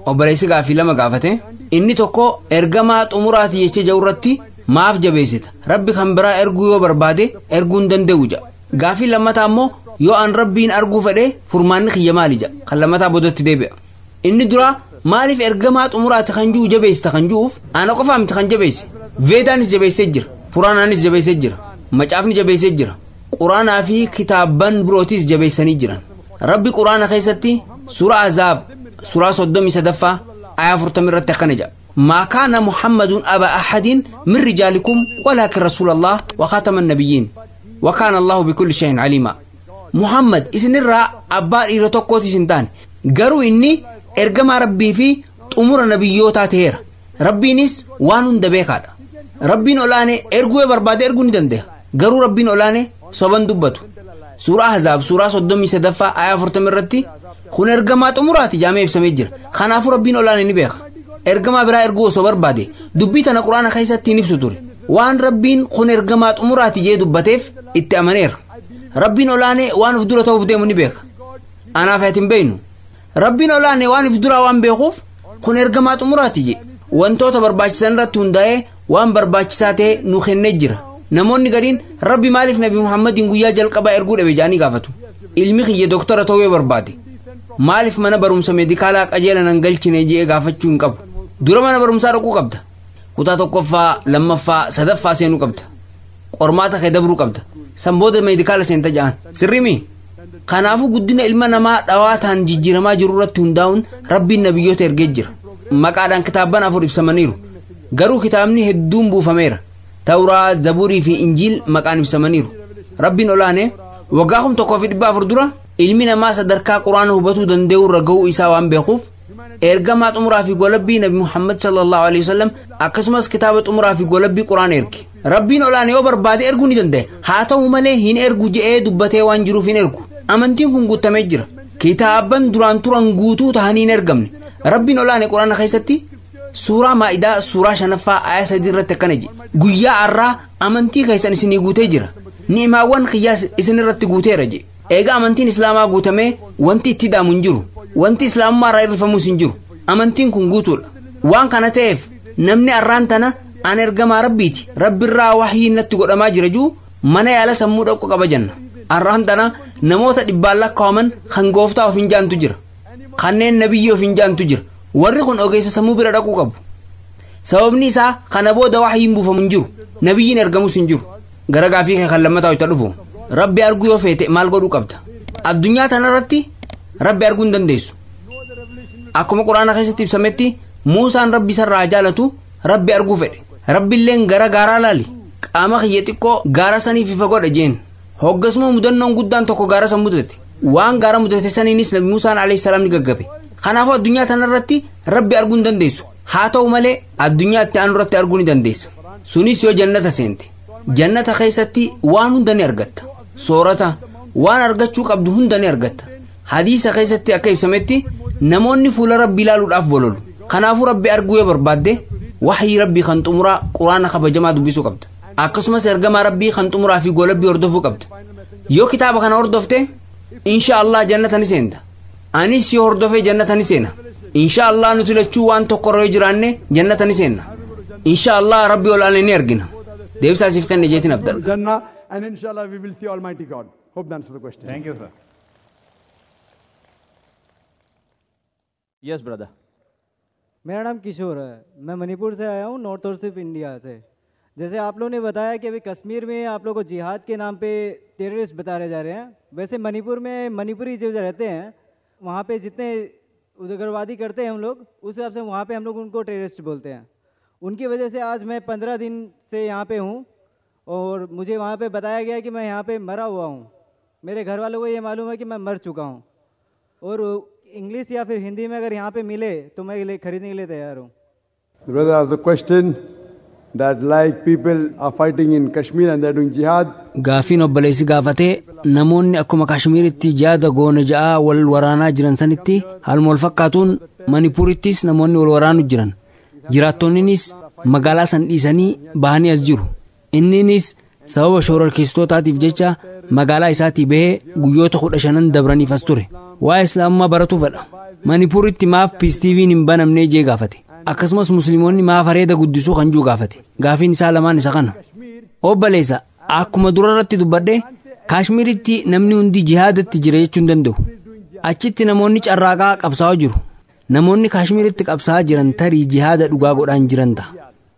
[SPEAKER 15] Obboleessi gaafii lama gaafate. Inni tokko ergamaa xumuraati jechee jirurratti maaf jabeessita? Rabbi kan biraa erguu yoo barbaade erguu hin danda'u jedha. Gaafii lammataa ammoo yoo an Rabbiin arguu fedhe furmaanni kiyya maali jedha. Kan lammataa boodatti deebi'a. Inni dura maaliif ergamaa xumuraati kan jiru jabeessita kan jiruuf ana qofaa miti kan jabeesse. Veedaanis jabeessee jira. Puraanaanis jabeessee jira. Macaafni jabeessee jira. Quraanaa fi kitaabban birootis jabeessanii jiran. Rabbi Quraana keessatti suuraa Azaab suuraa 33ffaa aaya 40 irratti akkana jedha. ما كان محمد أبا أحد من رجالكم ولكن رسول الله وخاتم النبيين وكان الله بكل شيء عليما. محمد إسن الرا أبا إيرتوكوتي سنتان قالوا إني إرجما ربي في أمور نبيوتا تهير ربي نس وانون دبيك هذا ربي نولاني إرجو برباد إرجو ندنده قالوا ربي نولاني صبان دبتو سورة أحزاب سورة 33 آية 40 رتي خون إرجمات أموراتي جامع بسميجر خنافو ربي نولاني نبيخ ergama biraa erguu osoo barbaade dubbii tana quraana keessatti ni ibsu ture waan rabbiin kun ergamaa xumuraati jee dubbateef itti amaneera rabbiin olaanee waan uf dura ta'uuf deemu ni beeka anaaf hatin beeynu rabbiin olaanee waan uf dura waan beekuuf kun ergamaa xumuraati jee wantoota barbaachisan irratti hundaa'ee waan barbaachisaa ta'e nu kennee jira namoonni gariin rabbi maaliif nabi muhammadiin guyyaa jalqabaa erguu dhabe jaanii gaafatu ilmi kiyya doktora ta'uu barbaade maaliif mana barumsa meedikaalaa qajeela nan galchine jee gaafachuu hin qabu dura mana barumsaa dhaquu qabda kutaa tokkoffaa lammaffaa sadaffaa seenuu qabda qormaata kee dabruu qabda sanbooda meedikaala seenta ja'an sirrimi kanaafuu guddina ilma namaa dhawaataan jijjiiramaa jiru irratti hundaa'uun rabbiin nabiyyoota ergee jira maqaadhaan kitaabban 4 ibsamaniiru garuu kitaabni hedduun buufameera tawraa zabuurii fi injiil maqaan ibsamaniiru rabbiin olaanee waggaa 1400 dura ilmi namaa sadarkaa quraana hubatuu danda'u irra ga'uu isaa waan beekuuf ergamaa xumuraa fi golabbii nabi muhammad sallallahu alaihi wasallam akkasumas kitaaba xumuraa fi golabbii quraana erge rabbiin olaanee yoo barbaade erguu ni danda'e haa ta'u malee hin ergu je'ee dubbatee waan jiruuf hin ergu amantiin kun guutamee jira kitaabban duraan turan guutuu ta'anii hin ergamne rabbiin olaanee quraana keessatti suuraa maa'idaa suuraa 5ffaa aaya 3 irratti akkana jedhe guyyaa har'aa amantii keessan isinii guutee jira ni'imaawwan kiyyaas isin irratti guuteera jedhe eega amantiin islaamaa guutamee wanti itti daamu hin jiru wanti islaamummaa irraa irrifamus hin jiru amantiin kun guutuudha waan kana ta'eef namni arraan tana an ergamaa rabbiiti rabbirraa wahii natti godhamaa jira juu mana yaala sammuu dhaqu qaba janna arraan tana namoota dhibbaan lakkaa'aman kan gooftaa of hin jaantu jira kanneen nabiyyii of hin jaantu jira warri kun ogeessa sammuu bira dhaquu qabu sababni isaa kana booda wahiin buufamu hin jiru nabiyyiin ergamus hin jiru gara gaafii kee kan lammataa itti dhufu rabbi arguu yoo feete maal godhuu qabda addunyaa tanarratti rabbi arguu hin dandeessu akkuma quraana keessatti ibsametti muusaan rabbi sarraa jaalatu rabbi arguu fedhe rabbiilleen gara gaaraa laali qaama kiyya xiqqoo gaara saniif ifa godha jeen hoggasuma mudannoon guddaan tokko gaara san mudate waan gaara mudate saniinis nabi muusaan alayhi salaam ni gaggabe kanaafuu addunyaa tanarratti rabbi arguu hin dandeessu haa ta'u malee addunyaa itti aanu irratti arguu ni dandeessa sunis yoo jannata seente jannata keessatti waan hunda ni argatta soorata waan argachuu qabdu hunda ni argatta hadiisa keessatti akka ibsametti namoonni fuula rabbi ilaaluudhaaf bololu kanaafuu rabbi arguu yoo barbaadde wahii rabbii kan xumuraa quraana kabajamaa dubbisuu qabda akkasumas ergamaa rabbii kan xumuraa fi golabbii hordofuu qabda yoo kitaaba kana hordofte insha Allah jannata ni seenta anis yoo hordofee jannata ni seena insha Allah nuti lachuu waan tokko yoo jiraanne jannata ni seenna insha Allah rabbi olaanee ni argina deebisaa siif kenne jeetiin abdal
[SPEAKER 5] Jannah, and inshallah we will see Almighty God. Hope that answers the question.
[SPEAKER 11] Thank you, sir.
[SPEAKER 7] Yes, brother.
[SPEAKER 6] मेरा नाम किशोर है मैं मणिपुर से आया हूँ नॉर्थ और सिर्फ इंडिया से जैसे आप लोगों ने बताया कि अभी कश्मीर में आप लोगों को जिहाद के नाम पे टेररिस्ट बताए जा रहे हैं वैसे मणिपुर में मणिपुरी जो रहते हैं वहाँ पे जितने उग्रवादी करते हैं हम लोग उस हिसाब से वहाँ पे हम लोग उनको टेररिस्ट बोलते हैं उनकी वजह से आज मैं 15 दिन से यहाँ पे हूँ और मुझे वहाँ पे बताया गया कि मैं यहाँ पे मरा हुआ हूँ मेरे घर वालों को ये मालूम है कि मैं मर चुका हूँ और इंग्लिश या फिर हिंदी में अगर यहाँ पे मिले तो मैं खरीदने के लिए तैयार हूँ
[SPEAKER 20] The brother has a question that like people are fighting in Kashmir and they're doing jihad.
[SPEAKER 15] Gaafiin obboleessi gaafatee namoonni akkuma Kashmiiritti jihaada goona ja'a wal waraanaa jiran sanitti haaluma wal fakkaatuun Manipuurittis namoonni wal waraanu jiran. Jiraattonninis magaalaa san dhiisanii bahanii as jiru. Inninis sababa shororkeessitootaatiif jecha magaalaa isaatii bahee guyyoota 15 dabraniif as ture. Waa islaamummaa baratu fedha. Manipuuritti maaf Peace TV'n hin banamnee jee gaafate. Akkasumas musliimoonni maaf areeda guddisuu kan juu gaafate. Gaafiin isaa lamaan isa kana. Obboleessa akkuma durarratti dubbadhe Kaashmiiritti namni hundi jihaadatti jira jechuu hin danda'u. Achitti namoonni carraaqaa qabsaa'aa jiru. Namoonni Kaashmiiritti qabsaa'aa jiran tarii jihaada dhugaa godhaan jiran ta'a.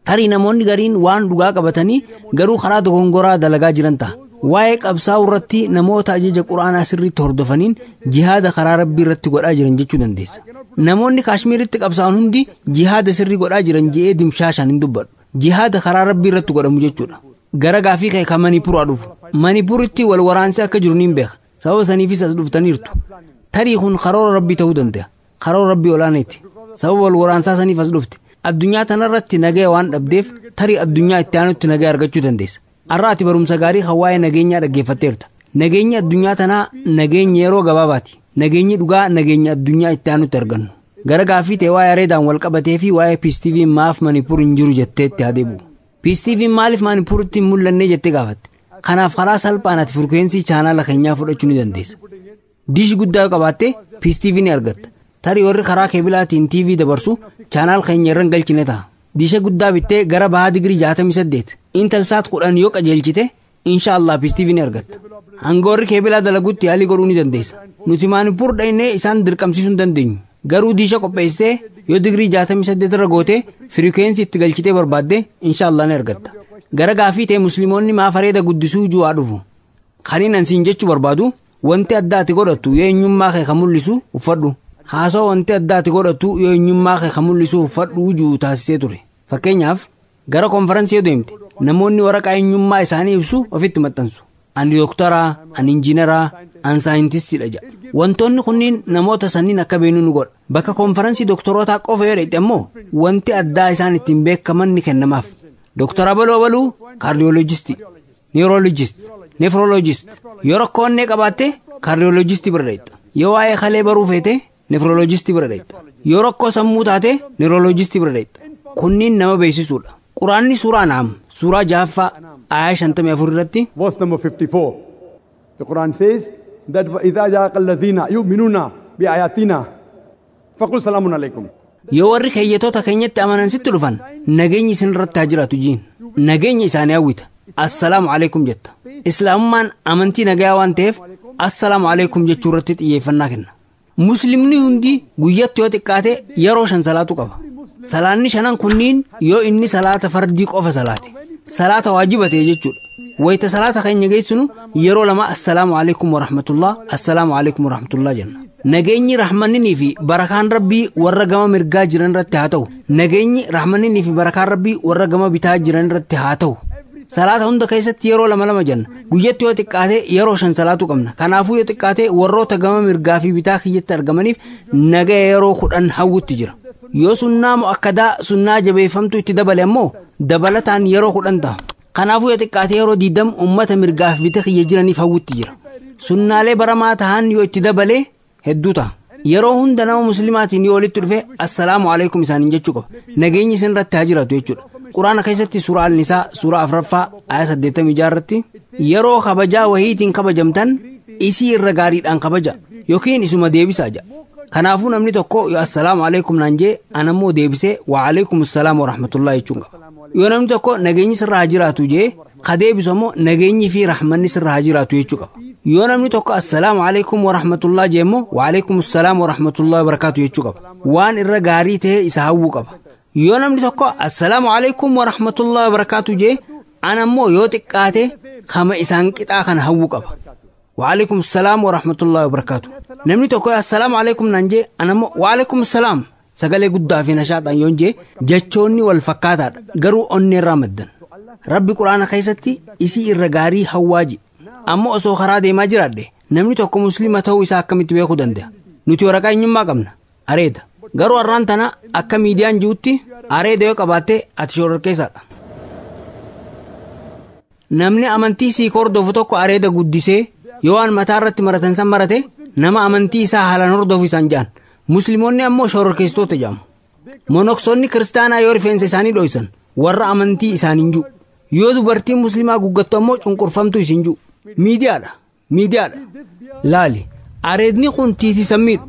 [SPEAKER 15] Tarii namoonni gariin waan dhugaa qabatanii garuu karaa dogongoraa dalagaa jiran ta'a. Waa'ee qabsaa'uu irratti namoota ajaja quraanaa sirriitti hordofaniin jihaada karaa rabbii irratti godhaa jiran jechuu dandeessa. Namoonni Kaashmiiritti qabsaa'an hundi jihaada sirrii godhaa jiran je'ee dimshaashaan hin dubbadhu. Jihaada karaa rabbii irratti godhamu jechuudha. Gara gaafii kee kan Manipuuraa dhufu. Manipuuritti wal waraansi akka jiru niin beeka. Sababa saniifis as dhuftaniirtu. Tarii kun karoora rabbii ta'uu danda'a. Karoora rabbii olaanaati. Sababa wal waraansaa saniif as dhufte. Addunyaa tanarratti nagaya waan dhabdeef tarii addunyaa itti aanutti nagaya argachuu dandeessa. Har'aati barumsa gaarii kan waa'ee nageenyaa dhaggeeffatteerta. Nageenyi addunyaa tanaa nageenya yeroo gabaabaati. Nageenyi dhugaa nageenya addunyaa itti aanutti argannu. Gara gaafii ta'e waa'ee areedaan wal qabatee fi waa'ee Peace TV'n maaf Manipuur hin jiru jetteetti haa deebi'u. Peace TV'n maaliif Manipuuritti hin mul'annee jettee gaafatte. Kanaaf karaa salphaan ati firkweensii chaanaala keenyaa fudhachuu ni dandeessa. Diishi guddaa yoo qabaatte Peace TV ni argatta. Tarii warri karaa keebilaatiin TV dabarsu chaanaal keenya irra galchine ta'a. Diisha guddaa bittee gara bahaa digirii 68 Intelsat 10 yoo qajeelchite inshallah Peace TV ni argatta. Hanga warri keebilaa dalaguutti yaalii godhuu ni dandeessa. Nuti Manipuur dhaynee isaan dirqamsiisuu hin dandeenyu. Garuu diisha qopheessitee yoo digirii 68 irra goote firkweensii itti galchitee barbaadde inshallah ni argatta. Gara gaafii ta'e musliimoonni maaf areeda guddisuu ju'aa dhufu. Kaniin ansiin jechuu barbaadu wanti addaati godhatu yoo eenyummaa kee kan mul'isu uffadhu. Haasawaa wanti addaati godhatu yoo eenyummaa kee kan mul'isu uffadhu juu taasisee ture. Fakkeenyaaf gara konferansii yoo deemte namoonni waraqaa eenyummaa isaanii ibsu ofitti maxxansu. Ani dooktaraa, ani injiinaraa, ani saayintistiidha jedha. Wantoonni kunniin namoota sanniin akka beenu nu godha. Bakka konferansii dooktorootaa qofa yoo dheedhe ammoo wanti addaa isaan ittiin beekaman ni kennamaaf. Doktara baluu kaardiyoolojistii, niiroolojistii, nefroolojistii. Yoo rakkoo onnee qabaatte kaardiyoolojistii bira dheetta. Yoo waa'ee kalee baruu feete nefroolojistii bira dheetta. Yoo rakkoo sammuu taate niiroolojistii bira dheetta. Kunniin nama beeksisuudha. Quraanni suuraa Naam, suuraa 6 ayaa 54 irratti.
[SPEAKER 20] Verse number 54. The Quran says that إذا جاءك الذين يؤمنون بآياتنا فقل سلام عليكم.
[SPEAKER 15] yoo warri keeyyatoota keenyatti amanan sitti dhufan nageenyi isin irratti haa jiraatu jiin nageenya isaanii hawwita assalaamu alaikum jetta islaamummaan amantii nagaa waan ta'eef assalaamu alaikum jechuu irratti xiyyeeffannaa kenna muslimni hundi guyyatti yoo xiqqaate yeroo 5 salaatu qaba salaanni 5 kunniin yoo inni salaata fardii qofa salaate salaata waajiba ta'e jechuudha wayita salaata keenya geessinu yeroo 2 assalaamu alaikum warahmatullah assalaamu alaikum warahmatullah jenna nageenyi rahmanni fi barakaan rabbii warra gama mirgaa jiran irratti haa ta'u nageenyi rahmanni fi barakaan rabbii warra gama bitaa jiran irratti haa ta'u salaata hunda keessatti yeroo 2 jenna guyyatti yoo xiqqaate yeroo 5 salaatu qabna kanaafuu yoo xiqqaate warroota gama mirgaa fi bitaa kiyyatti argamaniif nagaa yeroo 10 hawwutti jira yoo sunnaa mu'akkadaa sunnaa jabeeffamtu itti dabale ammoo dabalataan yeroo 10 ta'a kanaafuu yoo xiqqaate yeroo 20 ummata mirgaa fi bitaa kiyya jiraniif hawwutti jira sunnaalee baramaa ta'an yoo itti dabale hedduu ta'a yeroo hunda nama muslimaatiin yoo walitti dhufe assalaamu alaikum isaaniin jechuu qaba nageenyi isin irratti haa jiraatu jechuudha quraana keessatti suuraa al-nisaa suuraa 4ffaa aaya 86 irratti yeroo kabajaa wahiitiin kabajamtan isii irra gaariidhaan kabaja yookiin isuma deebisaa jedha kanaafuu namni tokko yoo assalaamu alaikum naan jee anammoo deebisee wa alaikum assalaam wa rahmatullah jechuun qaba yoo namni tokko nageenyi sirra haa jiraatu jee ka deebisu ammoo nageenyi fi rahmanni sirra haa jiraatu jechuu qaba yoo namni tokko assalaamu alaikum wa rahmatullah jee ammoo wa alaikum assalaam wa rahmatullah wa barakaatu jechuu qaba waan irra gaarii ta'e isa hawwuu qaba yoo namni tokko assalaamu alaikum wa rahmatullah wa barakaatu jee anammoo yoo xiqqaate kama isaan qixaa kana hawwuu qaba wa alaikum assalaam wa rahmatullah wa barakaatu namni tokko assalaamu alaikum naan jee anammoo wa alaikum assalaam sagalee guddaa fi nashaaxaan yoon jee jechoonni wal fakkaataadha garuu onni irraa maddan rabbi quraana keessatti isii irra gaarii hawwaaji ammoo osoo karaa deemaa jiraadhe namni tokko muslima ta'uu isaa akkamitti beekuu danda'a nuti waraqaa eenyummaa qabna areeda garuu har'aan tana akka miidiyaan ji'utti areeda yoo qabaatte ati shororkeessaadha namni amantii siik hordofu tokko areeda guddisee yoo waan mataa irratti maratan san marate nama amantii isaa haalaan hordofu isaan jedhan musliimoonni ammoo shororkeessitoota jedhamu monoksoonni kiristaanaa yoo rifeensa isaanii dhoysan warra amantii isaaniin jiru yoo dubartiin muslimaa guggattu ammoo cunqurfamtu isin jiru miidiyaadha laali areedni kun tiitisa miidhu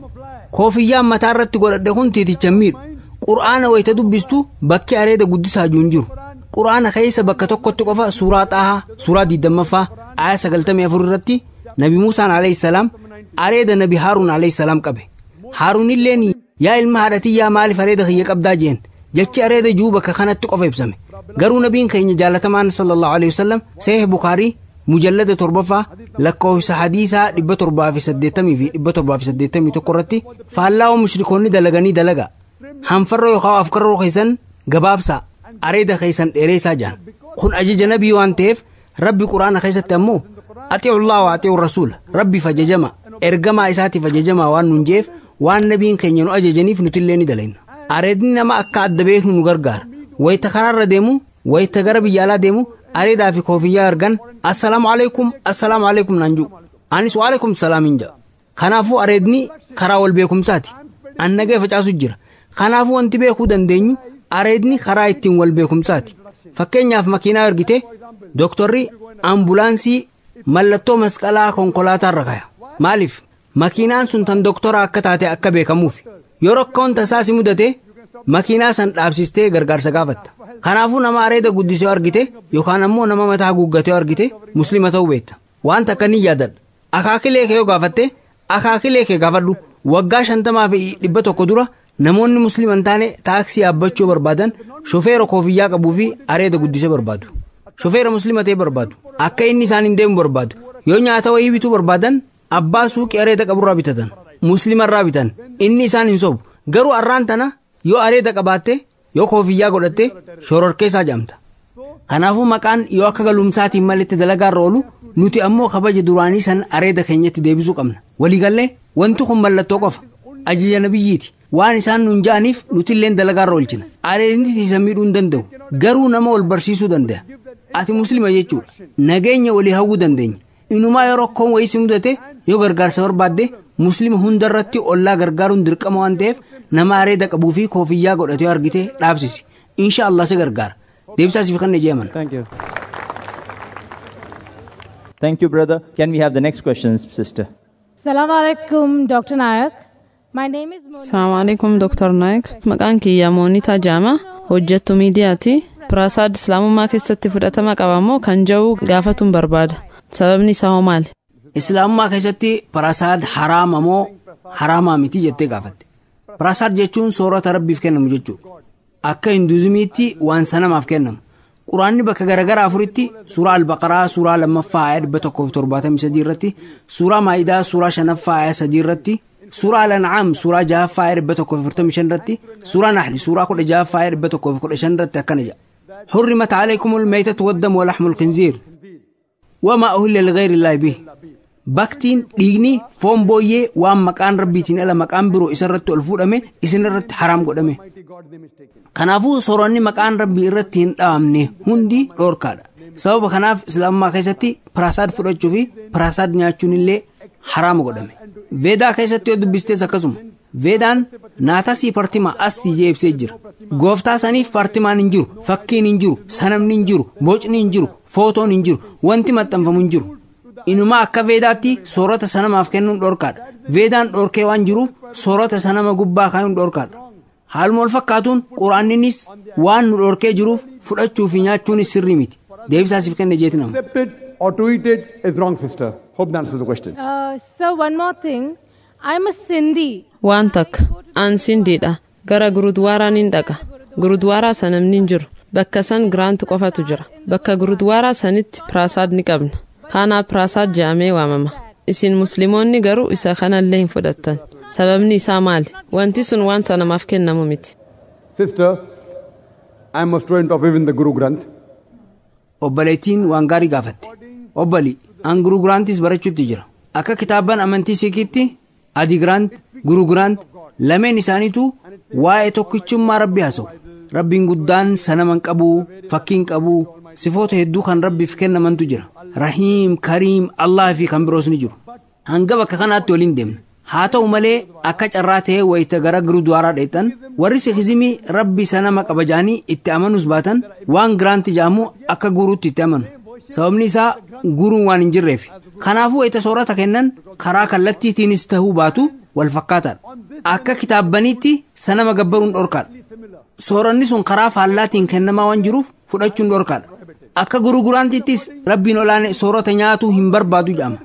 [SPEAKER 15] koofiyyaan mataa irratti godhadhe kun tiiticha miidhu qur'aana wayita dubbistu bakki areeda guddisaa jiru hin jiru qur'aana keessa bakka tokkotti qofa suuraa xaahaa suuraa 20ffaa aaya 94 irratti nabi muusaan alayhi salaam areeda nabi haaruun alayhi salaam qabe haaruun illeen yaa ilma haadhatiyyaa maaliif areeda kiyya qabdaa jeen jechi areeda jiru bakka kanatti qofa ibsame garuu nabiin keenya jaalatamaan sallallahu alayhi wasallam sahih bukaarii mujallada 7ffaa lakkoofsa hadiisaa 780 fi 781 irratti faallaa mushrikoonni dalaganii dalaga hanfarra yookaan afkarroo keessan gabaabsaa areeda keessan dheereessaa jaan kun ajaja nabii waan ta'eef rabbi quraana keessatti ammoo atii'u Allah wa atii'u rasuula rabbi fajajama ergamaa isaatiif fajajama waan nun jeef waan nabiin keenya nu ajajaniif nutillee ni dalayna areedni nama akka adda beeknu nu gargaara wayita karaarra deemu wayita gara biyya alaa deemu areedaa fi koofiyyaa argan assalaamu alaikum naan jiru anis wa alaikum salaamiin jedha kanaafuu areedni karaa wal beekumsaati annagee facaasu jira kanaafuu wanti beekuu dandeenyu areedni karaa ittiin wal beekumsaati fakkeenyaaf makiinaa ergite doktorri ambulaansii mallattoo masqalaa konkolaataa irra kaya maaliif makiinaan sun tan doktora akka taate akka beekamuuf yoo rakkoon tasaa si mudate makiinaa san dhaabsistee gargaarsa gaafatta kanaafuu nama areeda guddisee argite yookaan ammoo nama mataa guuggatee argite muslima ta'uu beekta waan takka ni yaadadha akaakilee kee yoo gaafatte akaakilee kee gaafadhu waggaa 50 fi 100 dura namoonni muslima hin taane taaksii yaabbachuu barbaadan shofeera koofiyyaa qabuu fi areeda guddisee barbaadu shofeera muslima ta'e barbaadu akka inni isaan hin deemu barbaadu yoo nyaata wayii bituu barbaadan abbaa suuqii areeda qaburraa bitatan muslimarraa bitan inni isaan hin sobu garuu arraan tana yoo areeda qabaatte yoo koofiyyaa godhatte shororkeessaa jedhamta kanaafuu maqaan yoo akka galumsaatiin malitti dalagaarra oolu nuti ammoo kabaja duraanii san areeda keenyatti deebisuu qabna waliigallee wanti kun mallattoo qofa ajaja nabiyyiiti waan isaan nun ja'aniif nutilleen dalagaarra oolchina areedni tiisa miidhuu hin danda'u garuu nama wal barsiisuu danda'a ati muslima jechuudha nageenya walii hawwuu dandeenya inumaa yeroo rakkoon wayii si mudate yoo gargaarsa barbaadde muslima hundarratti ollaa gargaaruun dirqama waan ta'eef nama areeda qabuu fi koofiyyaa godhatee argite dhaabsisi insha Allah si gargaara deebisaa siif kan ejeeman
[SPEAKER 7] Thank you, brother. Can we have the next question, sister?
[SPEAKER 1] Assalamu alaikum, Dr. Nayak. Assalamu alaikum Dr. Naik. Maqaan kiyya Moonita Jaama, hojjettu miidiyaati. Piraasaad Islaamummaa keessatti fudhatama qabamoo kan jiru gaafatuun barbaada. Sababni isaa hoo maali?
[SPEAKER 15] Islaamummaa keessatti piraasaad haraama moo haraamaa miti jettee gaafatte. Piraasaad jechuun soorata rabbiif kennamu jechuudha. Akka hinduuzimiitti waan sanamaaf kennamu. Quraanni bakka garaagaraa afuritti suuraa Al-Baqaraa suuraa 2ffaa ayat 173 irratti, suuraa Maa'idaa suuraa 5ffaa ayat 3 irratti, suuraa Al-An'aam suuraa 6ffaa ayat 145 irratti, suuraa Nahl suuraa 16ffaa ayat 115 irratti akkana jedha. حرمت عليكم الميتة والدم ولحم الخنزير وما أهل لغير الله به. Baktiin dhiigni foon booyyee waan maqaan rabbiitiin ala maqaan biroo isarratti ol fuudhame isinirratti haraam godhame. Kanaafuu sooronni maqaan rabbii irratti hin dhaamne hundi dhoorkaadha. Sababa kanaaf islaamummaa keessatti piraasaad fudhachuu fi piraasaad nyaachuun illee haraama godhame. Veedaa keessatti yoo dubbistees akkasuma. Veedaan naatasii partimaa astii jeebsee jira. Gooftaa saniif partimaan hin jiru, fakkiin hin jiru, sanamni hin jiru, bocni hin jiru, footoon hin jiru, wanti maxxanfamu hin jiru. Inuma akka veedaatti soorata sanamaaf kennuun dhoorkaadha. Veedaan dhoorkee waan jiruuf soorata sanama gubbaa kaayuun dhoorkaadha. Haaluma wal fakkaatuun quraanninis waan nu dhoorkee jiruuf fudhachuu fi nyaachuunis sirrii miti. Deebisaasiif kenne jeeti nama.
[SPEAKER 20] Or to eat it is wrong, sister. Hope that answers the question.
[SPEAKER 12] Sir, one more thing. I'm a Sindhi.
[SPEAKER 1] Waan takka aan Sindiidha. Gara gurudwaaraan hin dhaqa. Gurudwaaraa sanamni hin jiru. Bakka san giraanti qofatu jira. Bakka gurudwaaraa sanitti piraasaad ni qabna. Kanaaf piraasaad jedhamee waamama. Isin musliimoonni garuu isa kanallee hin fudhattan. Sababni isaa maali? Wanti sun waan sanamaaf kennamu miti.
[SPEAKER 20] Sister, I am a student of even the Guru Granth.
[SPEAKER 15] Obboleettiin waan gaarii gaafatte. Obboli, an Guru Granthis barachuutti jira. Akka kitaaban amantii Siikiitti Adi Granth, Guru Granth lameen isaaniitu waa'ee tokkichummaa rabbii haasa'u. Rabbiin guddaan sanama hin qabu, fakkii hin qabu, sifoota hedduu kan rabbiif kennamantu jira. Rahiim, Kariim, Allah fi kan biroos ni jiru. Hanga bakka kanaatti waliin deemna. Haa ta'u malee akka carraa ta'ee wayita gara gurudwaaraa dheetan warri sikhizimii rabbi sanama qabajaanii itti amanus baatan waan giraanti jedhamu akka guruutti itti amanu. Sababni isaa guruun waan hin jirreef. Kanaafuu wayita soorata kennan karaa kallattiitiinis ta'uu baatu wal fakkaataadha. Akka kitaabbaniitti sanama gabbaruun dhorkaadha. Sooranni sun karaa faallaatiin kennamaa waan jiruuf fudhachuun dhorkaadha. Akka guruguraantittis rabbiin olaane soorata nyaatuu hin barbaadu jedhama.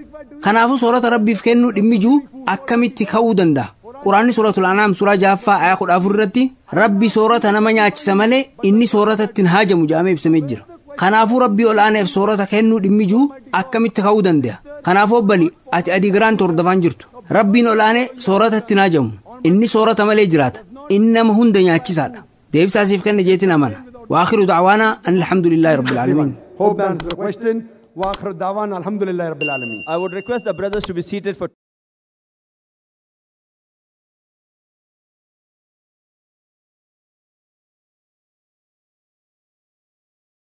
[SPEAKER 15] Kanaafuu soorata rabbiif kennuu dhimmijuu akkamitti ka'uu danda'a? Quraanni suuratul Anaam suuraa 6ffaa ayat 14 irratti rabbi soorata nama nyaachisa malee inni sooratatti hin haajamu jedhamee ibsamee jira. Kanaafuu rabbii olaaneef soorata kennuu dhimmijuu akkamitti ka'uu danda'a? Kanaafuu obbali ati Adi Giraanti hordofaan jirtu. Rabbiin olaane sooratatti hin haajamu. Inni soorata malee jiraata. Inni nama hunda nyaachisaadha. Deebisaasiif kenne jeetiin amana. وآخر دعوانا أن الحمد لله رب العالمين.
[SPEAKER 20] Hope that answers the question. وآخر دعوانا الحمد لله رب العالمين.
[SPEAKER 7] I would request the brothers to be seated for